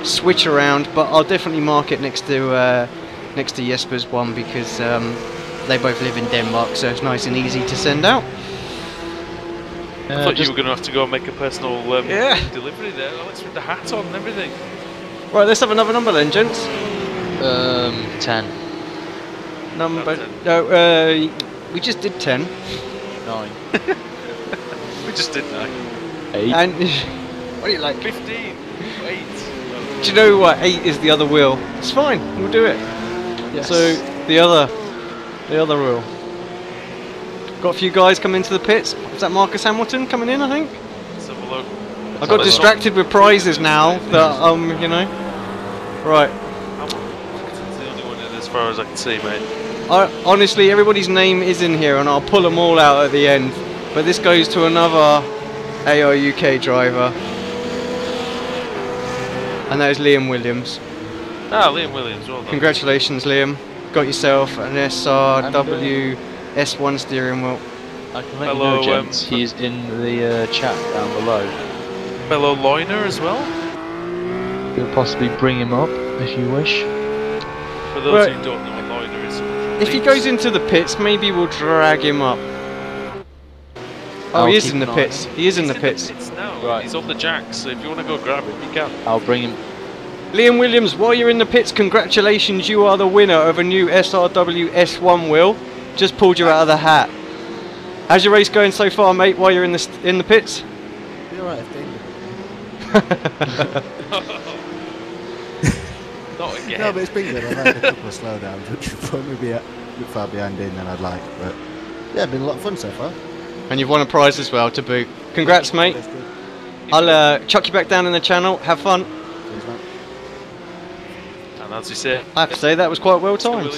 switch around, but I'll definitely mark it next to Jesper's one, because they both live in Denmark, so it's nice and easy to send out. I thought you were going to have to go and make a personal delivery there, Alex, with the hat on and everything. Right, let's have another number then, gents. 10. Number... No, we just did 10. 9. We just did 9. 8. And what do you like? 15. 8. Do you know what? 8 is the other wheel. It's fine. We'll do it. Yes. So the other wheel. Got a few guys coming into the pits. Is that Marcus Hamilton coming in? I think. Let's have a look. I got distracted with prizes now. That you know. Right. Hamilton's the only one in as far as I can see, mate. Honestly, everybody's name is in here, and I'll pull them all out at the end. But this goes to another ARL-UK driver, and that is Liam Williams. Ah, Liam Williams, well done. Congratulations, Liam. Got yourself an SRW S1 steering wheel. I can let you know, gents, he's in the chat down below. Fellow Loiner as well? You'll possibly bring him up if you wish. For those who don't know what Loiner is. If he goes into the pits, maybe we'll drag him up. Oh, he is in the pits. He is in the pits. Now. Right. He's on the jacks, so if you want to go grab him, you can. I'll bring him. Liam Williams, while you're in the pits, congratulations, you are the winner of a new SRW S1 wheel. Just pulled you out of the hat. How's your race going so far, mate, while you're in the pits? Be alright, I think. Not again. No, but it's been good. I've had a couple of slowdowns, which would put me a bit far behind in than I'd like. But yeah, been a lot of fun so far. And you've won a prize as well to boot. Congrats, mate. I'll chuck you back down in the channel. Have fun. Cheers, mate. And as you say, I have to say that was quite well timed.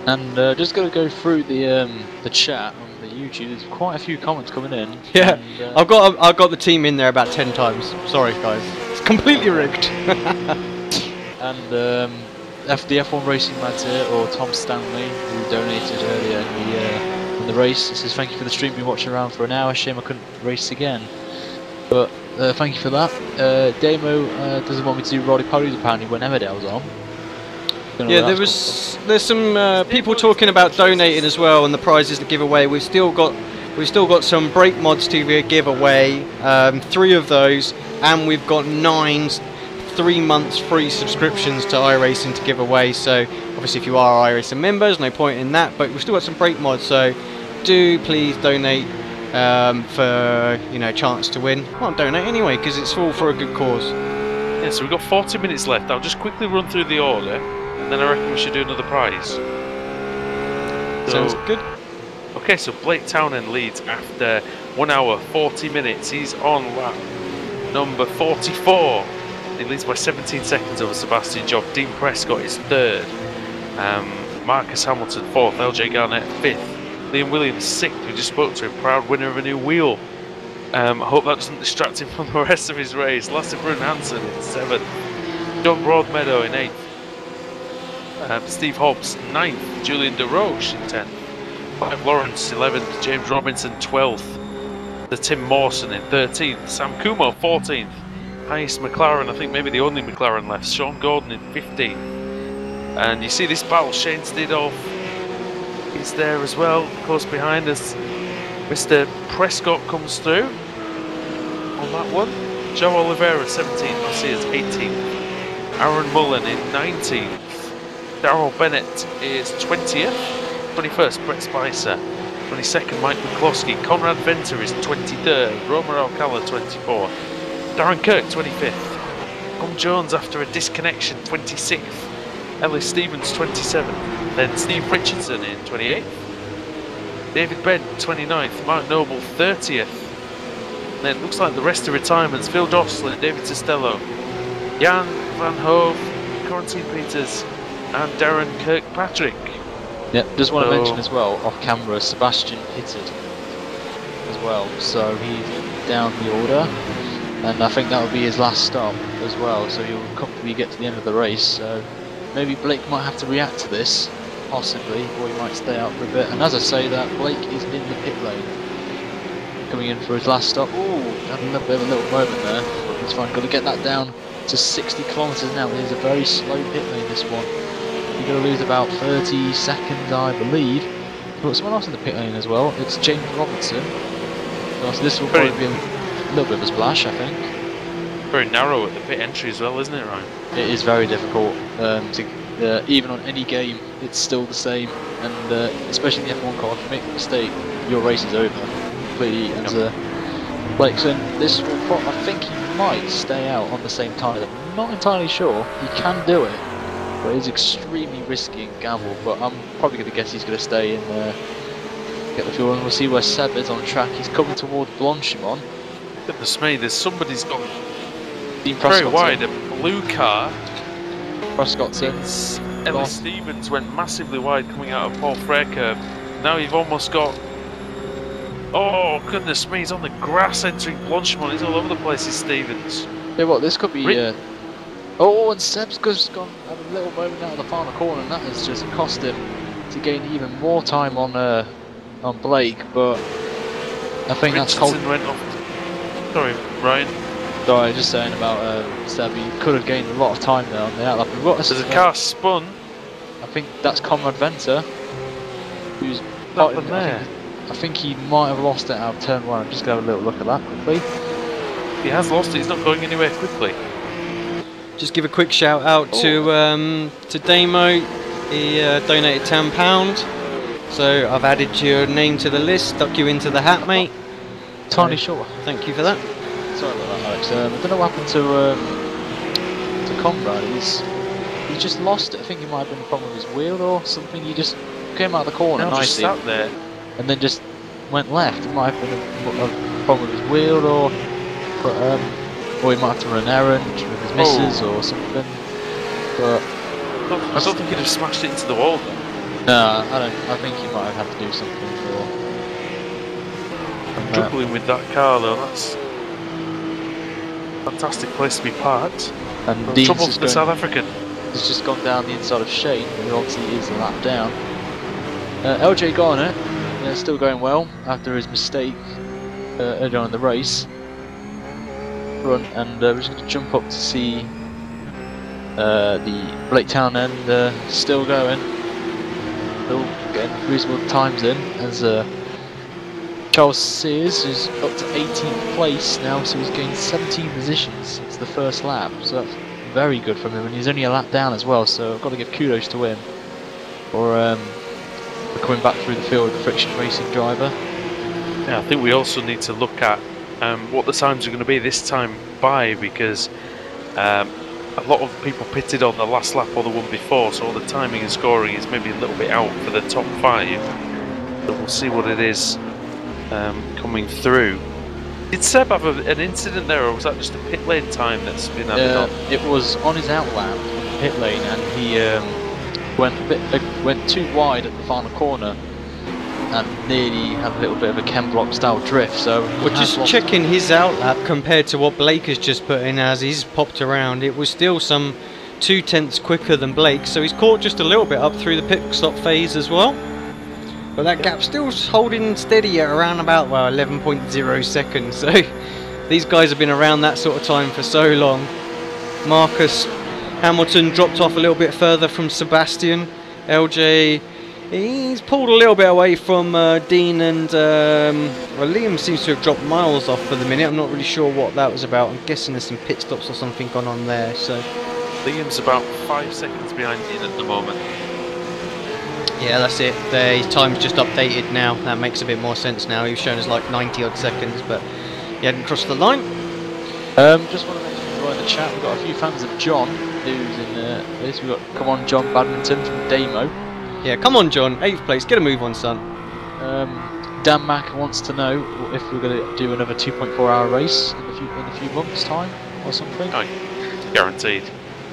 And just got to go through the chat on the YouTube. There's quite a few comments coming in. Yeah, and, I've got the team in there about 10 times. Sorry, guys. It's completely rigged. And the F1 Racing lads here, or Tom Stanley, who donated earlier in the race. He says, thank you for the stream, been watching around for an hour, shame I couldn't race again. But thank you for that. Damo doesn't want me to do Roddy Podies apparently when Emmerdale's on. Yeah, there's some people talking about donating as well, and the prizes to give away. We've still got some brake mods to give away, 3 of those, and we've got 9 3 months free subscriptions to iRacing to give away. So obviously if you are iRacing members, no point in that, but we've still got some brake mods, so do please donate for, you know, a chance to win. Well, donate anyway, because it's all for a good cause. Yeah, so we've got 40 minutes left. I'll just quickly run through the order, and then I reckon we should do another prize. Sounds good. Okay, so Blake Townend leads after 1 hour 40 minutes. He's on lap number 44. He leads by 17 seconds over Sebastian Job. Dean Prescott is third. Marcus Hamilton 4th, LJ Garnett 5th, Liam Williams 6th, we just spoke to him, proud winner of a new wheel. I hope that doesn't distract him from the rest of his race. Lasse Brun Hansen in 7th, John Broadmeadow in 8th, Steve Hobbs 9th, Julian DeRoche in 10th, Clive Lawrence 11th, James Robinson 12th, the Tim Mawson in 13th, Sam Kumo 14th, highest McLaren, I think maybe the only McLaren left, Sean Gordon in 15th. And you see this battle, Shane Stidolf is there as well, close behind us. Mr. Prescott comes through on that one. Joe Oliveira 17th, Macias 18th, Aaron Mullen in 19th, Darrell Bennett is 20th, 21st Brett Spicer, 22nd Mike McCloskey, Conrad Venter is 23rd, Romer Alcala 24th, Darren Kirk 25th, Tom Jones after a disconnection 26th, Ellis Stevens 27th, then Steve Richardson in 28th, David Bent 29th, Mark Noble 30th, then it looks like the rest of retirements, Phil Jocelyn, David Costello, Jan Van Hove, Quarantine Peters and Darren Kirkpatrick. Yeah, just want to mention as well, off camera, Sebastian pitted as well, so he's down the order, and I think that will be his last stop as well, so he'll comfortably get to the end of the race. So maybe Blake might have to react to this, possibly, or he might stay out for a bit. And as I say that, Blake is in the pit lane, coming in for his last stop. Ooh, had a little bit of a little moment there, but he's fine. Got to get that down to 60 kilometres now. It is a very slow pit lane, this one. You're going to lose about 30 seconds, I believe. But someone else in the pit lane as well. It's James Robertson. So this will probably be a little bit of a splash, I think. Very narrow at the pit entry as well, isn't it, Ryan? It is very difficult. Even on any game, it's still the same. And especially in the F1 car, if you make a mistake, your race is over completely. And Blake, so this will I think he might stay out on the same time. I'm not entirely sure. He can do it. But it's extremely risky and gamble, but I'm probably going to guess he's going to stay and get the fuel, and we'll see where Seb is on track. He's coming toward Blanchimont. Goodness me, somebody's gone Dean very wide, a blue car. Prescott's in. Ellis Stevens went massively wide coming out of Paul Freyre. Now you've almost got... Oh, goodness me, he's on the grass entering Blanchimont. He's all over the place, is Stevens. Yeah, what, this could be... Oh, and Seb's just gone had a little moment out of the final corner, and that has just cost him to gain even more time on Blake. But I think that's cold. Went off. Sorry, Ryan. Sorry, just saying about Seb. He could have gained a lot of time there on the outlap. There's a car spun. I think that's Conrad Venter, who's there. I think he might have lost it out of turn one. I'm just going to have a little look at that quickly. He has lost it. He's not going anywhere quickly. Just give a quick shout out to Damo. He donated £10, so I've added your name to the list, stuck you into the hat, mate. Tiny short. Thank you for that. Sorry about that, Alex. I don't know what happened to Conrad. He just lost it. I think he might have been a problem with his wheel or something. He just came out of the corner nicely, just sat there, and then just went left. It might have been a problem with his wheel, or he might have to run an errand with his missus or something. But I don't think he'd have smashed it into the wall though. No, I don't. I think he might have had to do something for. Struggling with that car though. That's a fantastic place to be parked. And trouble for the South African. He's just gone down the inside of Shane, who obviously is a lap down. LJ Garner still going well after his mistake earlier on in the race. And we're just going to jump up to see the Blake Townend still going, still getting reasonable times in, as Charles Sears is up to 18th place now, so he's gained 17 positions since the first lap, so that's very good from him, and he's only a lap down as well, so I've got to give kudos to him for coming back through the field with the friction racing driver. Yeah, I think we also need to look at what the times are going to be this time by, because a lot of people pitted on the last lap or the one before, so all the timing and scoring is maybe a little bit out for the top 5, but we'll see what it is coming through. Did Seb have an incident there, or was that just a pit lane time that's been added on? It was on his outlap in the pit lane, and he went too wide at the final corner and nearly had a little bit of a chem block style drift. So we're just checking his outlap compared to what Blake has just put in as he's popped around. It was still some 0.2 quicker than Blake, so he's caught just a little bit up through the pit stop phase as well. But that gap's still holding steady at around about 11.0 seconds. So these guys have been around that sort of time for so long. Marcus Hamilton dropped off a little bit further from Sebastian. LJ, he's pulled a little bit away from Dean, and well, Liam seems to have dropped miles off for the minute. I'm not really sure what that was about. I'm guessing there's some pit stops or something gone on there. So Liam's about 5 seconds behind Dean at the moment. Yeah, that's it. The time's just updated now. That makes a bit more sense now. He was shown as like 90 odd seconds, but he hadn't crossed the line. Just want to mention in the chat, we've got a few fans of John who's in this. We've got Come On John Badminton from Damo. Yeah, come on John, 8th place, get a move on, son. Dan Mack wants to know if we're going to do another 2.4 hour race in a few months' time or something. Oh, guaranteed.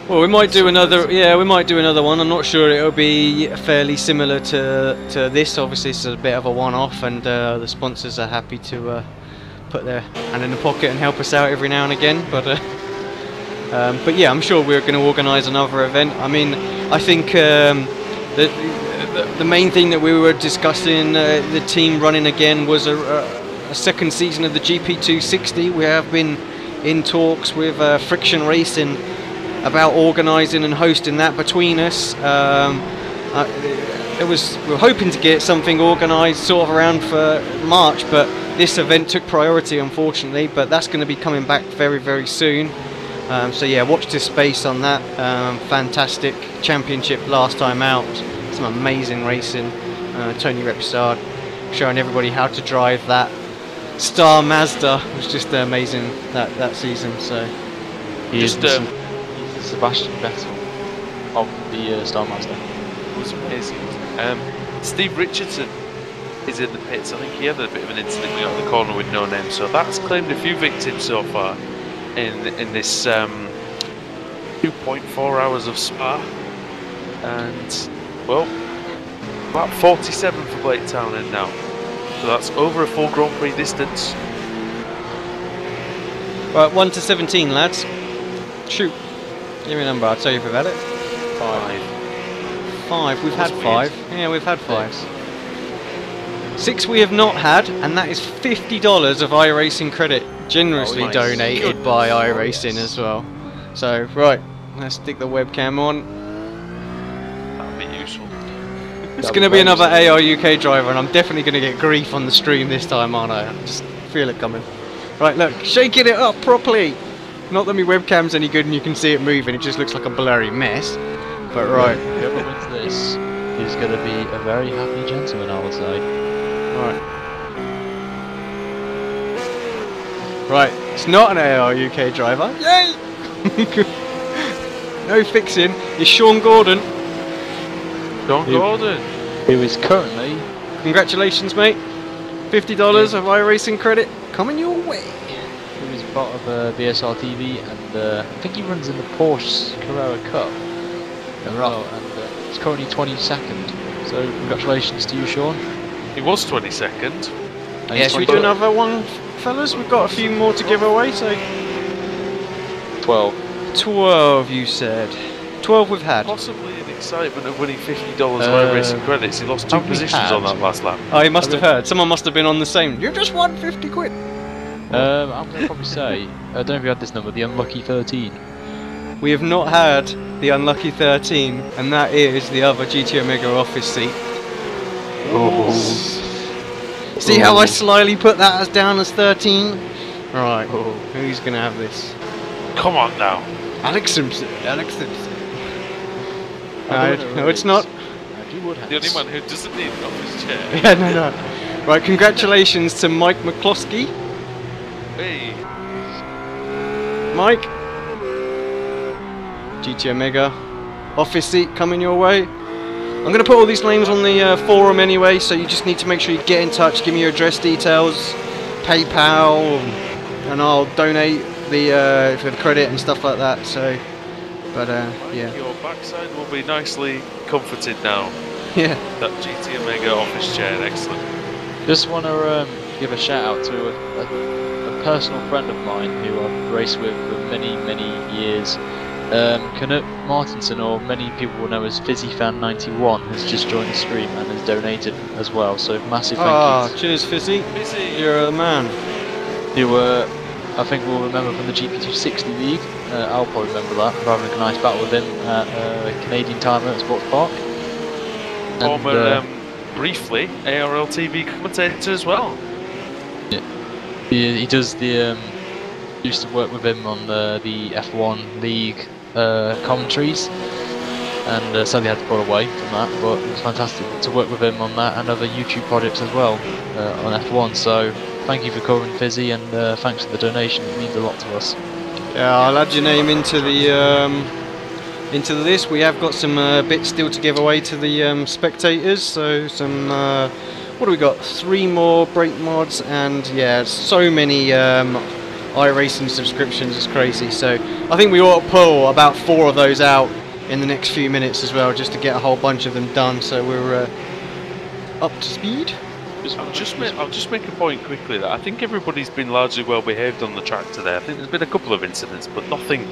Well, we might do another. Yeah, we might do another one. I'm not sure it'll be fairly similar to this. Obviously, it's a bit of a one-off, and the sponsors are happy to put their hand in the pocket and help us out every now and again. But yeah, I'm sure we're going to organise another event. I mean, I think the main thing that we were discussing, the team running again, was a second season of the GP260. We have been in talks with Friction Racing about organising and hosting that between us. We were hoping to get something organised sort of around for March, but this event took priority, unfortunately. But that's going to be coming back very, very soon. So yeah, watch this space on that. Fantastic championship last time out. Some amazing racing. Tony Repsard showing everybody how to drive that Star Mazda. It was just amazing that season. So he's Sebastian Vettel of the Star Mazda. It was amazing. Steve Richardson is in the pits. I think he had a bit of an incident out of the corner with no name, so that's claimed a few victims so far in this 2.4 hours of Spa. And well, about 47 for Blake Townend now, so that's over a full Grand Prix distance. Right, 1 to 17, lads. Shoot. Give me a number, I'll tell you if we've had it. 5. We've had 5. Yeah, we've had 5. 6 we have not had, and that is $50 of iRacing credit, generously donated by iRacing as well. So, right, let's stick the webcam on. That'll be useful. It's going to be another AR UK driver, and I'm definitely going to get grief on the stream this time, aren't I? I just feel it coming. Right, look, shaking it up properly. Not that my webcam's any good and you can see it moving, it just looks like a blurry mess. But right. Whoever wins this is going to be a very happy gentleman, I would say. Right, it's not an AR UK driver. Yay! No fixing. It's Sean Gordon. Gordon. Who is currently... Congratulations, mate. $50 of iRacing credit coming your way. He was part of ARL-TV, and I think he runs in the Porsche Carrera Cup. And it's currently 22nd. So congratulations to you, Sean. He was 22nd. Yeah, should we do another one, fellas? We've got a few more to give away, so... 12. 12, you said. 12 we've had. Possibly in excitement of winning $50 of iRacing credits. He lost 2 positions on that last lap. Oh, he must have heard. Someone must have been on the same. You just won 50 quid. I'm going to probably say, I don't know if you had this number, the unlucky 13. We have not had the unlucky 13, and that is the other GT Omega office seat. Oh. See how I slyly put that as down as 13? Right, who's going to have this? Come on now. Alex Simpson. No, it's not. The only man who doesn't need an office chair. Yeah, no. Right, congratulations to Mike McCloskey. Hey. Mike. GT Omega. Office seat coming your way. I'm going to put all these names on the forum anyway, so you just need to make sure you get in touch, give me your address details, PayPal, and I'll donate for the credit and stuff like that. So But yeah. Your backside will be nicely comforted now. Yeah. That GT Omega office chair, excellent. Just want to give a shout out to a personal friend of mine who I've raced with for many years. Knut Martinson, or many people will know as FizzyFan91, has just joined the stream and has donated as well. So massive thank you. Cheers, Fizzy. You're the man. You I think we'll remember from the GP260 League. I'll probably remember that. We're having a nice battle with him at Canadian Timer at Sports Park. Former, briefly, ARL-TV commentator as well. Yeah, he does the. Used to work with him on the F1 League commentaries, and sadly had to pull away from that. But it was fantastic to work with him on that and other YouTube projects as well on F1. So thank you for covering Fizzy, and thanks for the donation. It means a lot to us. Yeah, I'll add your name into the list. We have got some bits still to give away to the spectators. So some, what do we got? 3 more brake mods, and yeah, so many iRacing subscriptions. It's crazy. So I think we ought to pull about 4 of those out in the next few minutes as well, just to get a whole bunch of them done. So we're up to speed. I'll just make a point quickly that I think everybody's been largely well behaved on the track today. I think there's been a couple of incidents, but nothing,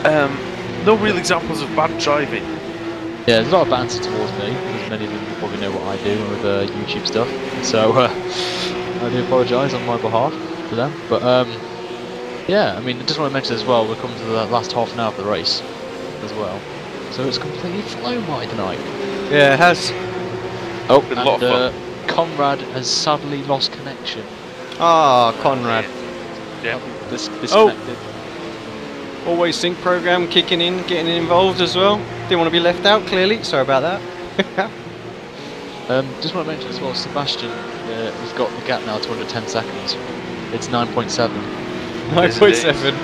no real examples of bad driving. Yeah, there's a lot of banter towards me, as many of you probably know what I do with YouTube stuff. So I do apologise on my behalf to them. But yeah, I mean, I just want to mention as well, we're coming to the last half an hour of the race as well. So it's completely flown by tonight. Yeah, it has. Oh, Been a lot of fun. Conrad has sadly lost connection. Ah, Conrad. Yeah. Disconnected. Always sync program kicking in, getting involved as well. Didn't want to be left out, clearly. Sorry about that. Just want to mention as well, Sebastian has got the gap now to under 10 seconds. It's 9.7. 9.7.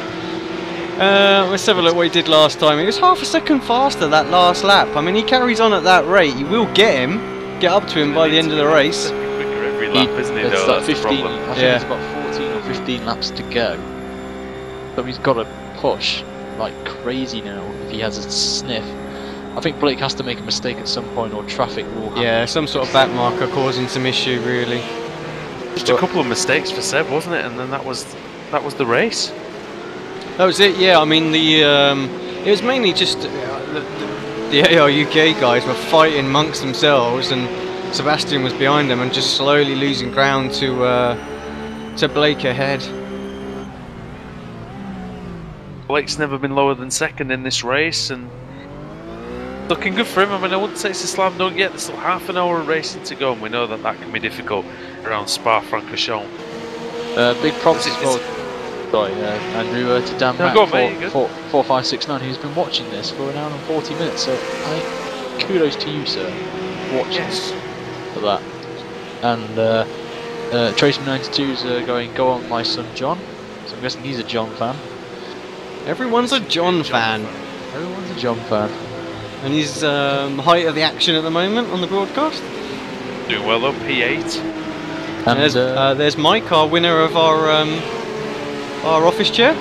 Let's have a look what he did last time. He was half a second faster that last lap. I mean, he carries on at that rate. You will get up to him by the end of the race. Quicker every lap, isn't he? Though, that's that's 15. the problem. I think it's about 14 or 15 laps to go. So he's got to push like crazy now if he has a sniff. I think Blake has to make a mistake at some point, or traffic will happen. Yeah, some sort of back marker causing some issue, really. Just a couple of mistakes for Seb, wasn't it? And then that was the race. That was it. Yeah, I mean it was mainly just the AR UK guys were fighting amongst themselves, and Sebastian was behind them and just slowly losing ground to Blake ahead. Blake's never been lower than second in this race, and looking good for him. I mean, I wouldn't say it's a slam dunk yet. There's still half an hour of racing to go, and we know that that can be difficult around Spa-Francorchamps. Big props as well. Sorry, Andrew, to Dan Mack, 4569, who's been watching this for an hour and 40 minutes. So, kudos to you, sir, for watching for that. And Traceman92's going, go on, my son John. So I'm guessing he's a John fan. Everyone's a John fan. Everyone's a John fan. And he's height of the action at the moment on the broadcast. Doing well though, P8. And there's Mike, our winner of our office chair.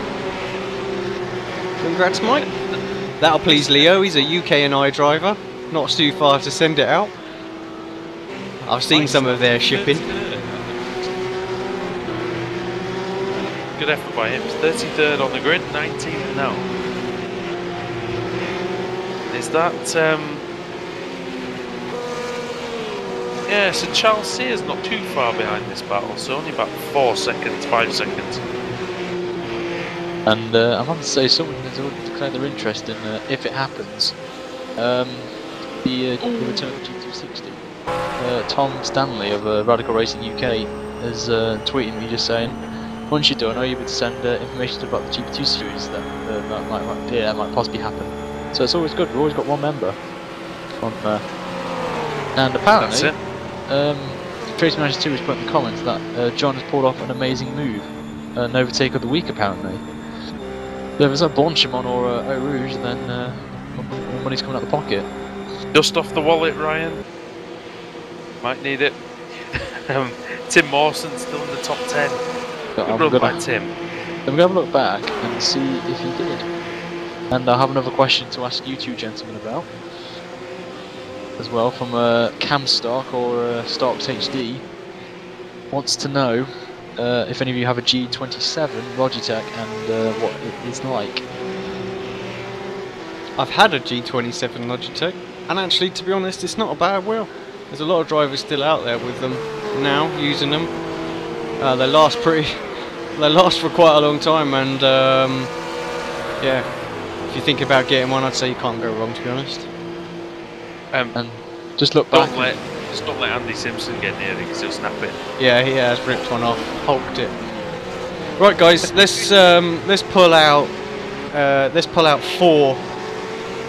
Congrats, Mike. That'll please Leo. He's a UK&I driver. Not too far to send it out. I've seen some of their shipping. Good effort by him. 33rd on the grid, 19th now. Is that yeah, so Charles Sears not too far behind this battle, so only about 4 seconds, 5 seconds. And I'm going to say someone has already declared their interest in, if it happens, the return of the G260. Tom Stanley of Radical Racing UK has tweeted me just saying, once you're done, are you able to send information about the GP2 series that might possibly happen? So it's always good. We've always got one member on there. And apparently, Tracy Managers 2 has put in the comments that John has pulled off an amazing move, an overtake of the week apparently. So if it's a Bonchimon or Eau Rouge, then more money's coming out the pocket. Dust off the wallet, Ryan. Might need it. Tim Mawson still in the top 10. Good run by Tim. Then we're going to have a look back and see if he did. And I have another question to ask you two gentlemen about as well, from Camstock or Starks HD. Wants to know if any of you have a G27 Logitech and what it is like. I've had a G27 Logitech, and actually, to be honest, it's not a bad wheel. There's a lot of drivers still out there with them now, using them. They last for quite a long time, and yeah, if you think about getting one, I'd say you can't go wrong, to be honest. And just look back. Just don't let Andy Simpson get near it because he'll snap it. Yeah, he has ripped one off, hulked it. Right, guys, let's pull out 4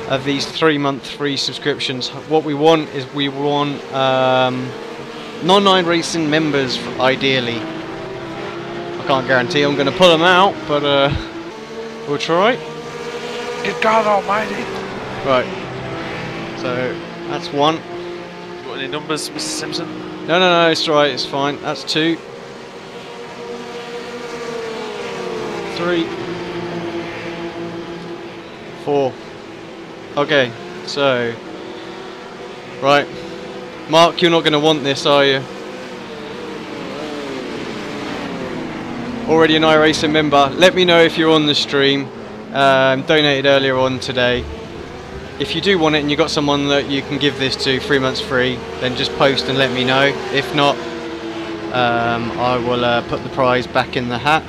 of these 3-month free subscriptions. What we want is non-iRacing members, ideally. I can't guarantee I'm going to pull them out, but we'll try. Good God Almighty! Right. So that's 1. You got any numbers, Mr. Simpson? No, it's right. It's fine. That's 2. 3. 4. Okay, so, right, Mark, you're not going to want this, are you? Already an iRacing member. Let me know if you're on the stream. Donated earlier on today. If you do want it and you've got someone that you can give this to 3 months free, then just post and let me know. If not, I will put the prize back in the hat.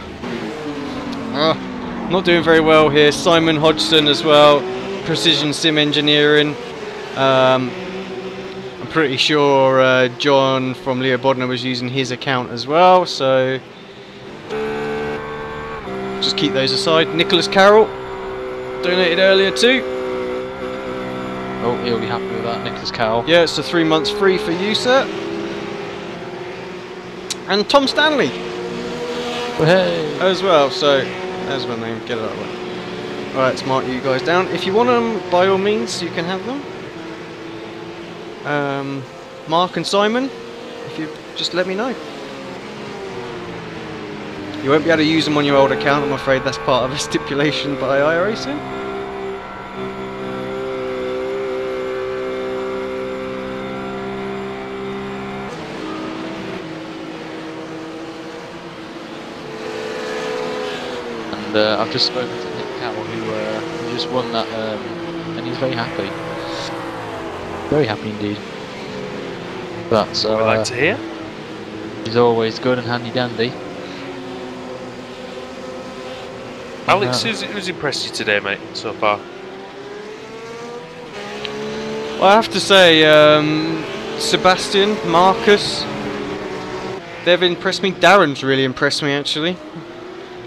Not doing very well here. Simon Hodgson as well. Precision Sim Engineering. I'm pretty sure John from Leo Bodnar was using his account as well, so just keep those aside. Nicholas Carroll donated earlier too. Oh, he'll be happy with that, Nicholas Carroll. Yeah, it's a 3 months free for you, sir. And Tom Stanley. Hey. As well, so there's my name, get it out of the way. Alright, let's mark you guys down. If you want them, by all means, you can have them. Mark and Simon, if you just let me know. You won't be able to use them on your old account, I'm afraid that's part of a stipulation by iRacing. And I've just spoken to Nick Carroll, who just won that, and he's very happy. Very happy indeed. That's I'd like to hear. He's always good and handy dandy. Alex, who's impressed you today, mate, so far? Well, I have to say, Sebastian, Marcus, they've impressed me. Darren's really impressed me, actually.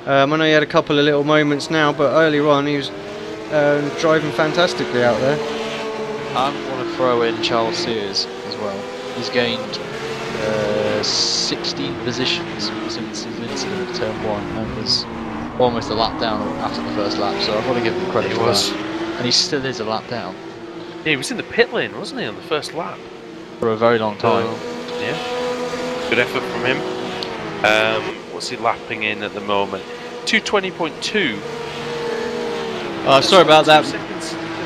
I know he had a couple of little moments now, but earlier on he was driving fantastically out there. I want to throw in Charles Sears as well. He's gained 16 positions since his incident in Turn 1 and was almost a lap down after the first lap, so I've got to give him credit for that. And he still is a lap down. Yeah, he was in the pit lane, wasn't he, on the first lap? For a very long time. Yeah. Good effort from him. What's he lapping in at the moment? 220.2. Sorry about that.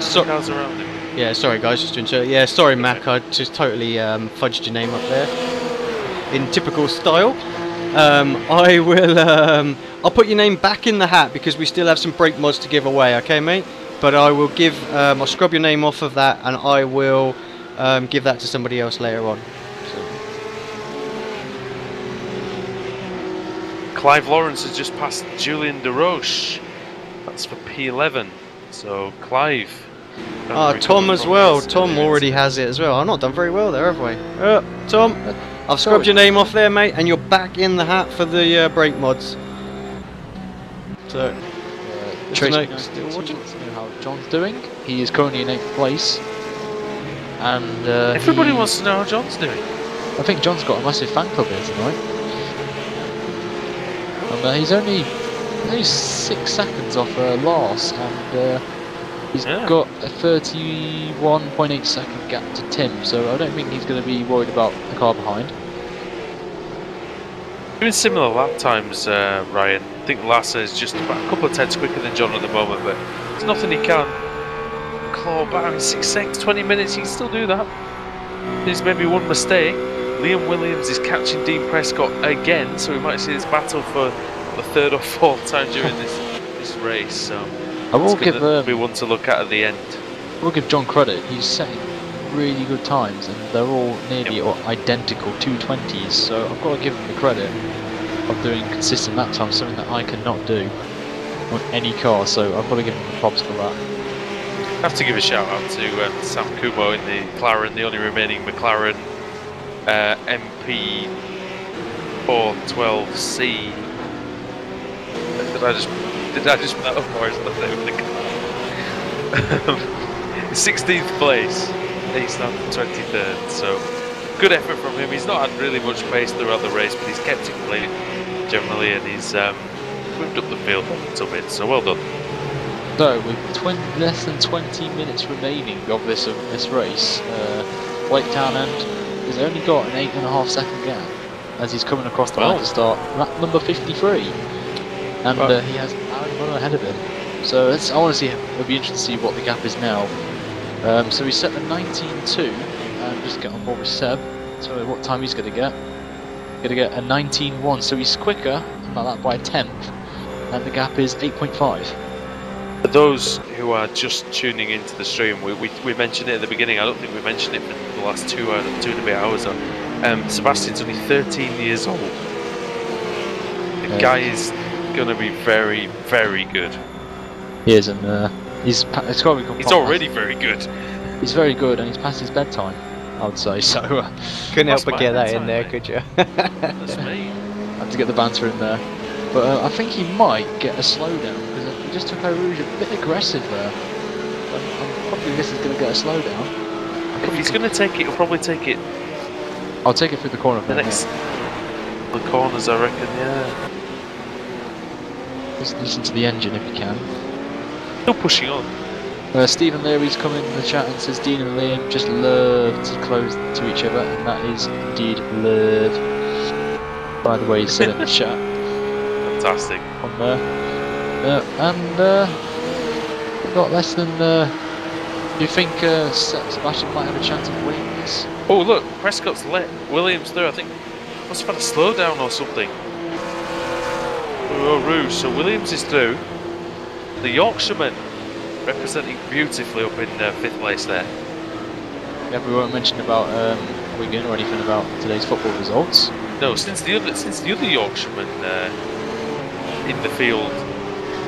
So cars around him. Yeah, sorry guys, just to insert. Yeah, sorry Mac, I just totally fudged your name up there. In typical style. I will, I'll put your name back in the hat because we still have some brake mods to give away, okay mate? But I will give, I'll scrub your name off of that and I will give that to somebody else later on. So. Clive Lawrence has just passed Julian DeRoche. That's for P11. So Clive. Tom as well. Tom already has it as well. I've not done very well there, have we? Tom, I've scrubbed your name off there, mate, and you're back in the hat for the brake mods. So, Tracy still watching. Know how John's doing. He is currently in 8th place, and everybody wants to know how John's doing. I think John's got a massive fan club here tonight, and he's only 6 seconds off Lars, and he's got a 31.8 second gap to Tim, so I don't think he's going to be worried about the car behind. Doing similar lap times, Ryan. I think Lasse is just about a couple of tenths quicker than John at the moment, but he's there's nothing he can claw back. In 6 seconds, 20 minutes, he can still do that. There's maybe one mistake. Liam Williams is catching Dean Prescott again, so we might see this battle for the 3rd or 4th time during this race. So I will give be one to look at the end. I will give John credit. He's setting really good times, and they're all nearly or identical 220s. So I've got to give him the credit of doing consistent lap times, something that I cannot do on any car. So I've got to give him the props for that. I have to give a shout out to Sam Kumo in the McLaren, the only remaining McLaren MP 412C. Did I just put that up, or is that the name of the car? 16th place, he's now 23rd, so good effort from him. He's not had really much pace throughout the race, but he's kept it clean generally, and he's moved up the field a little bit, so well done. So with less than 20 minutes remaining of this race, Blake Townend has only got an 8.5 second gap as he's coming across the line to start lap number 53, and he has Aaron Muller ahead of him. So I want to see. It'll be interesting to see what the gap is now. So he's set the 19.2, and just get on board with Seb. So what time he's going to get? Going to get a 19.1. So he's quicker about that by a 10th, and the gap is 8.5. For those who are just tuning into the stream, we mentioned it at the beginning. I don't think we mentioned it for the last 2.5 hours. Sebastian's only 13 years old. The guy is going to be very, very good. He is, and he's already very good. He's very good, and he's past his bedtime, I would say. So couldn't help but get that in there, could you? That's me. Had to get the banter in there. But I think he might get a slowdown, because he just took Rouge a bit aggressive there. I'm probably guessing he's going to get a slowdown. If he's going to take it, he'll probably take it. I'll take it through the corner. The corners, I reckon, yeah. Just listen to the engine if you can. Still pushing on. Stephen Leary's come in the chat and says Dean and Liam just love to close to each other, and that is indeed love. By the way, he said in the chat. Fantastic. On there. We've got less than. Do you think Sebastian might have a chance of winning this? Oh look, Prescott's let Williams through. I think must have had a slowdown or something. Oh, Rouge. So Williams is through. The Yorkshireman representing beautifully up in 5th place there. Yeah, we won't mention about Wigan or anything about today's football results. No, since the other Yorkshireman in the field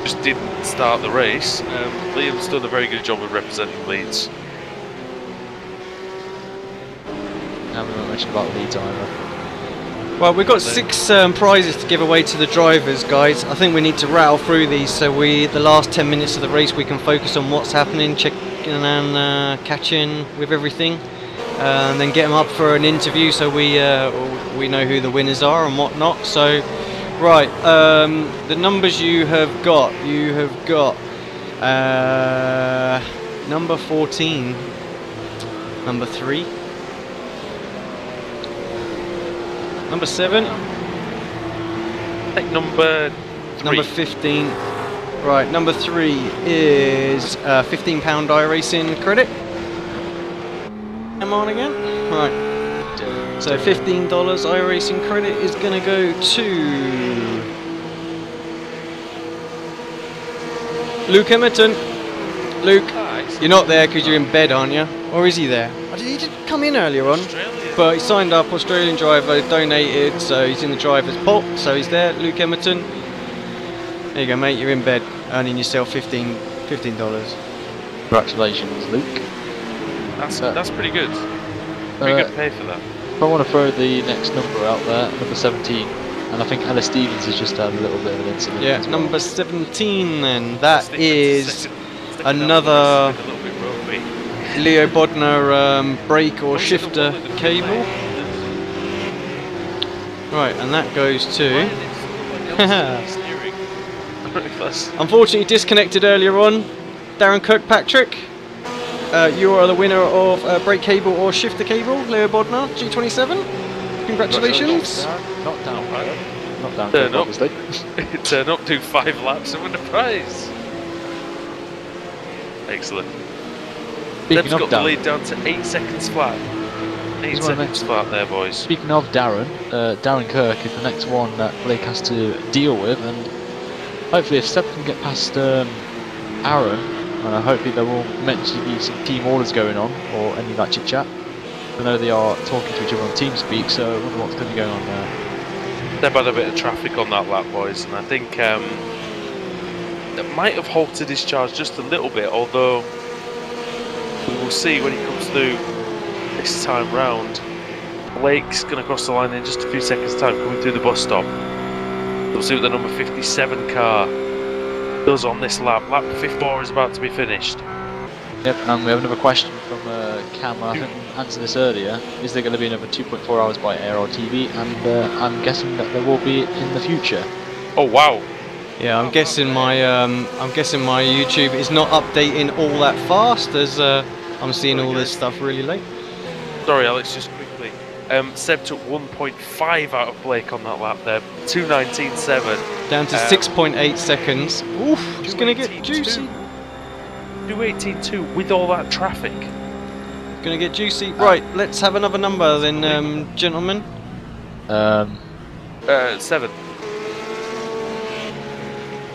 just didn't start the race, Liam's done a very good job of representing Leeds. And we won't mention about Leeds either. Well, we've got 6 prizes to give away to the drivers, guys. I think we need to rattle through these so the last 10 minutes of the race we can focus on what's happening, checking and catching with everything, and then get them up for an interview so we know who the winners are and whatnot. So, right, the numbers you have got number 14, number 3. Number 7. Take number 3. Number 15. Right, number 3 is £15 iRacing credit. Am I on again? Right. So $15 iRacing credit is going to go to Luke Emerton. Luke, you're not there because you're in bed, aren't you? Or is he there? He did come in earlier on. But he signed up, Australian driver, donated, so he's in the driver's pot, so he's there, Luke Emerton. There you go, mate, you're in bed, earning yourself $15. Congratulations, Luke. That's pretty good. Pretty good pay for that. I want to throw the next number out there, number 17, and I think Ella Stevens has just had a little bit of an incident. Yeah, number 17 then, that is another Leo Bodnar brake or shifter cable. Right, and that goes to unfortunately disconnected earlier on, Darren Kirkpatrick. You are the winner of brake cable or shifter cable, Leo Bodnar, G27. Congratulations. Not down, not down. Turn up, obviously. Turn up, do 5 laps and win the prize. Excellent. Speaking Seb's of got the Darren, lead down to 8 seconds flat. 8 seconds flat there, boys. speaking of Darren, Darren Kirk is the next one that Blake has to deal with, and hopefully if Seb can get past Aaron, and hopefully there will eventually be some team orders going on, or any of that chit chat. I know they are talking to each other on TeamSpeak, so I wonder what's going to be going on there. They've had a bit of traffic on that lap, boys, and I think that might have halted his charge just a little bit, although we will see when he comes through this time round. Blake's going to cross the line in just a few seconds' time, coming through the bus stop. We'll see what the number 57 car does on this lap. Lap 54 is about to be finished. Yep, and we have another question from Cam. I think we answered this earlier. Is there going to be another 2.4 hours by ARL-TV? And I'm guessing that there will be in the future. Oh wow! Yeah, I'm guessing my YouTube is not updating all that fast, as I'm seeing all this stuff really late. Sorry, Alex, just quickly. Seb took 1.5 out of Blake on that lap there. 2:19.7. Down to 6.8 seconds. Oof, it's going to get juicy. 2:18.2 with all that traffic. Going to get juicy. Right, let's have another number then, gentlemen. 7.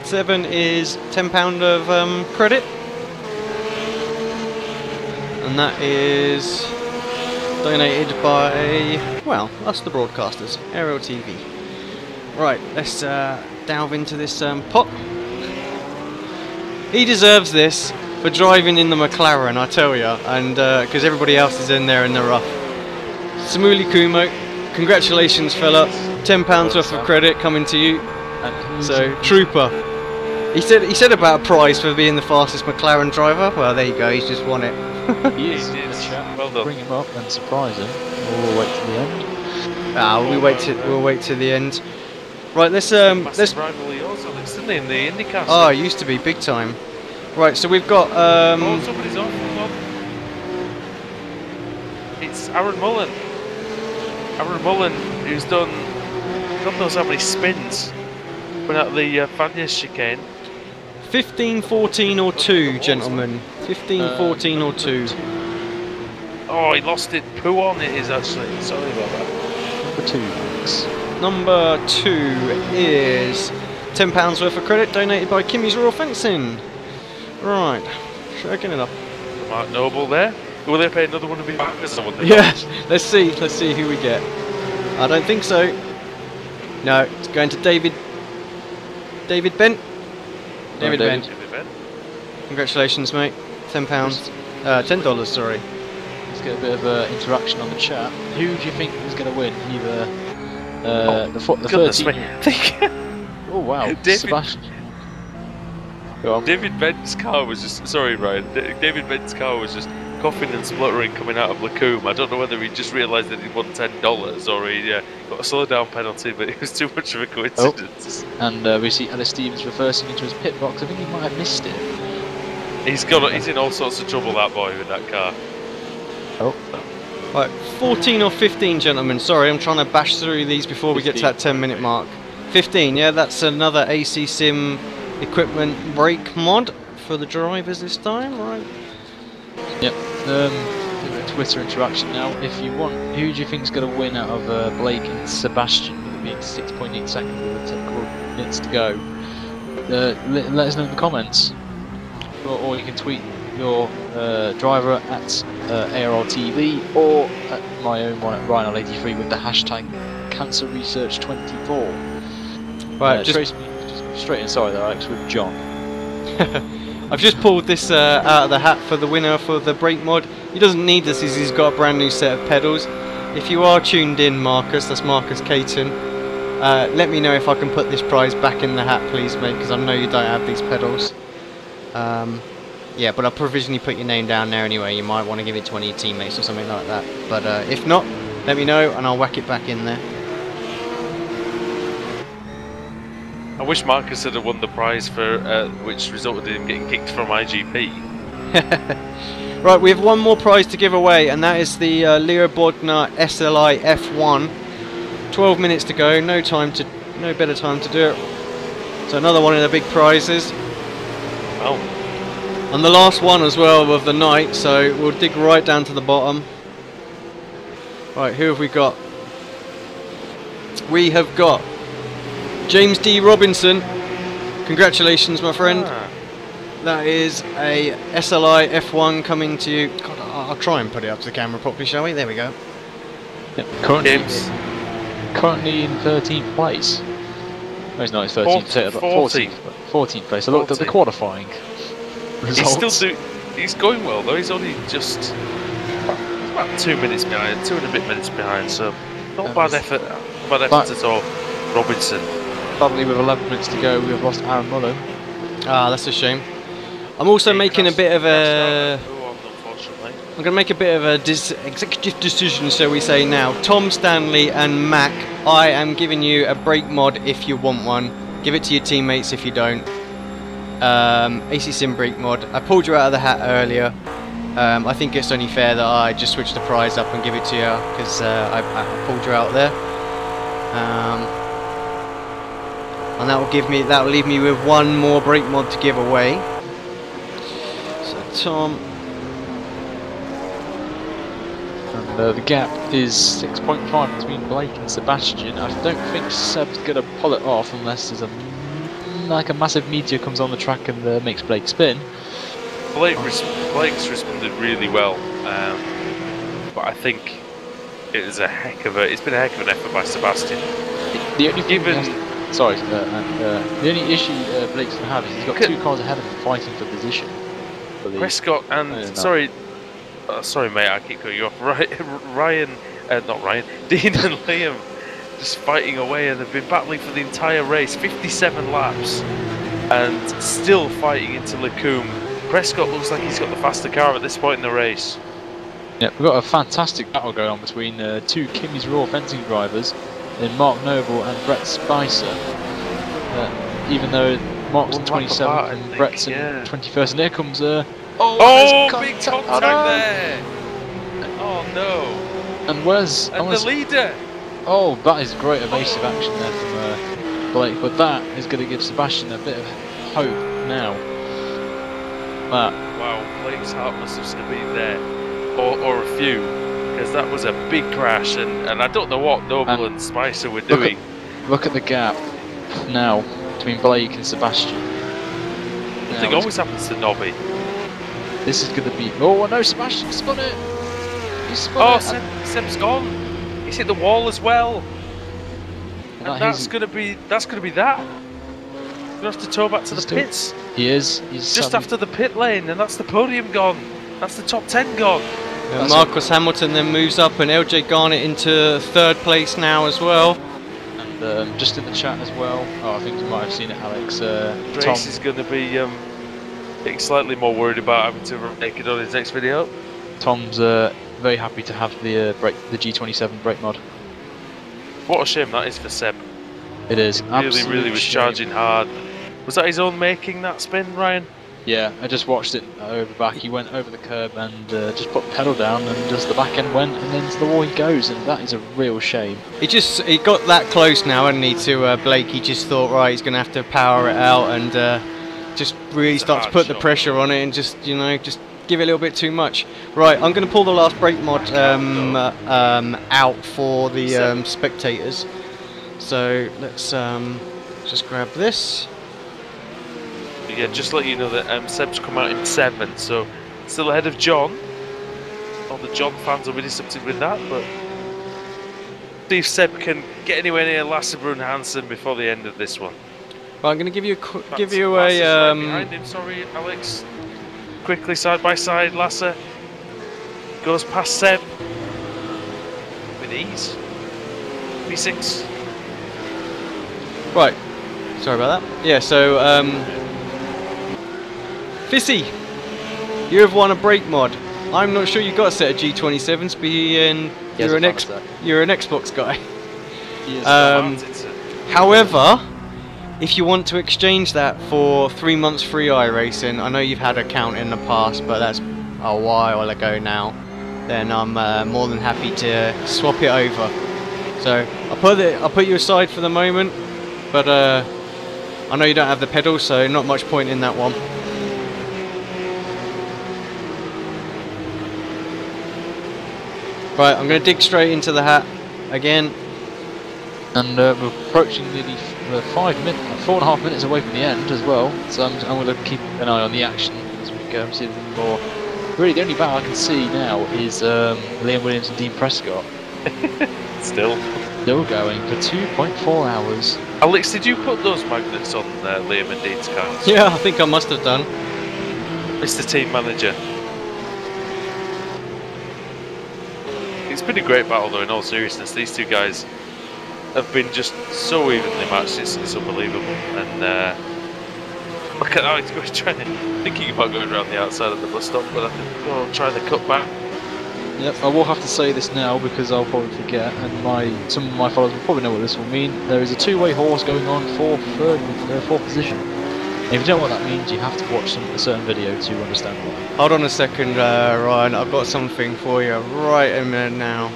7 is £10 of credit. And that is donated by, well, us the broadcasters, ARL-TV. Right, let's delve into this pot. He deserves this for driving in the McLaren, I tell ya, and because everybody else is in there in the rough. Samuli Kumo, congratulations fella, £10 worth of credit coming to you. So, trooper. He said about a prize for being the fastest McLaren driver. Well, there you go, he's just won it. He is. Well done. Bring him up and surprise him. We'll wait till the end. We'll wait till the end. Right, let's Massive rivalry also, isn't it, in the IndyCar? Oh, it used to be big time. Right, so we've got oh, somebody's on. Hold on. It's Aaron Mullen. Aaron Mullen, who's done God knows how many spins coming out of the Fanyas chicane. 15, 14 or 2, gentlemen. 15, 14 or 2. Oh, he lost it. Poo on it is actually. Sorry about that. Number 2, thanks. Number 2 is £10 worth of credit donated by Kimmys Rural Fencing. Right, shaking it up. Mark Noble there. Will they pay another one of his backers? Yeah, let's see who we get. I don't think so. No, it's going to David Bent. David Bent. Congratulations, mate. £10. $10, sorry. Let's get a bit of interaction on the chat. Who do you think is going to win? Either the 13. Oh wow, Sebastian. David Bent's car was just, sorry Ryan, David Bent's car was just coughing and spluttering coming out of Lacombe. I don't know whether he just realised that he'd won $10 or he got a slow down penalty, but it was too much of a coincidence. Oh. And we see Ellis Stevens reversing into his pit box. I think he might have missed it. He's in all sorts of trouble, that boy, with that car. Oh. Right, 14 or 15, gentlemen. Sorry, I'm trying to bash through these before 15. we get to that 10-minute mark. 15, yeah, that's another AC Sim equipment brake mod for the drivers this time, right? Yep. Twitter interaction now. If you want, who do you think is going to win out of Blake and Sebastian? With it being 6.8 seconds with 10 minutes to go. Let us know in the comments, or you can tweet your driver at ARL-TV or at my own one at RyanL83 with the hashtag CancerResearch24. Right, just straight in, sorry there, Alex, with John. I've just pulled this out of the hat for the winner for the brake mod. He doesn't need this as he's got a brand new set of pedals. If you are tuned in, Marcus, that's Marcus Caton, let me know if I can put this prize back in the hat, please, mate, because I know you don't have these pedals. Yeah, but I'll provisionally put your name down there anyway. You might want to give it to one of your teammates or something like that. But if not, let me know and I'll whack it back in there. I wish Marcus had won the prize for which resulted in him getting kicked from IGP. Right, we have one more prize to give away, and that is the Leo Bodnar SLI-F1. 12 minutes to go, no better time to do it. So another one of the big prizes. Oh. And the last one as well of the night, so we'll dig right down to the bottom. Right, who have we got? We have got James D. Robinson. Congratulations, my friend. That is a SLI F1 coming to you. God, I'll try and put it up to the camera properly, shall we? There we go. Yep. Currently in 13th place. No, he's not. He's 13th. 14th place. I looked at the qualifying results. He's going well though. He's only just about 2 minutes behind, 2 and a bit minutes behind. So not bad effort. Bad effort at all. Robinson. Sadly, with 11 minutes to go, we've lost Aaron Mullen. Ah, that's a shame. I'm also making a bit of a. I'm going to make a bit of a executive decision, shall we say now. Tom, Stanley and Mac, I am giving you a brake mod if you want one. Give it to your teammates if you don't. AC Sim brake mod. I pulled you out of the hat earlier. I think it's only fair that I just switch the prize up and give it to you because I pulled you out there. And that will leave me with one more brake mod to give away. So Tom. And the gap is 6.5 between Blake and Sebastian. I don't think Seb's going to pull it off unless there's a massive meteor comes on the track and makes Blake spin. Blake's responded really well, but I think it's been a heck of an effort by Sebastian. The only thing the only issue Blake's going to have is he's got 2 cars ahead of him fighting for position. Prescott and sorry mate, I keep cutting you off. Dean and Liam just fighting away, and they've been battling for the entire race, 57 laps, and still fighting into Lecombe. Prescott looks like he's got the faster car at this point in the race. Yeah, we've got a fantastic battle going on between 2 Kimmys Rural Fencing drivers in Mark Noble and Brett Spicer. Even though Mark's in 27th and Brett's in 21st, and here comes big contact there! Oh no! And where's the leader? Oh, that is great evasive action there from Blake, but that is going to give Sebastian a bit of hope now. Wow, Blake's heart must have just been there, or a few, because that was a big crash, and I don't know what Noble and Spicer were doing. Look at the gap now between Blake and Sebastian. I think always happens to Nobby. This is going to be. Oh no, Sebastian spun it. He spun it. Seb's gone. He's hit the wall as well. And that's going to be that. You're going to have to tow back to the pits. He is. He's just after the pit lane, and that's the podium gone. That's the top 10 gone. Marcus Hamilton then moves up, and LJ Garnett into 3rd place now as well. And just in the chat as well. Oh, I think you might have seen it, Alex. Trace is going to be getting slightly more worried about having to make it on his next video. Tom's very happy to have the G27 brake mod. What a shame that is for Seb. It is. Really was charging hard. Was that his own making, that spin, Ryan? Yeah, I just watched it over back. He went over the curb and just put the pedal down, and just the back end went, and into the wall he goes, and that is a real shame. He got that close now, hadn't he, to Blake. He just thought, right, he's going to have to power it out and just really start to put the pressure on it, and just give it a little bit too much. Right, I'm going to pull the last brake mod out for the spectators. So let's just grab this. Yeah, just let you know that Seb's come out in 7th, so still ahead of John. All the John fans will be disappointed with that, but see if Seb can get anywhere near Lasseter and Hansen before the end of this one. Well, I'm going to give you behind him, sorry, Alex. Quickly, side by side, Lasser goes past Seb with ease. P6. Right. Sorry about that. Yeah. So, Fissy, you have won a brake mod. I'm not sure you got a set of G27s, but you're an Xbox guy. However, if you want to exchange that for 3 months free iRacing, I know you've had an account in the past, but that's a while ago now, then I'm more than happy to swap it over. So I'll put you aside for the moment, but I know you don't have the pedal, so not much point in that one. Right, I'm going to dig straight into the hat again. And we're approaching nearly 4.5 minutes away from the end as well. So I'm going to keep an eye on the action as we go and see them more. Really, the only battle I can see now is Liam Williams and Dean Prescott. Still going for 2.4 hours. Alex, did you put those magnets on Liam and Dean's cars? Yeah, I think I must have done. Mr. Team Manager. It's been a great battle though, in all seriousness. These two guys have been just so evenly matched, it's unbelievable. And look at Alex thinking about going around the outside of the bus stop, but I think I'll try the cut back. Yep, I will have to say this now because I'll probably forget, and some of my followers will probably know what this will mean. There is a two-way horse going on for fourth position. And if you don't know what that means, you have to watch a certain video to understand why. Hold on a second, Ryan. I've got something for you right a minute now.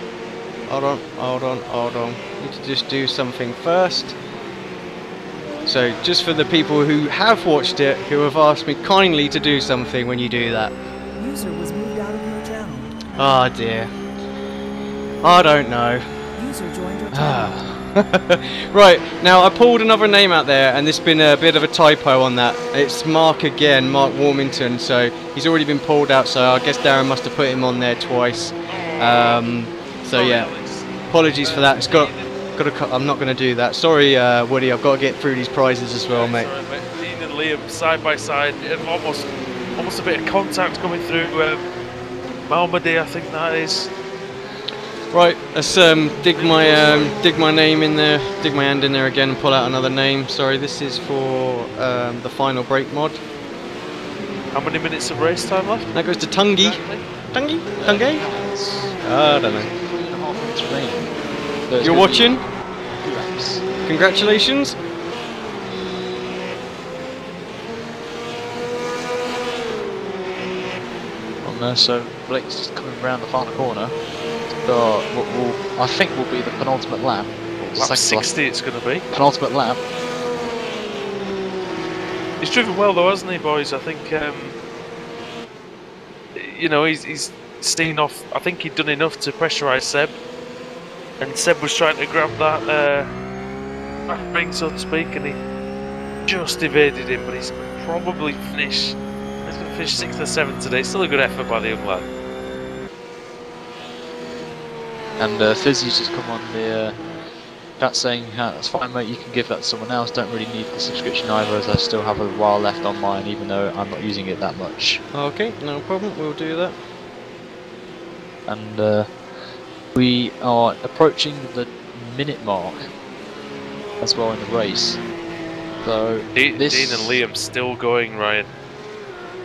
Hold on. Need to just do something first. So, just for the people who have watched it, who have asked me kindly to do something when you do that. User was moved out of your channel. Oh dear. I don't know. User joined your channel. Right, now I pulled another name out there and there's been a bit of a typo on that. It's Mark again, Mark Warmington, so he's already been pulled out, so I guess Darren must have put him on there twice. So yeah, apologies for that. I'm not going to do that. Sorry, Woody, I've got to get through these prizes as well, mate. Sorry, mate. Dean and Liam side by side, almost a bit of contact coming through. Malmedy, I think that is. Right, let's dig my name in there, dig my hand in there again and pull out another name. Sorry, this is for the final break mod. How many minutes of race time left? That goes to Tungi. Tungi? Tungi? I don't know. 3.5 minutes remaining. You're watching? 2 laps. Congratulations. On there, so Blake's just coming around the final corner. I think will be the penultimate lap. Lap 60 it's going to be. Penultimate lap. He's driven well though, hasn't he, boys? I think, you know, he's staying off. I think he'd done enough to pressurise Seb. And Seb was trying to grab that back ring, so to speak, and he just evaded him, but he's probably finished. He's going to finish 6th or 7th today. Still a good effort by the young lad. And Fizzy's just come on the chat saying, that's fine mate, you can give that to someone else, don't really need the subscription either, as I still have a while left on mine, even though I'm not using it that much. Okay, no problem, we'll do that. And we are approaching the minute mark as well in the race. So Dean and Liam still going, Ryan.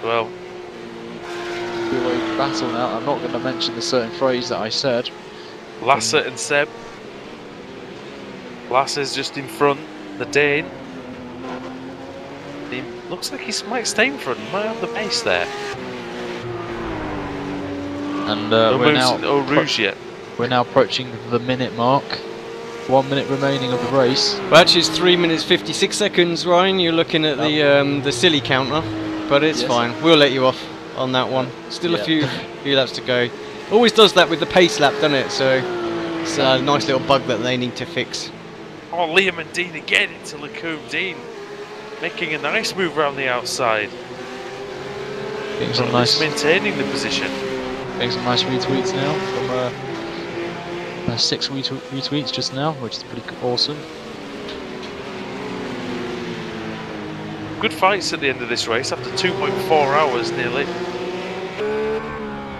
Well, two-way battle now. I'm not going to mention the certain phrase that I said. Lasse and Seb. Lasse's just in front. The Dane. He looks like he might stay in front. He might have the pace there. And no Rouge yet. We're now approaching the minute mark. 1 minute remaining of the race. Well, actually, it's 3 minutes 56 seconds, Ryan. You're looking at the silly counter, but it's fine. We'll let you off on that one. Still a few laps to go. Always does that with the pace lap, doesn't it? So it's a nice little bug that they need to fix. Oh, Liam and Dean again into Lacombe. Dean making a nice move around the outside. Getting some nice, maintaining the position. Getting some nice retweets now from 6 retweets just now, which is pretty awesome. Good fights at the end of this race after 2.4 hours nearly.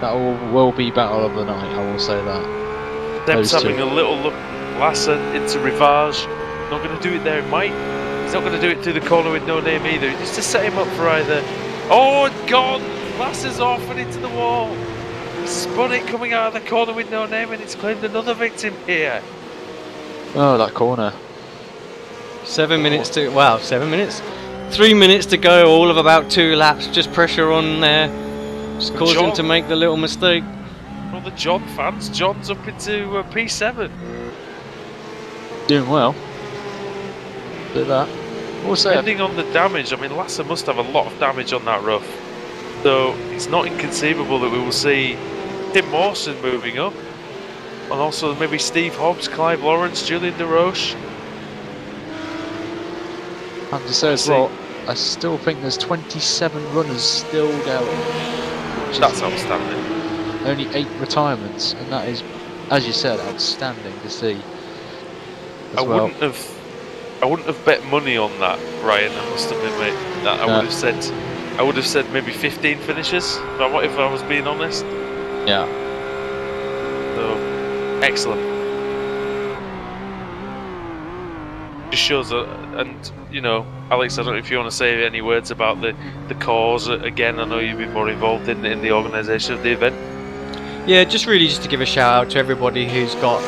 That will be battle of the night, I will say that. Seb's having a little look. Lasse into Rivage. Not going to do it there, Mike. He's not going to do it through the corner with no name either. Just to set him up for either. Oh, gone! Lasse's off and into the wall. He spun it coming out of the corner with no name, and it's claimed another victim here. Oh, that corner. 7 minutes to. Wow, 7 minutes? 3 minutes to go, all of about 2 laps. Just pressure on there. Just caused him to make the little mistake. Well, the John fans. John's up into P7. Doing well. Do that. Also, depending on the damage, I mean, Lasse must have a lot of damage on that rough. So it's not inconceivable that we will see Tim Mawson moving up. and also maybe Steve Hobbs, Clive Lawrence, Julian DeRoche. And to say as well, I still think there's 27 runners still going. That's outstanding. Only 8 retirements, and that is, as you said, outstanding to see. I wouldn't have bet money on that, Ryan. I must admit, mate. That I would have said maybe 15 finishes. If I was being honest. Yeah. So excellent. Just shows, and you know, Alex, I don't know if you want to say any words about the cause. Again, I know you've been more involved in the organisation of the event. Yeah, just to give a shout out to everybody who's got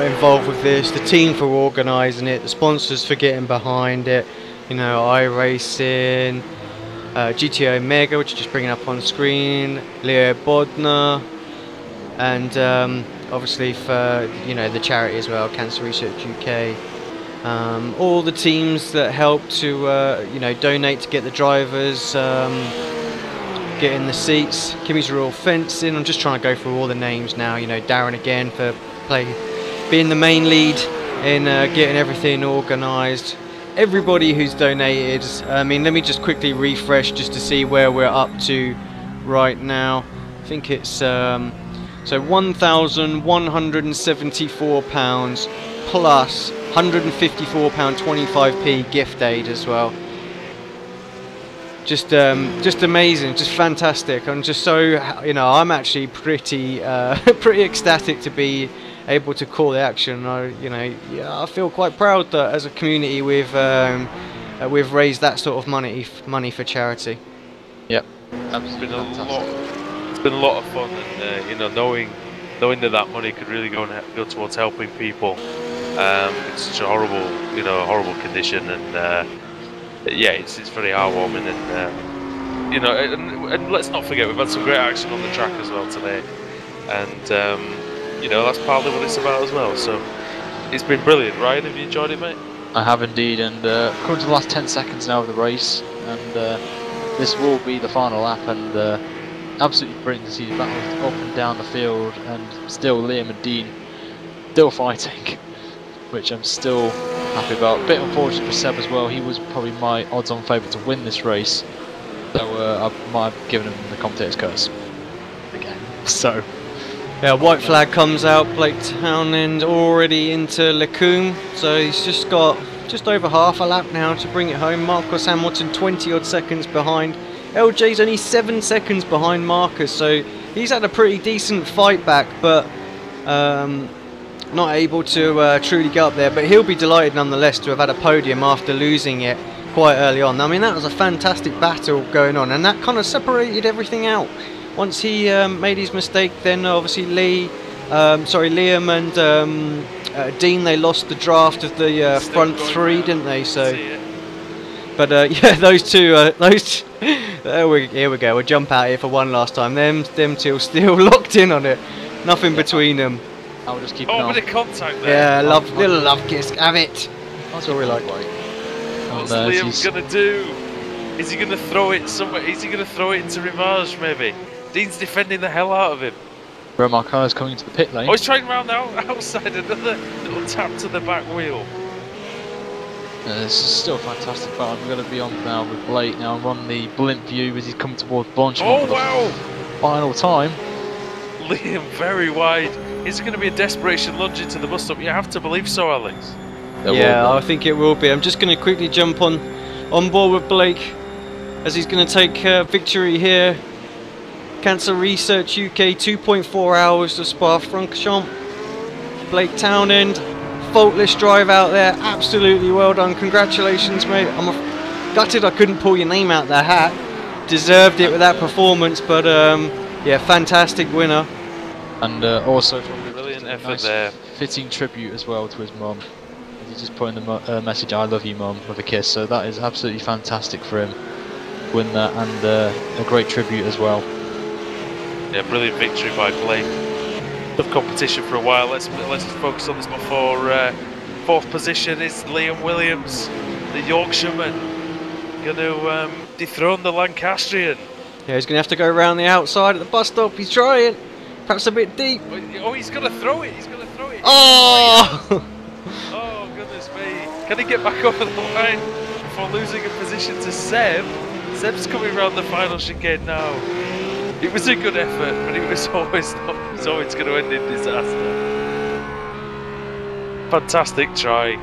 involved with this, the team for organising it, the sponsors for getting behind it, you know, iRacing, GTO Mega, which is just bringing up on screen, Leo Bodnar, and obviously for, you know, the charity as well, Cancer Research UK. All the teams that help to you know, donate to get the drivers, get in the seats. Kimmys Rural Fencing. I'm just trying to go through all the names now. You know, Darren again for being the main lead in getting everything organised. Everybody who's donated. I mean, let me just quickly refresh just to see where we're up to right now. I think it's so £1,174 plus £154.25p gift aid as well. Just amazing, just fantastic. I'm just so, you know, I'm actually pretty ecstatic to be able to call the action. I feel quite proud that as a community we've raised that sort of money for charity. Yep, It's been a lot of fun, and you know, knowing that money could really go towards helping people. It's such a horrible condition, and yeah, it's very heartwarming, and you know, and let's not forget we've had some great action on the track as well today, and you know, that's partly what it's about as well. So it's been brilliant. Ryan, have you enjoyed it, mate? I have indeed, and coming to the last 10 seconds now of the race, and this will be the final lap, and absolutely brilliant to see the battle up and down the field, and still Liam and Dean still fighting, which I'm still happy about. A bit unfortunate for Seb as well. He was probably my odds-on favourite to win this race, so I might have given him the commentator's curse again. So yeah, white flag comes out. Blake Townend already into Lecombe, so he's just got just over half a lap now to bring it home. Marcus Hamilton 20 odd seconds behind. LJ's only 7 seconds behind Marcus, so he's had a pretty decent fight back, but not able to truly get up there. But he'll be delighted nonetheless to have had a podium after losing it quite early on. I mean, that was a fantastic battle going on, and that kind of separated everything out. Once he made his mistake, then obviously Liam and Dean, they lost the draft of the front three, didn't they? So, but yeah, those two, here we go. We'll jump out here for one last time. Them two still locked in on it. Nothing between them. I'll just keep. Oh, a bit of contact there. Yeah, little love kiss. Have it. That's what we like. What's Liam gonna do? Is he gonna throw it somewhere? Is he gonna throw it into Rivage maybe? Dean's defending the hell out of him. Romain is coming to the pit lane. Oh, he's trying round now outside, another little tap to the back wheel. This is still fantastic, but I'm going to be on now with Blake now. I'm on the blimp view as he's coming towards Blanchard for the final time. Liam very wide. Is it going to be a desperation lunge into the bus stop? You have to believe so, Alex. Yeah, I think it will be. I'm just going to quickly jump on board with Blake as he's going to take victory here. Cancer Research UK 2.4 hours to Spa-Francorchamps. Blake Townend, faultless drive out there, absolutely well done. Congratulations, mate. I'm gutted I couldn't pull your name out the hat. Deserved it with that performance, but yeah, fantastic winner. And also from brilliant effort nice there. Fitting tribute as well to his mum. He's just putting the message, "I love you, mum," with a kiss. So that is absolutely fantastic for him. Win that, and a great tribute as well. Yeah, brilliant victory by Blake. Tough competition for a while. Let's focus on this before. Fourth position is Liam Williams, the Yorkshireman, going to dethrone the Lancastrian. Yeah, he's going to have to go around the outside at the bus stop. He's trying. Perhaps a bit deep. Oh, he's going to throw it. He's going to throw it. Oh! Oh, goodness me. Can he get back over the line before losing a position to Seb? Seb's coming around the final chicane now. It was a good effort, but it was always going to end in disaster. Fantastic try.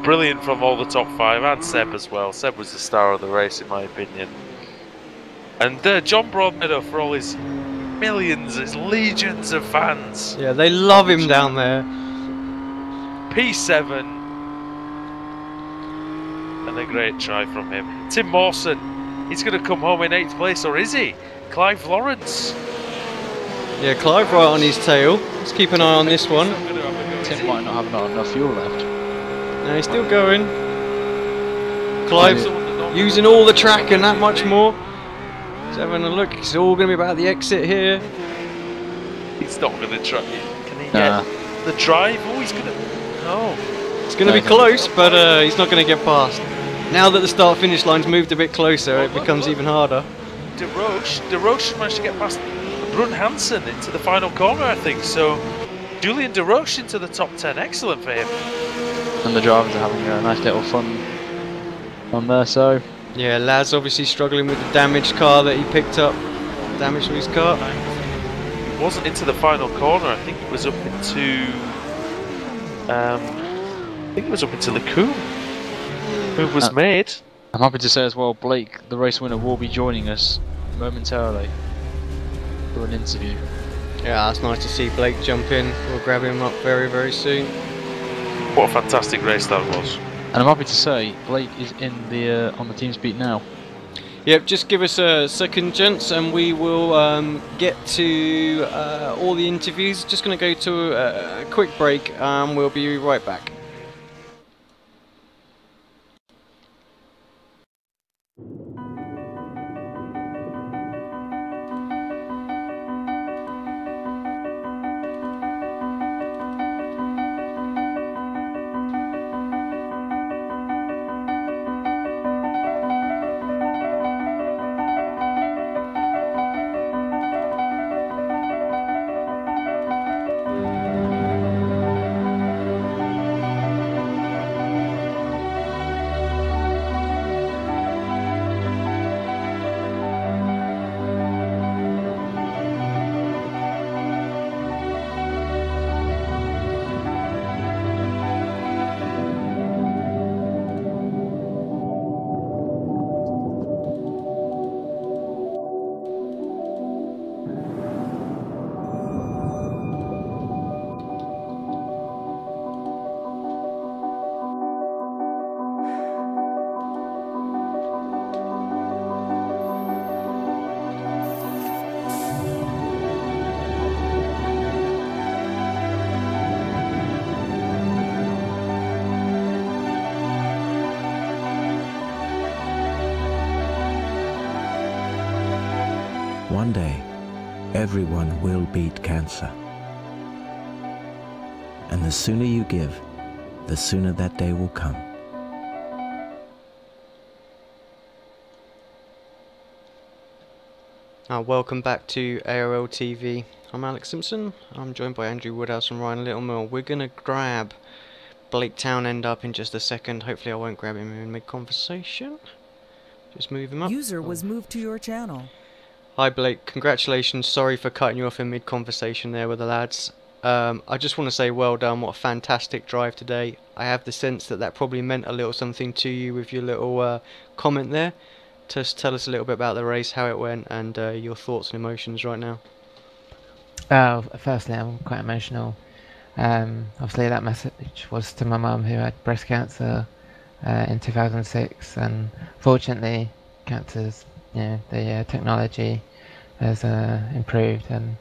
Brilliant from all the top 5 and Seb as well. Seb was the star of the race in my opinion. And John Broadmeadow, for all his millions, his legions of fans. Yeah, they love him down there. P7. And a great try from him. Tim Mawson, he's going to come home in 8th place, or is he? Clive Lawrence. Yeah, Clive right on his tail. Let's keep an eye on this one. Tim might not have enough fuel left. No, he's still going. Clive using all the track and that much more. He's having a look. It's all going to be about the exit here. He's not going to try. Can he get the drive? Oh, he's going to. No. It's going to be close, but he's not going to get past. Now that the start-finish line's moved a bit closer, it becomes even harder. De Roche managed to get past Brun Hansen into the final corner, I think. So Julian De Roche into the top 10. Excellent for him. And the drivers are having a nice little fun on there, so... Yeah, Laz obviously struggling with the damaged car that he picked up. Damage to his car. It wasn't into the final corner, I think it was up into... Lecombe. Move was made. I'm happy to say as well, Blake, the race winner, will be joining us momentarily for an interview. Yeah, it's nice to see Blake jump in. We'll grab him up very, very soon. What a fantastic race that was. And I'm happy to say, Blake is in the on the TeamSpeak now. Yep, just give us a second, gents, and we will get to all the interviews. Just going to go to a quick break, and we'll be right back. One day, everyone will beat cancer. And the sooner you give, the sooner that day will come. Welcome back to ARL-TV. I'm Alex Simpson. I'm joined by Andrew Woodhouse and Ryan Littlemill. We're going to grab Blake Townend up in just a second. Hopefully I won't grab him in mid-conversation. Just move him up. User was moved to your channel. Hi Blake, congratulations. Sorry for cutting you off in mid-conversation there with the lads. I just want to say well done. What a fantastic drive today. I have the sense that that probably meant a little something to you with your little comment there. Just tell us a little bit about the race, how it went, and your thoughts and emotions right now. Firstly, I'm quite emotional. Obviously that message was to my mum who had breast cancer in 2006, and fortunately cancer's, the technology has improved, and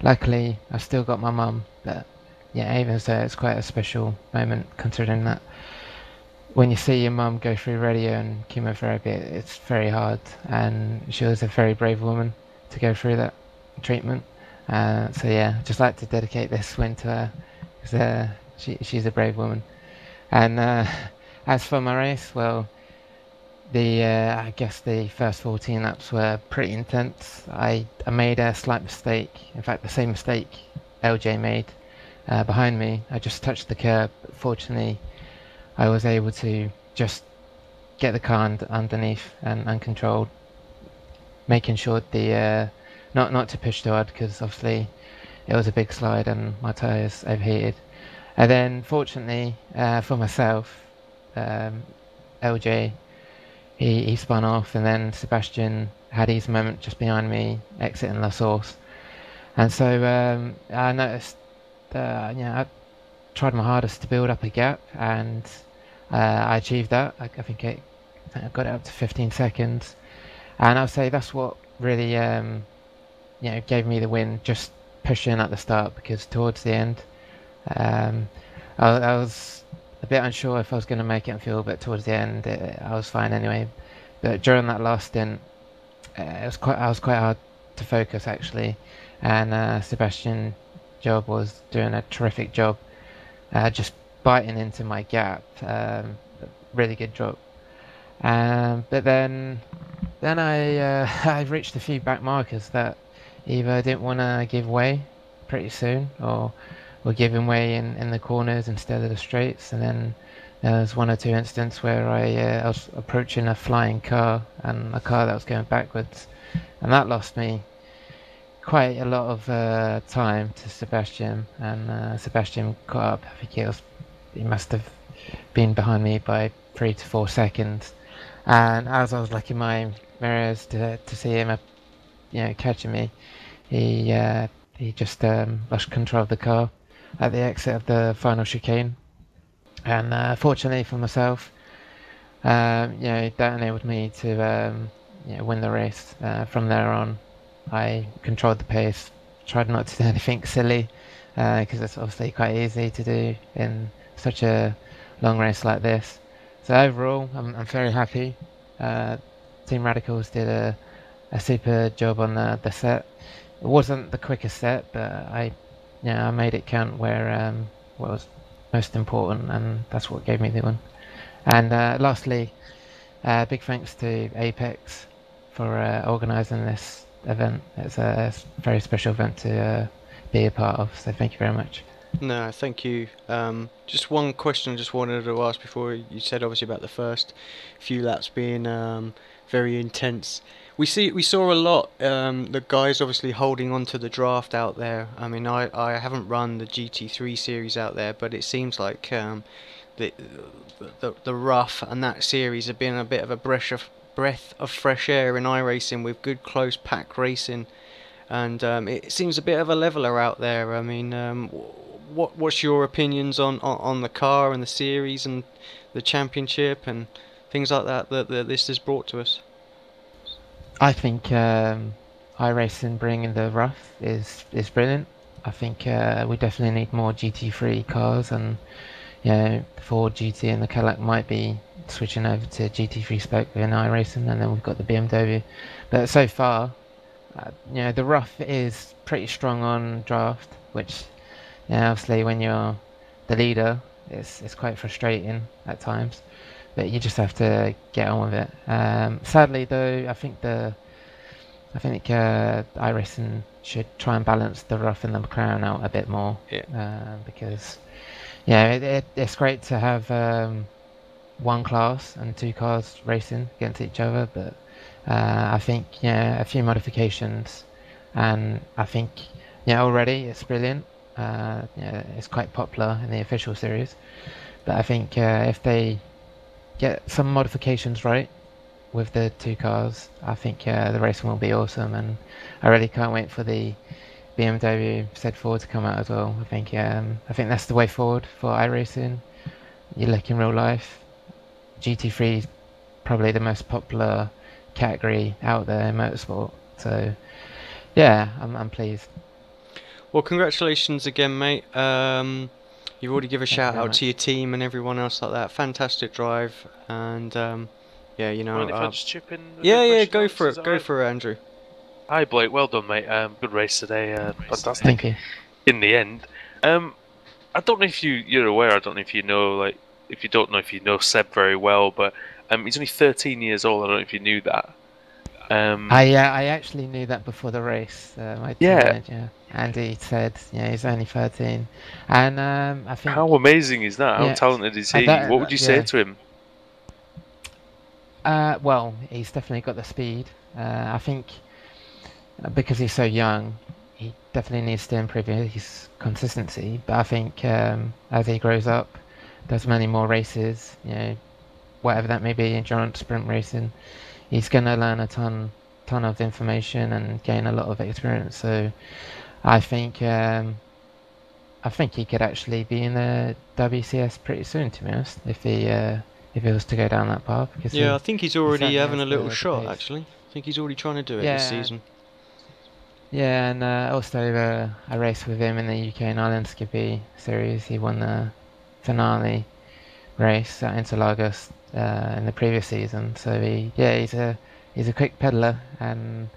luckily I've still got my mum, but yeah, even so it's quite a special moment considering that when you see your mum go through radio and chemotherapy, it's very hard, and she was a very brave woman to go through that treatment. So yeah, I'd just like to dedicate this win to her, because she's a brave woman. And as for my race, well, I guess the first 14 laps were pretty intense. I made a slight mistake. In fact, the same mistake LJ made behind me. I just touched the curb. Fortunately, I was able to just get the car underneath and uncontrolled, making sure the not to push too hard, because obviously it was a big slide and my tyres overheated. And then fortunately for myself, LJ, he spun off, and then Sebastian had his moment just behind me, exiting La Source. And so I noticed, I tried my hardest to build up a gap, and I achieved that. I think I got it up to 15 seconds, and I would say that's what really gave me the win, just pushing at the start, because towards the end I was a bit unsure if I was going to make it on fuel, but towards the end I was fine anyway. But during that last stint, I was quite hard to focus actually, and Sebastian Job was doing a terrific job, just biting into my gap. Really good job. But then I reached a few back markers that either didn't want to give way pretty soon, or were giving way in the corners instead of the straights. And then there was one or two instances where I was approaching a flying car, and a car that was going backwards, and that lost me quite a lot of time to Sebastian, and Sebastian caught up. I think he must have been behind me by 3 to 4 seconds, and as I was looking my mirrors to see him catching me, he just lost control of the car at the exit of the final chicane. And fortunately for myself, that enabled me to win the race. From there on, I controlled the pace, tried not to do anything silly, because it's obviously quite easy to do in such a long race like this. So overall, I'm very happy. Team Radicals did a super job on the set. It wasn't the quickest set, but I made it count where what was most important, and that's what gave me the win. And lastly, big thanks to Apex for organising this event. It's a very special event to be a part of, so thank you very much. No, thank you. Just one question I just wanted to ask before you said obviously about the first few laps being very intense. We saw a lot, the guys obviously holding on to the draft out there. I mean, I haven't run the GT3 series out there, but it seems like the rough and that series have been a bit of a breath of fresh air in iRacing, with good close pack racing, and it seems a bit of a leveler out there. I mean, what's your opinions on the car and the series and the championship and things like that this has brought to us? I think iRacing bringing the rough is brilliant. I think we definitely need more GT3 cars, and the Ford GT and the Cadillac might be switching over to GT3 spoke in iRacing, and then we've got the BMW. But so far, the rough is pretty strong on draft, which obviously when you're the leader, it's quite frustrating at times. But you just have to get on with it. Sadly, though, I think iRacing should try and balance the rough and the McLaren out a bit more. Because it's great to have one class and two cars racing against each other, but I think a few modifications, and I think already it's brilliant. It's quite popular in the official series, but I think if they get some modifications right with the two cars, I think the racing will be awesome, and I really can't wait for the BMW Z4 to come out as well. I think that's the way forward for iRacing. You look in real life, GT3 is probably the most popular category out there in motorsport, so I'm pleased. Well, congratulations again, mate. You've already given a shout out to your team and everyone else like that. Fantastic drive, and Mind if I just chip in? Go for it. Go for it, Andrew. Hi, Blake. Well done, mate. Good race today. Fantastic. Thank you. In the end, I don't know if you're aware. I don't know if you know, if you don't know if you know Seb very well, but He's only 13 years old. I don't know if you knew that. I actually knew that before the race. My teammate, Andy said, he's only 13, and I think. How amazing is that? How talented is he? What would you say to him? Well, he's definitely got the speed. I think because he's so young, he definitely needs to improve his consistency. But I think as he grows up, does many more races, whatever that may be, endurance, sprint racing, he's going to learn a ton of information and gain a lot of experience. So I think he could actually be in the WCS pretty soon, to be honest, if he was to go down that path. Because I think he's already having a little shot, actually. I think he's already trying to do it this season. Yeah, and also I raced with him in the UK and Ireland Skippy series. He won the finale race at Interlagos in the previous season. So he's a quick peddler, and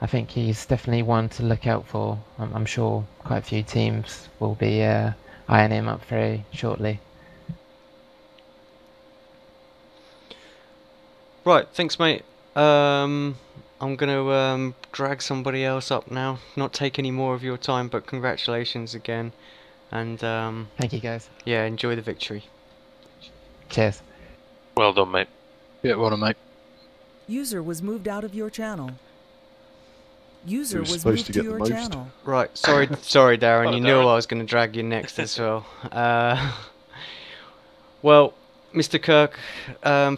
I think he's definitely one to look out for. I'm sure quite a few teams will be eyeing him up very shortly. Right, thanks, mate. I'm going to drag somebody else up now. Not take any more of your time, but congratulations again. And thank you, guys. Yeah, enjoy the victory. Cheers. Well done, mate. Yeah, well done, mate. User was moved out of your channel. User was supposed moved to to get your the most. channel. Right, sorry, Darren. Hello, You knew Darren. I was going to drag you next as well. Well, Mr. Kirk,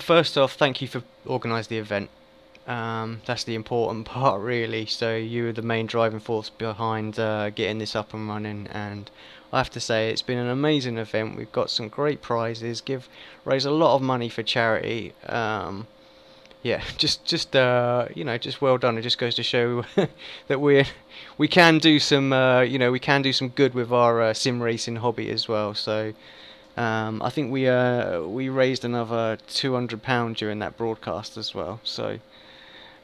first off, thank you for organising the event. That's the important part, really. So you were the main driving force behind getting this up and running, and I have to say it's been an amazing event. We've got some great prizes, raise a lot of money for charity. Yeah, just well done. It just goes to show that we can do some we can do some good with our sim racing hobby as well. So I think we raised another £200 during that broadcast as well. So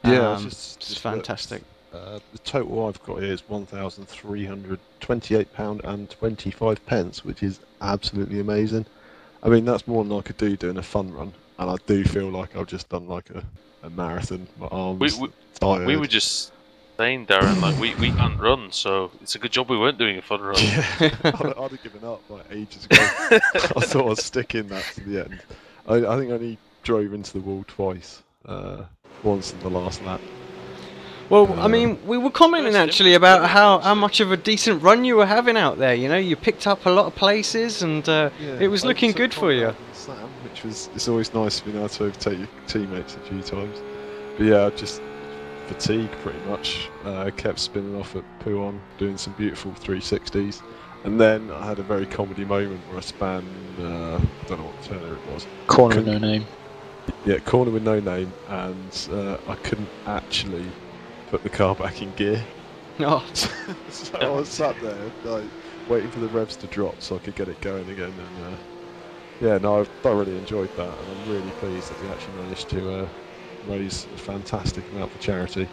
yeah, it's fantastic. The total I've got here is £1,328.25, which is absolutely amazing. I mean, that's more than I could do doing a fun run, and I do feel like I've just done like a marathon. My arms tired. We were just saying, Darren, like we can't run, so it's a good job we weren't doing a fun run. Yeah, I'd have given up like ages ago. I thought I'd stick in that to the end. I think I only drove into the wall twice, once in the last lap. Well, I mean, we were commenting actually about how much of a decent run you were having out there. You picked up a lot of places, and it was looking good for you. Sam, which was, it's always nice being able to overtake your teammates a few times. But yeah, just fatigued pretty much. Kept spinning off at Pouon, doing some beautiful 360s, and then I had a very comedy moment where I spanned, I don't know what turner it was. Corner with no name. Yeah, corner with no name, and I couldn't actually put the car back in gear. Oh. So I was sat there, like, waiting for the revs to drop so I could get it going again. And yeah, no, I thoroughly enjoyed that, and I'm really pleased that we actually managed to raise a fantastic amount for charity.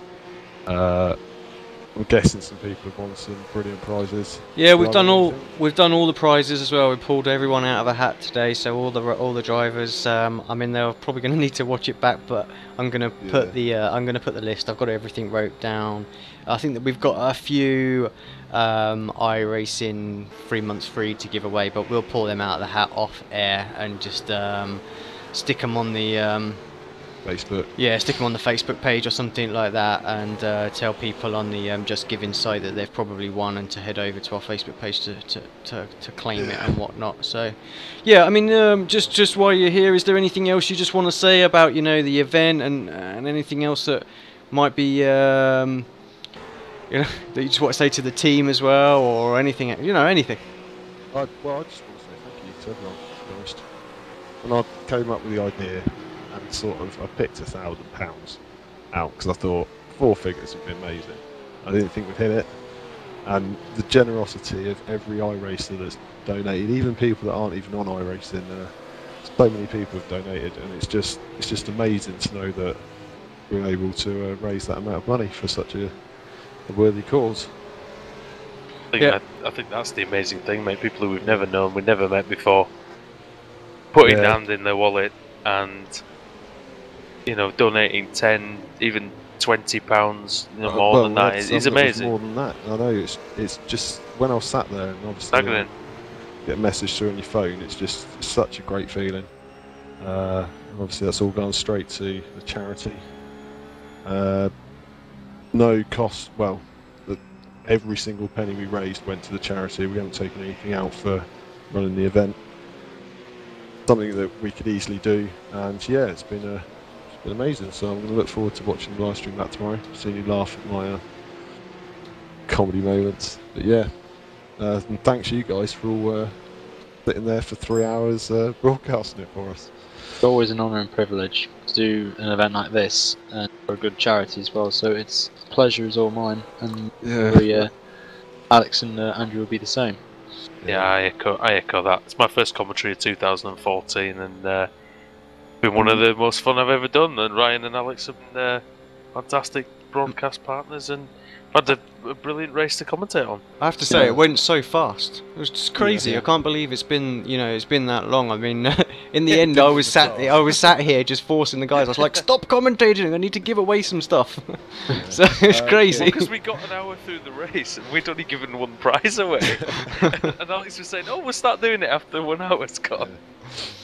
I'm guessing some people have won some brilliant prizes. Yeah, we've done all the prizes as well. We pulled everyone out of a hat today, so all the drivers. I mean, they're probably going to need to watch it back, but I'm going to put the list. I've got everything wrote down. I think that we've got a few iRacing 3 months free to give away, but we'll pull them out of the hat off air and just stick them on the Facebook. Yeah, stick them on the Facebook page or something like that, and tell people on the Just Giving site that they've probably won, and to head over to our Facebook page to claim it and whatnot. So, yeah, I mean, just while you're here, is there anything else you just want to say about the event and anything else that might be that you just want to say to the team as well, or anything anything? Well, I just want to say thank you to everyone, to be honest. When I came up with the idea, and I picked £1,000 out because I thought 4 figures would be amazing. I didn't think we'd hit it, and the generosity of every iRacer that's donated, even people that aren't even on iRacing, so many people have donated, and it's just amazing to know that we're able to raise that amount of money for such a worthy cause. I think that's the amazing thing, mate. People who we've never known, we've never met before, putting their hand in their wallet and you know, donating 10, even £20, you know, more than that is amazing. More than that, I know. It's just when I was sat there and obviously get a message through on your phone. It's just such a great feeling. Obviously, that's all gone straight to the charity. No cost. Well, every single penny we raised went to the charity. We haven't taken anything out for running the event. Something that we could easily do, and yeah, it's been amazing. So I'm going to look forward to watching the live stream that tomorrow, seeing you laugh at my comedy moments. But yeah, and thanks you guys for all sitting there for 3 hours broadcasting it for us. It's always an honour and privilege to do an event like this, and for a good charity as well. So it's pleasure is all mine, and Alex and Andrew will be the same. Yeah, I echo that. It's my first commentary of 2014, and been one of the most fun I've ever done. And Ryan and Alex have been fantastic broadcast partners, and had a brilliant race to commentate on. I have to say, it went so fast. It was just crazy. I can't believe it's been that long. I mean, in the end, I was sat here just forcing the guys. I was like, stop commentating. I need to give away some stuff. So it's crazy. Because we got an hour through the race and we'd only given one prize away. And Alex was saying, "Oh, we'll start doing it after 1 hour's gone."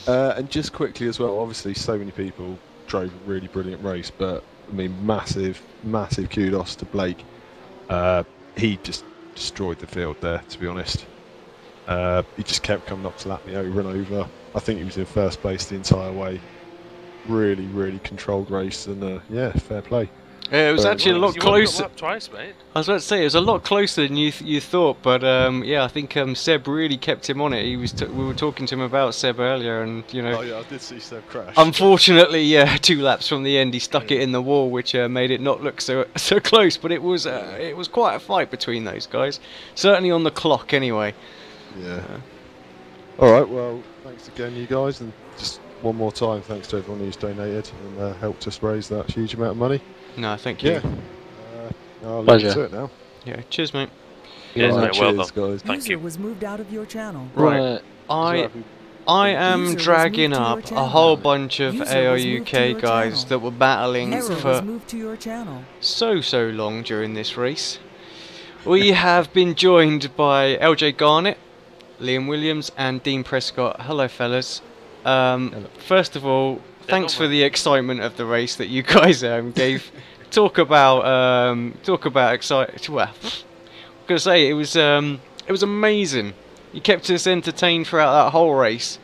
And just quickly as well, obviously, so many people drove a really brilliant race, but I mean, massive kudos to Blake. He just destroyed the field there, to be honest. He just kept coming up to lap me over and over. I think he was in first place the entire way. Really controlled race, and yeah, fair play. Yeah, it was actually a lot closer. You twice, mate. I was about to say it was a lot closer than you thought, but yeah, I think Seb really kept him on it. He was we were talking to him about Seb earlier, and you know. Oh yeah, I did see Seb crash. Unfortunately, yeah, 2 laps from the end, he stuck it in the wall, which made it not look so close. But it was quite a fight between those guys. Certainly on the clock, anyway. Yeah. All right. Well, thanks again, you guys, and just one more time, thanks to everyone who's donated and helped us raise that huge amount of money. No, thank you. Yeah. I'll leave you to it now. Yeah, cheers, mate. Cheers, mate. Cheers, Well done. guys. Thank you. Was moved out of your channel. Right. I am dragging up a whole bunch of ARL-UK guys that were battling for so long during this race. We have been joined by LJ Garnett, Liam Williams and Dean Prescott. Hello, fellas. First of all, thanks for the excitement of the race that you guys gave. Talk about excitement. Well, I'm gonna say it was amazing. You kept us entertained throughout that whole race.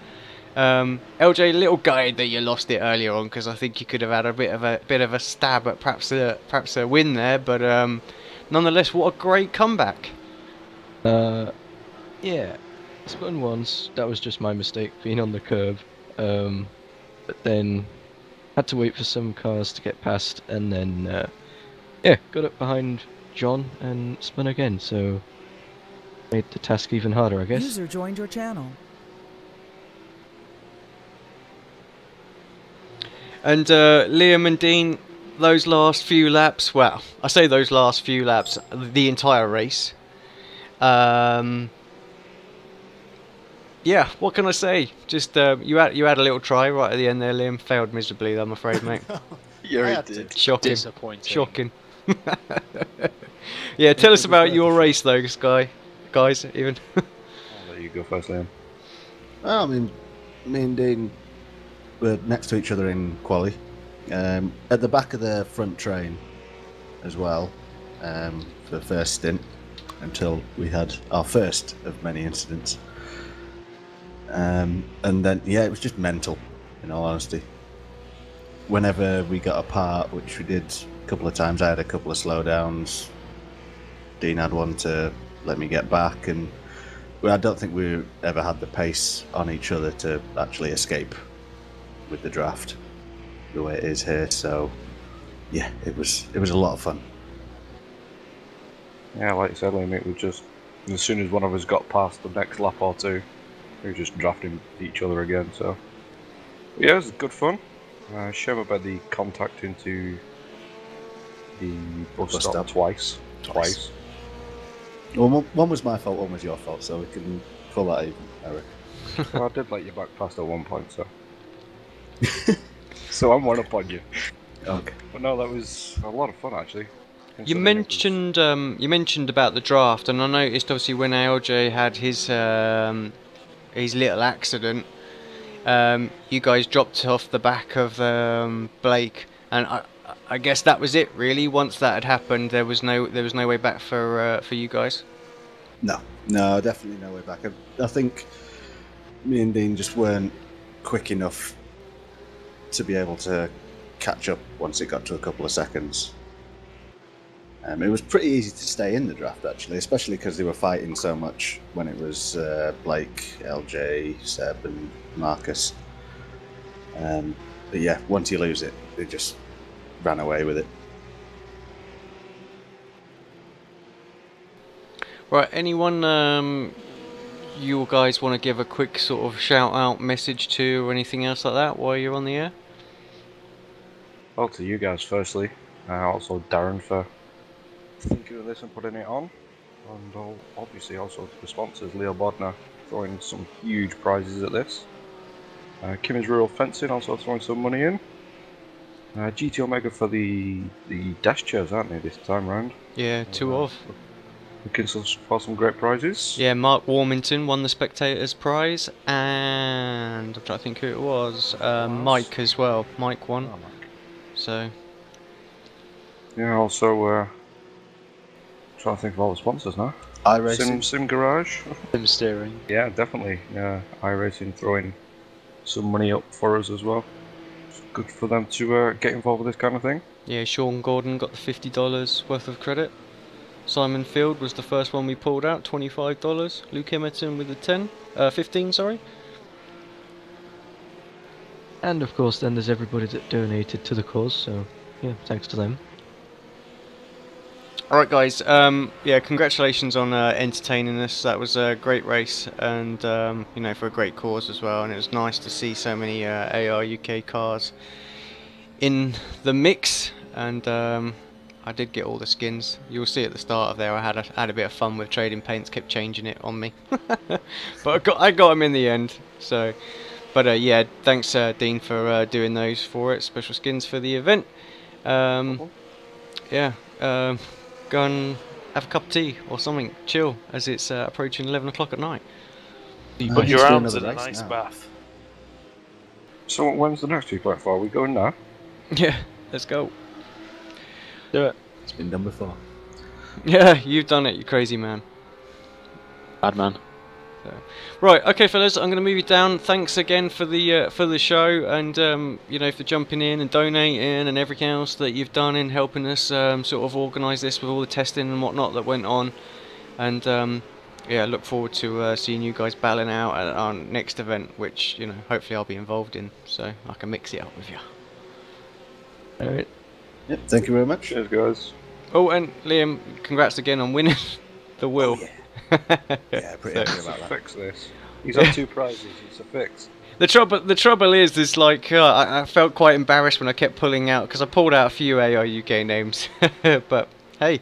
LJ, little guy that you lost it earlier on, because I think you could have had a bit of a stab at perhaps a win there, but nonetheless, what a great comeback. Yeah, spun once. That was just my mistake, being on the curb. But then had to wait for some cars to get past, and then yeah, got up behind John and spun again. So made the task even harder, I guess. User joined your channel. And Liam and Dean, those last few laps, well, I say those last few laps, the entire race. Yeah, what can I say? Just you had a little try right at the end there, Liam. Failed miserably, I'm afraid, mate. Yeah, he did. Shocking. Disappointing. Shocking. Yeah, tell us about your race, though, guys. Even. I'll let you go first, Liam. Well, I mean, me and Dean were next to each other in quali, at the back of the front train as well, for the first stint, until we had our first of many incidents. And then, yeah, it was just mental, in all honesty. Whenever we got apart, which we did a couple of times, I had a couple of slowdowns. Dean had one to let me get back, and I don't think we ever had the pace on each other to actually escape with the draft the way it is here. So, yeah, it was a lot of fun. Yeah, like you said, Liam, it was just as soon as one of us got past the next lap or two, we were just drafting each other again. So yeah, it was good fun. Shame about the contact into the bus stop twice. Well, one was my fault, one was your fault, so we can pull that even, Eric. Well, I did let you back past at one point, so. so I'm one up on you. Okay. But no, that was a lot of fun actually. You mentioned about the draft, and I noticed obviously when ALJ had his little accident, you guys dropped off the back of Blake, and I guess that was it really. Once that had happened, there was no way back for you guys. No, definitely no way back. I think me and Dean just weren't quick enough to be able to catch up once it got to a couple of seconds. It was pretty easy to stay in the draft actually, especially because they were fighting so much when it was Blake, LJ, Seb and Marcus. But yeah, once you lose it, they just ran away with it. Right, anyone you guys want to give a quick sort of shout out message to or anything else like that while you're on the air? Well, to you guys firstly, also Darren for thinking of this and putting it on, and obviously also the sponsors, Leo Bodnar, throwing some huge prizes at this. Kimmys Rural Fencing also throwing some money in. GT Omega for the dash chairs, aren't they, this time round? Yeah, two of. Looking for some great prizes. Yeah, Mark Warmington won the Spectators Prize, and I'm trying to think who it was. Mike as well. Mike won. Oh, Mike. So. Yeah, also trying to think of all the sponsors now. iRacing. Sim Garage. Sim steering. Yeah, definitely. iRacing throwing some money up for us as well. It's good for them to get involved with this kind of thing. Yeah, Sean Gordon got the $50 worth of credit. Simon Field was the first one we pulled out, $25. Luke Emerton with the 15, sorry. And of course then there's everybody that donated to the cause, so yeah, thanks to them. Alright guys, yeah, congratulations on entertaining us. That was a great race, and you know, for a great cause as well, and it was nice to see so many AR UK cars in the mix, and I did get all the skins. You'll see at the start of there I had a bit of fun with trading paints, kept changing it on me. But I got them in the end, so. But yeah, thanks Dean for doing those for it, special skins for the event. Yeah, go and have a cup of tea or something, chill, as it's approaching 11 o'clock at night. You put your arms in a nice bath. So when's the next 2.4? Are we going now? Yeah, let's go. Do it. It's been done before. Yeah, you've done it, you crazy man. Bad man. So. Right, okay, fellas, I'm going to move you down. Thanks again for the show, and you know, for jumping in and donating and everything else that you've done in helping us sort of organise this with all the testing and whatnot that went on. And yeah, look forward to seeing you guys battling out at our next event, which, you know, hopefully I'll be involved in, so I can mix it up with you. All right. Yep, thank you very much. Cheers, guys. Oh, and Liam, congrats again on winning the wheel. Oh, yeah. Yeah, pretty happy about that. Fix this. He's had 2 prizes. It's a fix. The trouble is like I felt quite embarrassed when I kept pulling out, because I pulled out a few AR UK names, but hey,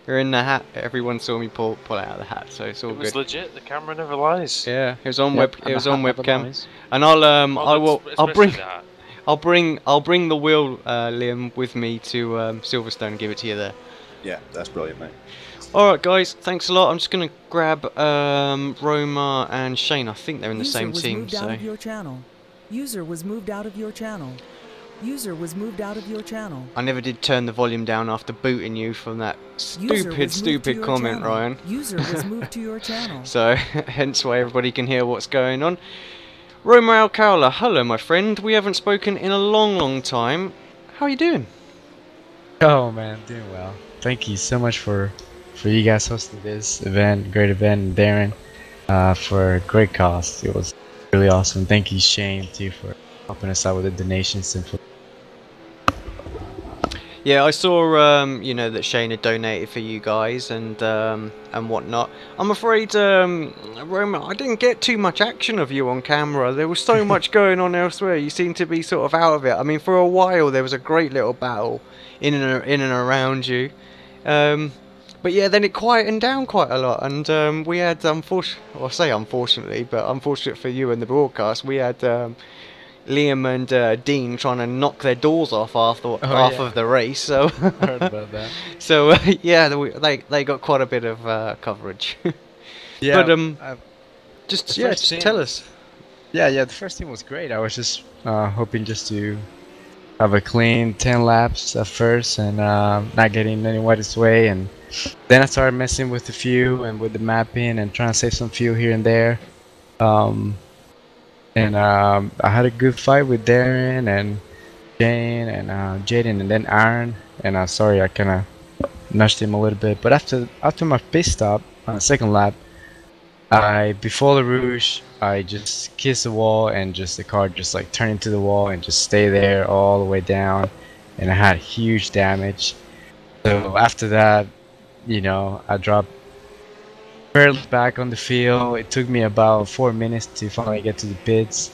you're in the hat. Everyone saw me pull out of the hat, so it's all good. It was legit. The camera never lies. Yeah, it was on webcam, and I'll bring the wheel, Liam, with me to Silverstone and give it to you there. Yeah, that's brilliant, mate. Alright guys, thanks a lot. I'm just going to grab Roma and Shane. I think they're in the same team. User was moved out of your channel. User was moved out of your channel. User was moved out of your channel. I never did turn the volume down after booting you from that stupid comment, Ryan. User was moved to your channel. So, hence why everybody can hear what's going on. Roma Alcala, hello my friend. We haven't spoken in a long time. How are you doing? Oh man, doing well. Thank you so much for you guys hosting this event, great event, Darren, for a great cause. It was really awesome. Thank you, Shane, too, for helping us out with the donations. Yeah, I saw, you know, that Shane had donated for you guys and whatnot. I'm afraid, Roma, I didn't get too much action of you on camera. There was so much going on elsewhere. You seem to be sort of out of it. I mean, for a while there was a great little battle in and around you. But yeah, then it quietened down quite a lot, and we had, unfortunately, but unfortunate for you and the broadcast, we had Liam and Dean trying to knock their doors off after half of the race. So I heard about that. So yeah, they got quite a bit of coverage. Yeah, but just tell us. Yeah, the first team was great. I was just hoping just to have a clean 10 laps at first and not getting anybody's way, and then I started messing with a few and with the mapping and trying to save some fuel here and there. I had a good fight with Darren and Jane and Jaden and then Aaron, and sorry I kind of nudged him a little bit, but after my pit stop on the second lap, before the Rouge, I just kissed the wall and just the car just like turned into the wall and just stay there all the way down, and I had huge damage. So after that, you know, I dropped fairly back on the field. It took me about 4 minutes to finally get to the pits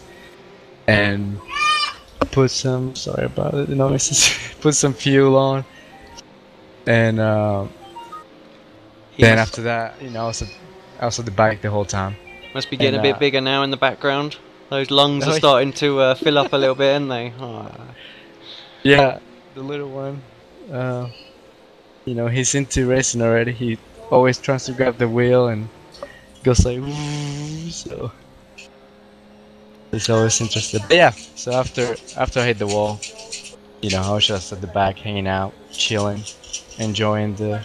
and put some, sorry about the noises, put some fuel on, and then after that, you know, I was at the bike the whole time. Must be getting a bit bigger now in the background. Those lungs are starting to fill up a little bit, aren't they? Oh. Yeah, the little one. You know, he's into racing already. He always tries to grab the wheel and goes like, woo, so he's always interested. But yeah, so after I hit the wall, you know, I was just at the back hanging out, chilling, enjoying the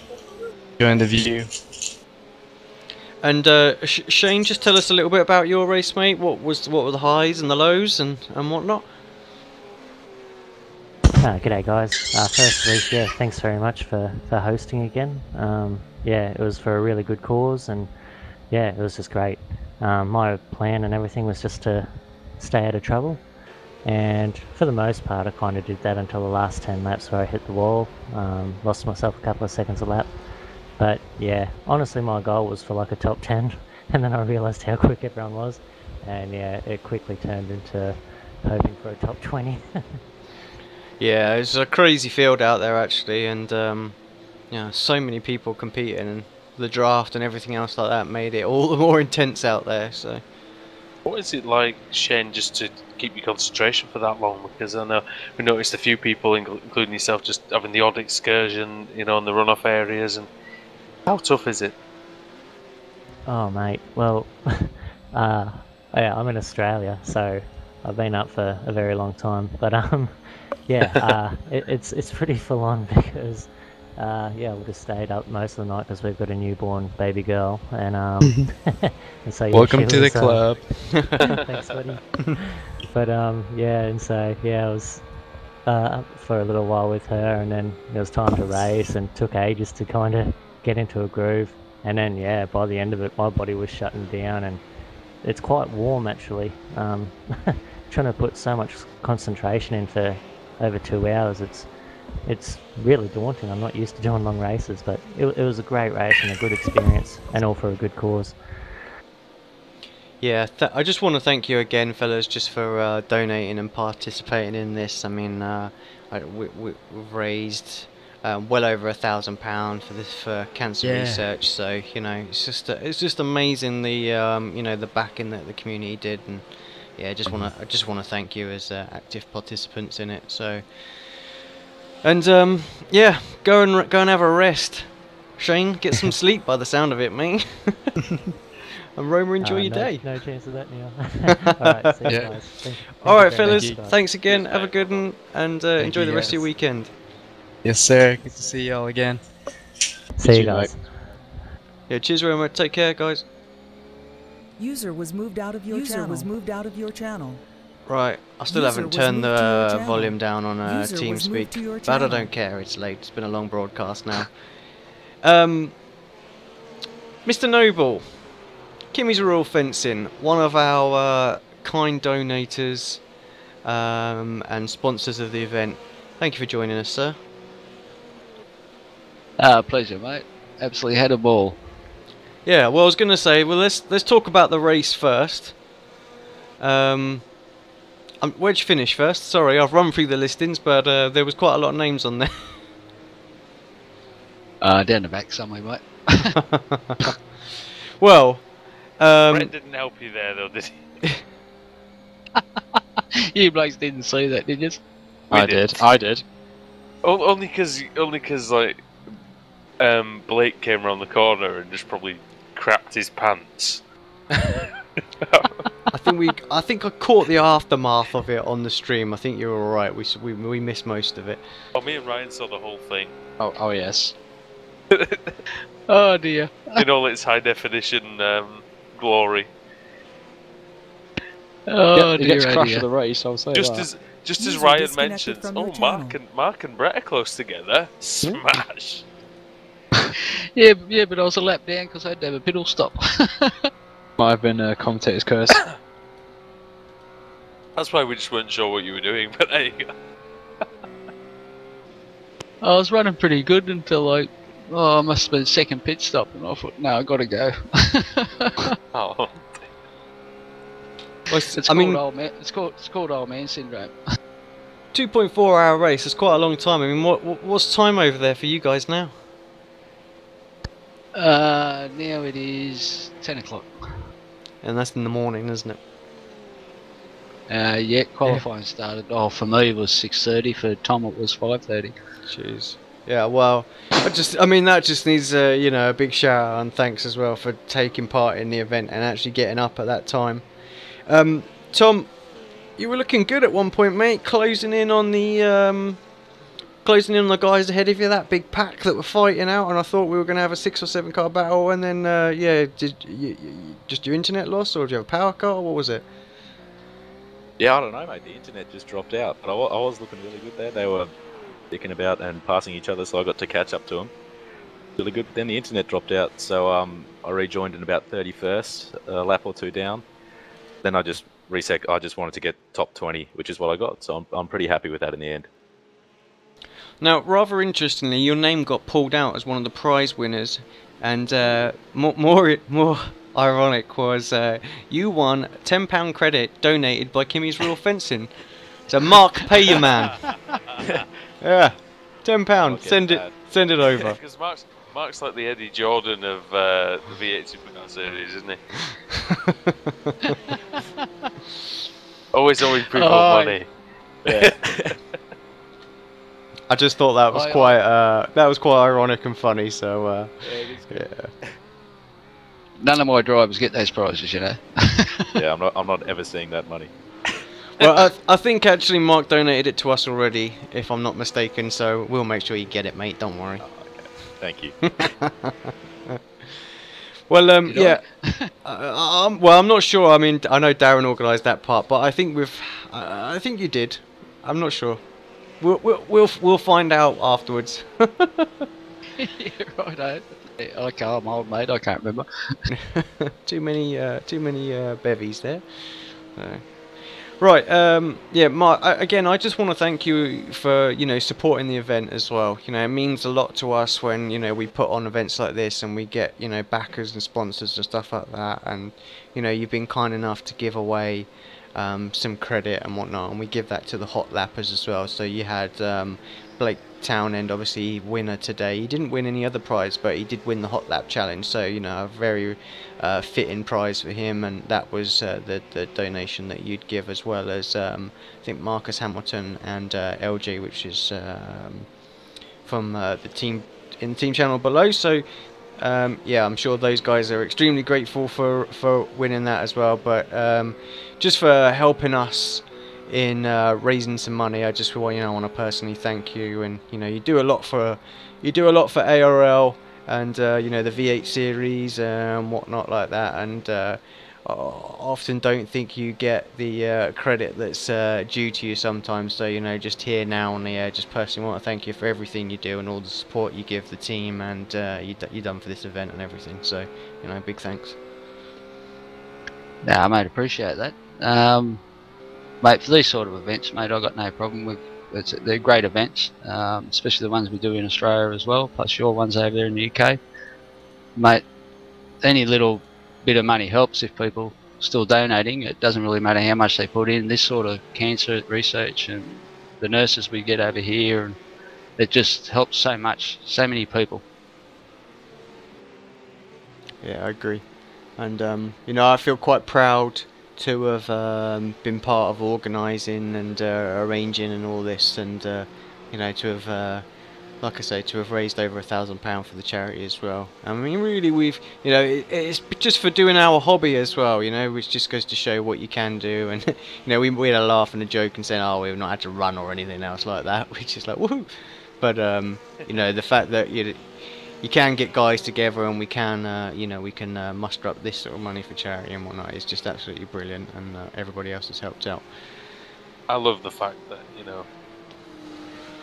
view. And Shane, just tell us a little bit about your race, mate. What were the highs and the lows and whatnot? G'day guys. Firstly, yeah, thanks very much for hosting again. Yeah, it was for a really good cause, and yeah, it was just great. My plan and everything was just to stay out of trouble, and for the most part I kind of did that until the last 10 laps where I hit the wall, lost myself a couple of seconds a lap. But yeah, honestly my goal was for like a top 10, and then I realised how quick everyone was, and yeah, it quickly turned into hoping for a top 20. Yeah, it's a crazy field out there actually, and yeah, so many people competing, and the draft and everything else like that made it all the more intense out there. So, what is it like, Shane, just to keep your concentration for that long? Because I know we noticed a few people, including yourself, just having the odd excursion, you know, in the runoff areas. And how tough is it? Oh mate, well, yeah, I'm in Australia, so I've been up for a very long time. But yeah, it's pretty full on because yeah, we just stayed up most of the night because we've got a newborn baby girl, and and so yeah, welcome to the club. Thanks, buddy. But yeah, and so yeah, I was up for a little while with her, and then it was time to race, and took ages to kind of get into a groove, and then yeah, by the end of it my body was shutting down, and it's quite warm actually. Trying to put so much concentration in for over 2 hours, it's really daunting. I'm not used to doing long races, but it was a great race and a good experience, and all for a good cause. Yeah, I just want to thank you again, fellas, just for donating and participating in this. I mean, we've raised well over £1,000 for cancer research. So you know, it's just amazing the you know, the backing that the community did, and yeah, I just want to thank you as active participants in it. So, and yeah, go and have a rest. Shane, get some sleep by the sound of it, mate. And Roma, enjoy your day. No chance of that now. Alright, see you guys. Alright, fellas, thanks again. Have a good one, and enjoy the rest of your weekend. Yes, sir. Good to see y'all again. See you guys. Yeah, cheers, Roma. Take care, guys. User was moved out of your channel. Right, I still haven't turned the volume down on TeamSpeak, but I don't care. It's late. It's been a long broadcast now. Mr. Noble, Kimmys Rural Fencing, one of our kind donators and sponsors of the event. Thank you for joining us, sir. Pleasure, mate. Absolutely had a ball. Yeah, well, I was going to say, well, let's talk about the race first. Where'd you finish first? Sorry, I've run through the listings, but there was quite a lot of names on there. Down the back somewhere, mate. Well, Brett didn't help you there, though, did he? You blokes didn't see that, did you? I did. Only because like Blake came around the corner and just probably crapped his pants. I think I caught the aftermath of it on the stream. I think you're all right. We missed most of it. Oh, me and Ryan saw the whole thing. Oh yes. Oh dear. In all its high definition glory. Oh He dear. gets Oh crush dear. of the race. I'll say Just that. as User Ryan disconnected mentions, from oh your Mark and Brett are close together. Smash. Yeah, but I was a lap down because I had to have a pedal stop. Might have been a commentator's curse. That's why we just weren't sure what you were doing. But there you go. I was running pretty good until like, I must have been second pit stop, and I thought, no, I got to go. Oh. It's called old man syndrome. 2.4 hour race. It's quite a long time. I mean, what's time over there for you guys now? Now it is 10 o'clock. And that's in the morning, isn't it? Yeah, qualifying started. Oh, for me it was 6:30. For Tom it was 5:30. Jeez. Yeah, well, I mean, that just needs a big shout out and thanks as well for taking part in the event and actually getting up at that time. Tom, you were looking good at one point, mate. Closing in on the guys ahead of you, that big pack that were fighting out, and I thought we were going to have a 6 or 7 car battle, and then just your internet lost, or did you have a power cut, or what was it? Yeah, I don't know, mate. The internet just dropped out, but I was looking really good there. They were dicking about and passing each other, so I got to catch up to them. Really good. But then the internet dropped out, so I rejoined in about 31st, a lap or two down. Then I just reset. I just wanted to get top 20, which is what I got. So I'm pretty happy with that in the end. Now, rather interestingly, your name got pulled out as one of the prize winners, and more ironic was you won £10 credit donated by Kimmys Rural Fencing. So Mark, pay your man. Yeah, £10. Send it over. Because Mark's like the Eddie Jordan of the V8 Supercar series, isn't he? always people money. Yeah. I just thought that was quite ironic and funny. So yeah. None of my drivers get those prizes, you know. Yeah, I'm not ever seeing that money. Well, I think actually Mark donated it to us already, if I'm not mistaken. So we'll make sure you get it, mate. Don't worry. Oh, okay. Thank you. Well, yeah. I'm not sure. I mean, I know Darren organised that part, but I think I think you did. I'm not sure. We'll find out afterwards. Yeah, right. I'm old, mate. I can't remember. too many bevies there. Right, yeah, Mark, again, I just want to thank you for, supporting the event as well. It means a lot to us when, we put on events like this and we get, backers and sponsors and stuff like that. And, you've been kind enough to give away some credit and whatnot, and we give that to the hot lappers as well. So you had Blake Townend, obviously winner today. He didn't win any other prize, but he did win the hot lap challenge, so a very fitting prize for him, and that was the donation that you'd give, as well as I think Marcus Hamilton and LG, which is from the team in the team channel below. So yeah, I'm sure those guys are extremely grateful for winning that as well, but just for helping us in raising some money, I just want to personally thank you. And you do a lot for ARL and the V8 series and whatnot like that, and often don't think you get the credit that's due to you sometimes. So just here now on the air, just personally want to thank you for everything you do and all the support you give the team, and you done for this event and everything. So big thanks. Nah, mate, appreciate that. Mate, for these sort of events, mate, I've got no problem with. They're great events, especially the ones we do in Australia as well, plus your ones over there in the UK. Mate, any little bit of money helps if people still donating. It doesn't really matter how much they put in. This sort of cancer research and the nurses we get over here, and it just helps so much, so many people. Yeah, I agree. And I feel quite proud to have been part of organising and arranging and all this, and you know, to have like I say, to have raised over £1,000 for the charity as well. I mean, really, we've, you know, it's just for doing our hobby as well, you know, which just goes to show what you can do. And you know, we had a laugh and a joke and saying, oh, we've not had to run or anything else like that, which is like woohoo. But you know, the fact that you can get guys together and we can, you know, we can muster up this sort of money for charity and whatnot is just absolutely brilliant, and everybody else has helped out. I love the fact that, you know,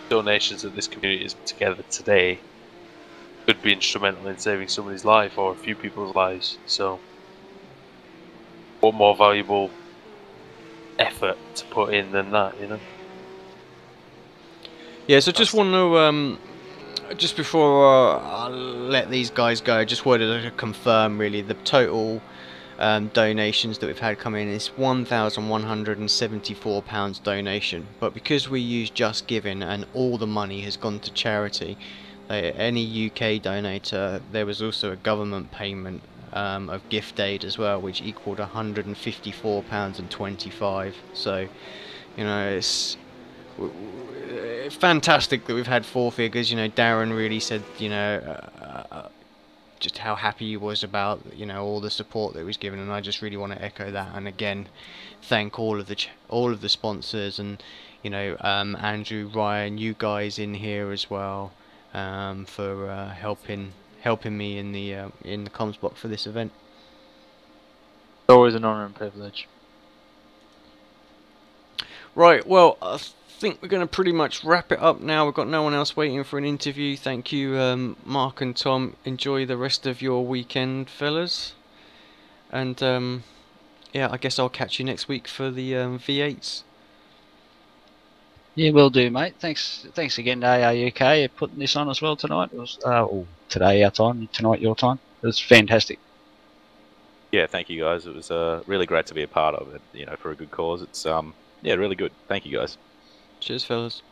donations that this community is together today could be instrumental in saving somebody's life or a few people's lives. So what more valuable effort to put in than that, you know? Yeah, so just want to just before I let these guys go, I just wanted to confirm really the total donations that we've had come in is £1,174 donation, but because we use Just Giving and all the money has gone to charity, any UK donator, there was also a government payment of gift aid as well, which equaled £154.25. So, you know, it's fantastic that we've had four figures. You know, Darren really said, you know, just how happy he was about, you know, all the support that he was given, and I just really want to echo that. And again, thank all of the sponsors, and you know, Andrew, Ryan, you guys in here as well, for helping me in the comms block for this event. It's always an honour and privilege. Right, well, I think we're going to pretty much wrap it up now. We've got no one else waiting for an interview. Thank you, Mark and Tom. Enjoy the rest of your weekend, fellas. And yeah, I guess I'll catch you next week for the V8s. Yeah, will do, mate. Thanks again to ARUK for putting this on as well tonight. It was today our time, tonight your time. It was fantastic. Yeah, thank you guys. It was really great to be a part of it. You know, for a good cause. It's yeah, really good. Thank you guys. Cheers, fellas.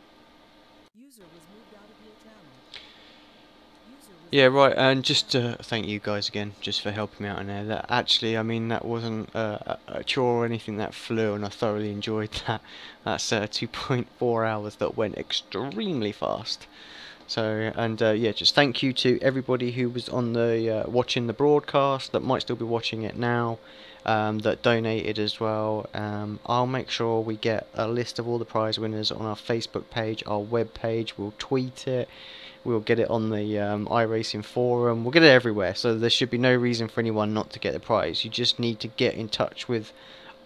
Yeah, right, and just to thank you guys again, just for helping me out in there. That actually, I mean, that wasn't a chore or anything, that flew, and I thoroughly enjoyed that. That's 2.4 hours that went extremely fast. So, and yeah, just thank you to everybody who was on the watching the broadcast, that might still be watching it now, that donated as well. I'll make sure we get a list of all the prize winners on our Facebook page, our web page. We'll tweet it. We'll get it on the iRacing forum. We'll get it everywhere. So there should be no reason for anyone not to get the prize. You just need to get in touch with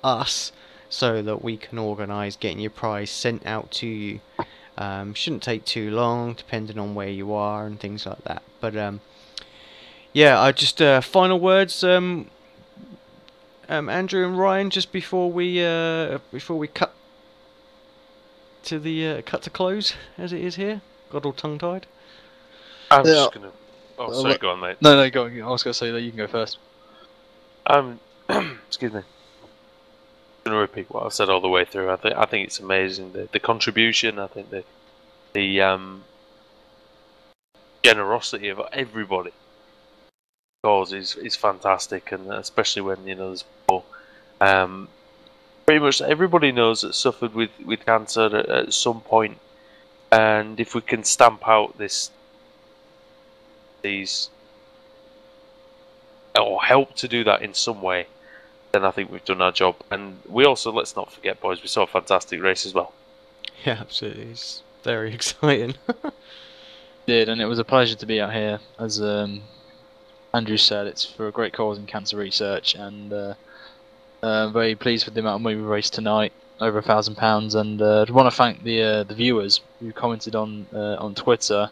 us so that we can organise getting your prize sent out to you. Shouldn't take too long, depending on where you are and things like that. But yeah, I just final words, Andrew and Ryan, just before we cut to close, as it is here. Got all tongue tied. I'm just gonna. Oh, sorry, go on, mate. No, go on. I was gonna say that you can go first. Excuse me. I'm gonna repeat what I've said all the way through. I think it's amazing, the contribution. I think the generosity of everybody cause is fantastic, and especially when, you know, there's people, pretty much everybody knows that suffered with cancer at some point, and if we can stamp out these or help to do that in some way, then I think we've done our job. And we also, let's not forget, boys, we saw a fantastic race as well. Yeah, absolutely. It's very exciting. Did, and it was a pleasure to be out here. As Andrew said, it's for a great cause in cancer research, and very pleased with the amount of money we raised tonight, over £1,000. And I want to thank the viewers who commented on Twitter,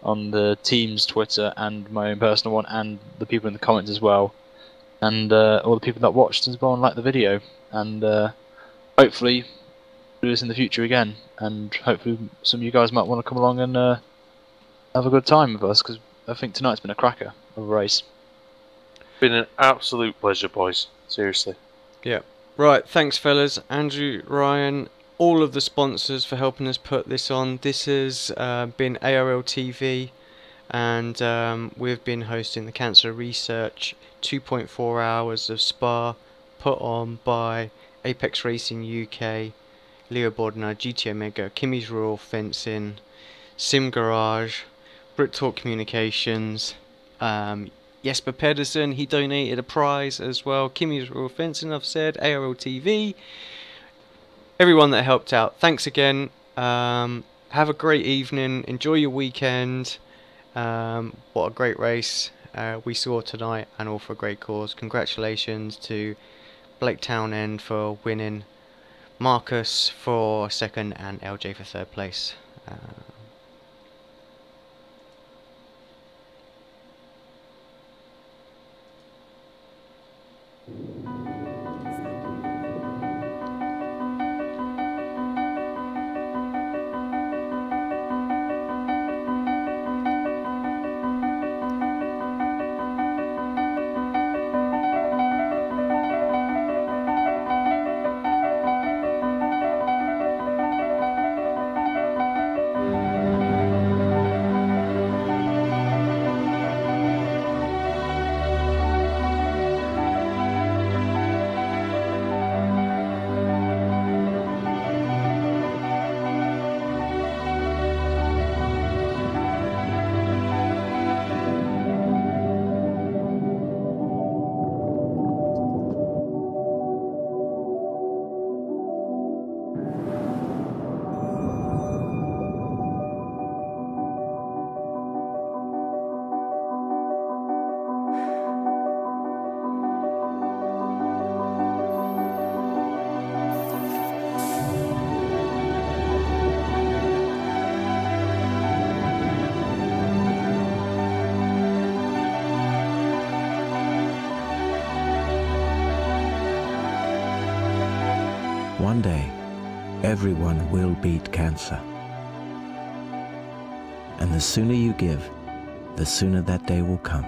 on the team's Twitter and my own personal one, and the people in the comments as well, and all the people that watched as well and liked the video. And hopefully do this in the future again, and hopefully some of you guys might want to come along and have a good time with us, because I think tonight's been a cracker of a race. Been an absolute pleasure, boys. Seriously. Yeah. Right, thanks fellas. Andrew, Ryan, all of the sponsors for helping us put this on. This has been ARL-TV, and we've been hosting the Cancer Research 2.4 hours of Spa put on by Apex Racing UK, Leo Bodnar, GT Omega, Kimmys Rural Fencing, Sim Garage, Brittalk Communications, Jesper Pedersen, he donated a prize as well, Kimmys Rural Fencing, I've said, ARL-TV, everyone that helped out, thanks again. Have a great evening, enjoy your weekend. What a great race we saw tonight, and all for a great cause. Congratulations to Blake Townend for winning, Marcus for second, and LJ for third place. One day, everyone will beat cancer. And the sooner you give, the sooner that day will come.